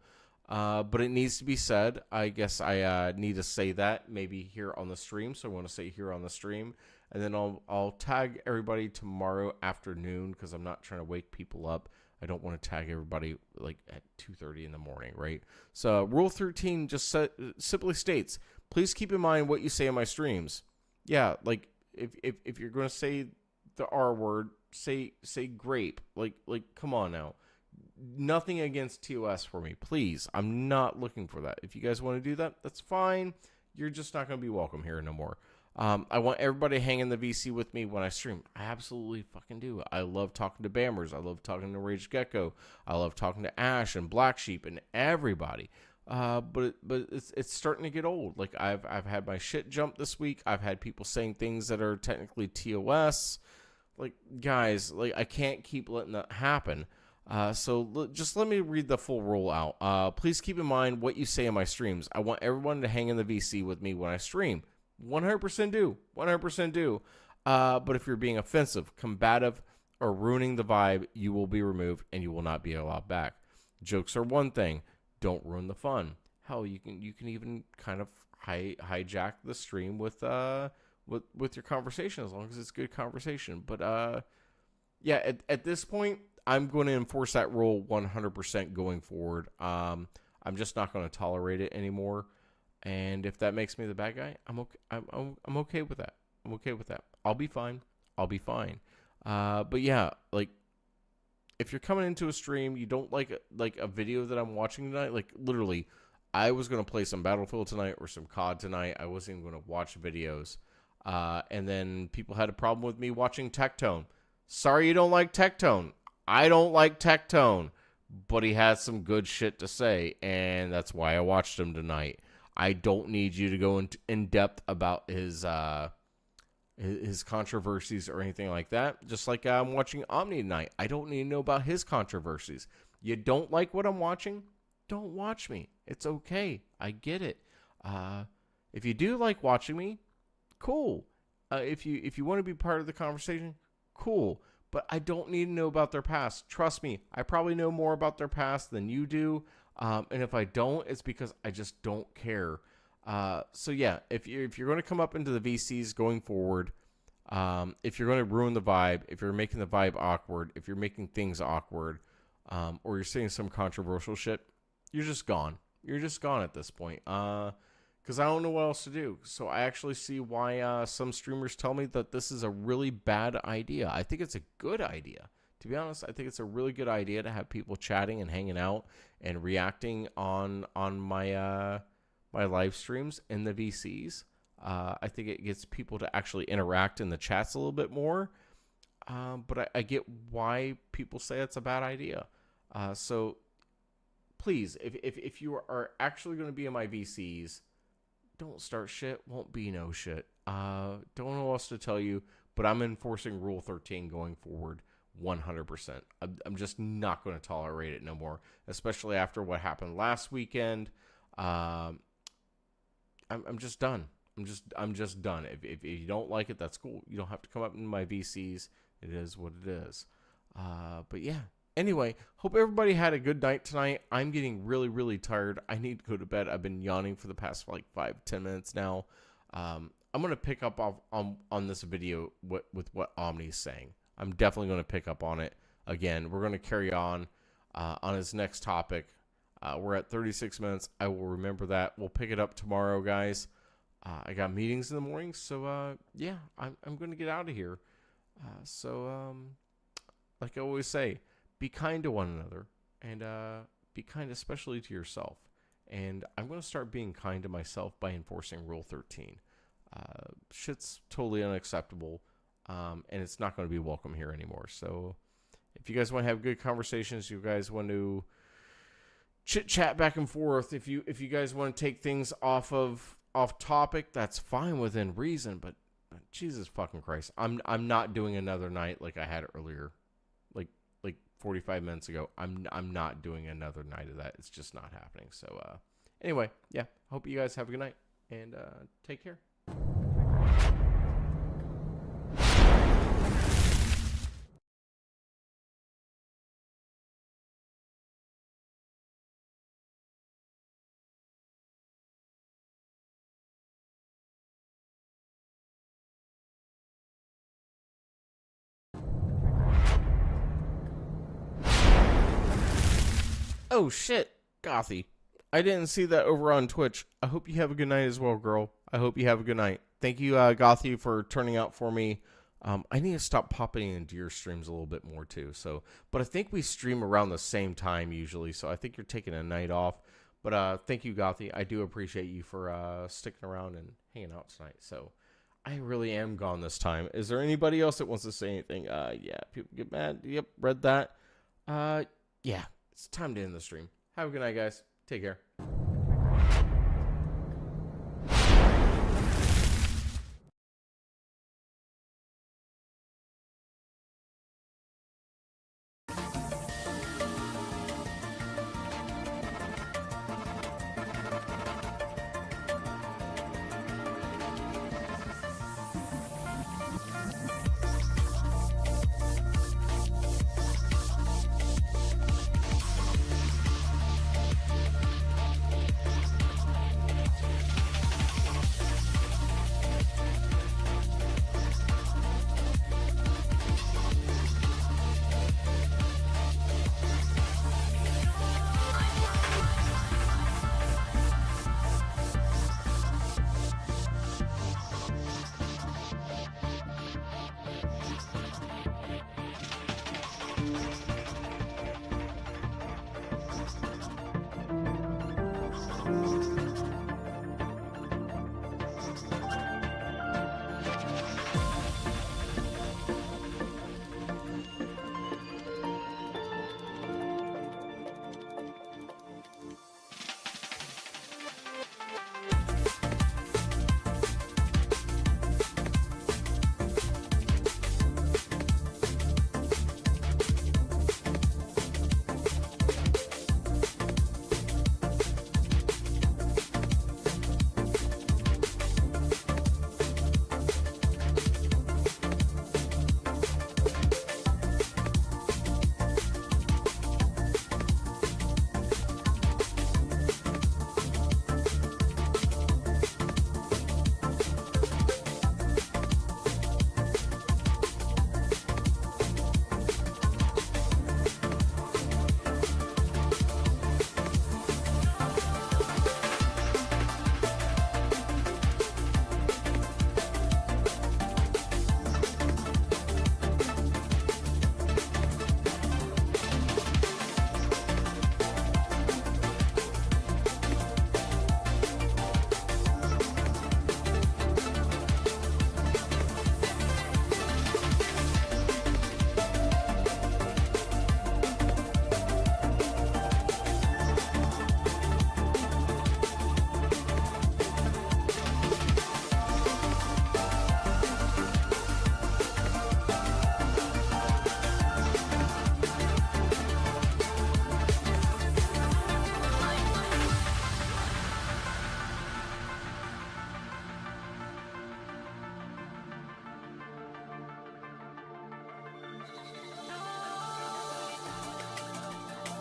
A: But it needs to be said. I guess I need to say that maybe here on the stream. So I want to say here on the stream. And then I'll tag everybody tomorrow afternoon because I'm not trying to wake people up. I don't want to tag everybody like at 2:30 in the morning, right? So Rule 13 just simply states, please keep in mind what you say in my streams. Yeah, like if you're going to say the R word, say grape. Like come on now. Nothing against TOS for me, please. I'm not looking for that. If you guys want to do that, that's fine. You're just not going to be welcome here no more. I want everybody hanging the VC with me when I stream. I absolutely fucking do. I love talking to Bammers. I love talking to Rage Gecko. I love talking to Ash and Black Sheep and everybody. But it's starting to get old. Like I've had my shit jump this week. I've had people saying things that are technically TOS. Like guys, like I can't keep letting that happen. So just let me read the full rule out. Please keep in mind what you say in my streams. I want everyone to hang in the VC with me when I stream. 100% do. 100% do. But if you're being offensive, combative, or ruining the vibe, you will be removed and you will not be allowed back. Jokes are one thing. Don't ruin the fun. Hell, you can even kind of hijack the stream with your conversation as long as it's good conversation. But yeah, at this point, I'm going to enforce that rule 100% going forward. I'm just not going to tolerate it anymore. And if that makes me the bad guy, I'm okay. I'm okay with that. I'm okay with that. I'll be fine. I'll be fine. But yeah, like if you're coming into a stream, you don't like a video that I'm watching tonight. Like literally, I was gonna play some Battlefield tonight or some COD tonight. I wasn't even gonna watch videos. And then people had a problem with me watching Tectone. Sorry, you don't like Tectone. I don't like Tectone, but he had some good shit to say, and that's why I watched him tonight. I don't need you to go in depth about his controversies or anything like that. Just like I'm watching Omni tonight. I don't need to know about his controversies. You don't like what I'm watching? Don't watch me. It's okay. I get it. If you do like watching me, cool. If you want to be part of the conversation, cool. But I don't need to know about their past. Trust me, I probably know more about their past than you do. And if I don't, it's because I just don't care. So yeah, if you're going to come up into the VCs going forward, if you're going to ruin the vibe, if you're making the vibe awkward, if you're making things awkward, or you're saying some controversial shit, you're just gone. You're just gone at this point. Because I don't know what else to do. So I actually see why some streamers tell me that this is a really bad idea. I think it's a good idea. To be honest, I think it's a really good idea to have people chatting and hanging out and reacting on my my live streams in the VCs. I think it gets people to actually interact in the chats a little bit more. But I get why people say it's a bad idea. So please, if you are actually going to be in my VCs, don't start shit. Won't be no shit. Don't know what else to tell you, but I'm enforcing Rule 13 going forward 100%. I'm just not going to tolerate it no more, especially after what happened last weekend. I'm just done. I'm just done. If you don't like it, that's cool. You don't have to come up in my VCs. It is what it is. But yeah. Anyway, hope everybody had a good night tonight. I'm getting really, really tired. I need to go to bed. I've been yawning for the past like 5-10 minutes now. I'm going to pick up on this video with what Omni's saying. I'm definitely going to pick up on it. Again, we're going to carry on his next topic. We're at 36 minutes. I will remember that. We'll pick it up tomorrow, guys. I got meetings in the morning, so yeah, I'm going to get out of here. Like I always say, be kind to one another, and be kind especially to yourself. And I'm going to start being kind to myself by enforcing Rule 13. Shit's totally unacceptable, and it's not going to be welcome here anymore. So if you guys want to have good conversations, you guys want to chit-chat back and forth, if you guys want to take things off topic, that's fine within reason, but Jesus fucking Christ, I'm not doing another night like I had earlier, like 45 minutes ago. I'm not doing another night of that. It's just not happening. So anyway, yeah, hope you guys have a good night, and take care. Oh shit, Gothy. I didn't see that over on Twitch. I hope you have a good night as well, girl. I hope you have a good night. Thank you, Gothy, for turning out for me. I need to stop popping into your streams a little bit more too. So, but I think we stream around the same time usually. So I think you're taking a night off. But thank you, Gothy. I do appreciate you for sticking around and hanging out tonight. So I really am gone this time. Is there anybody else that wants to say anything? Yeah, people get mad. Yep, read that. Yeah. It's time to end the stream. Have a good night, guys. Take care.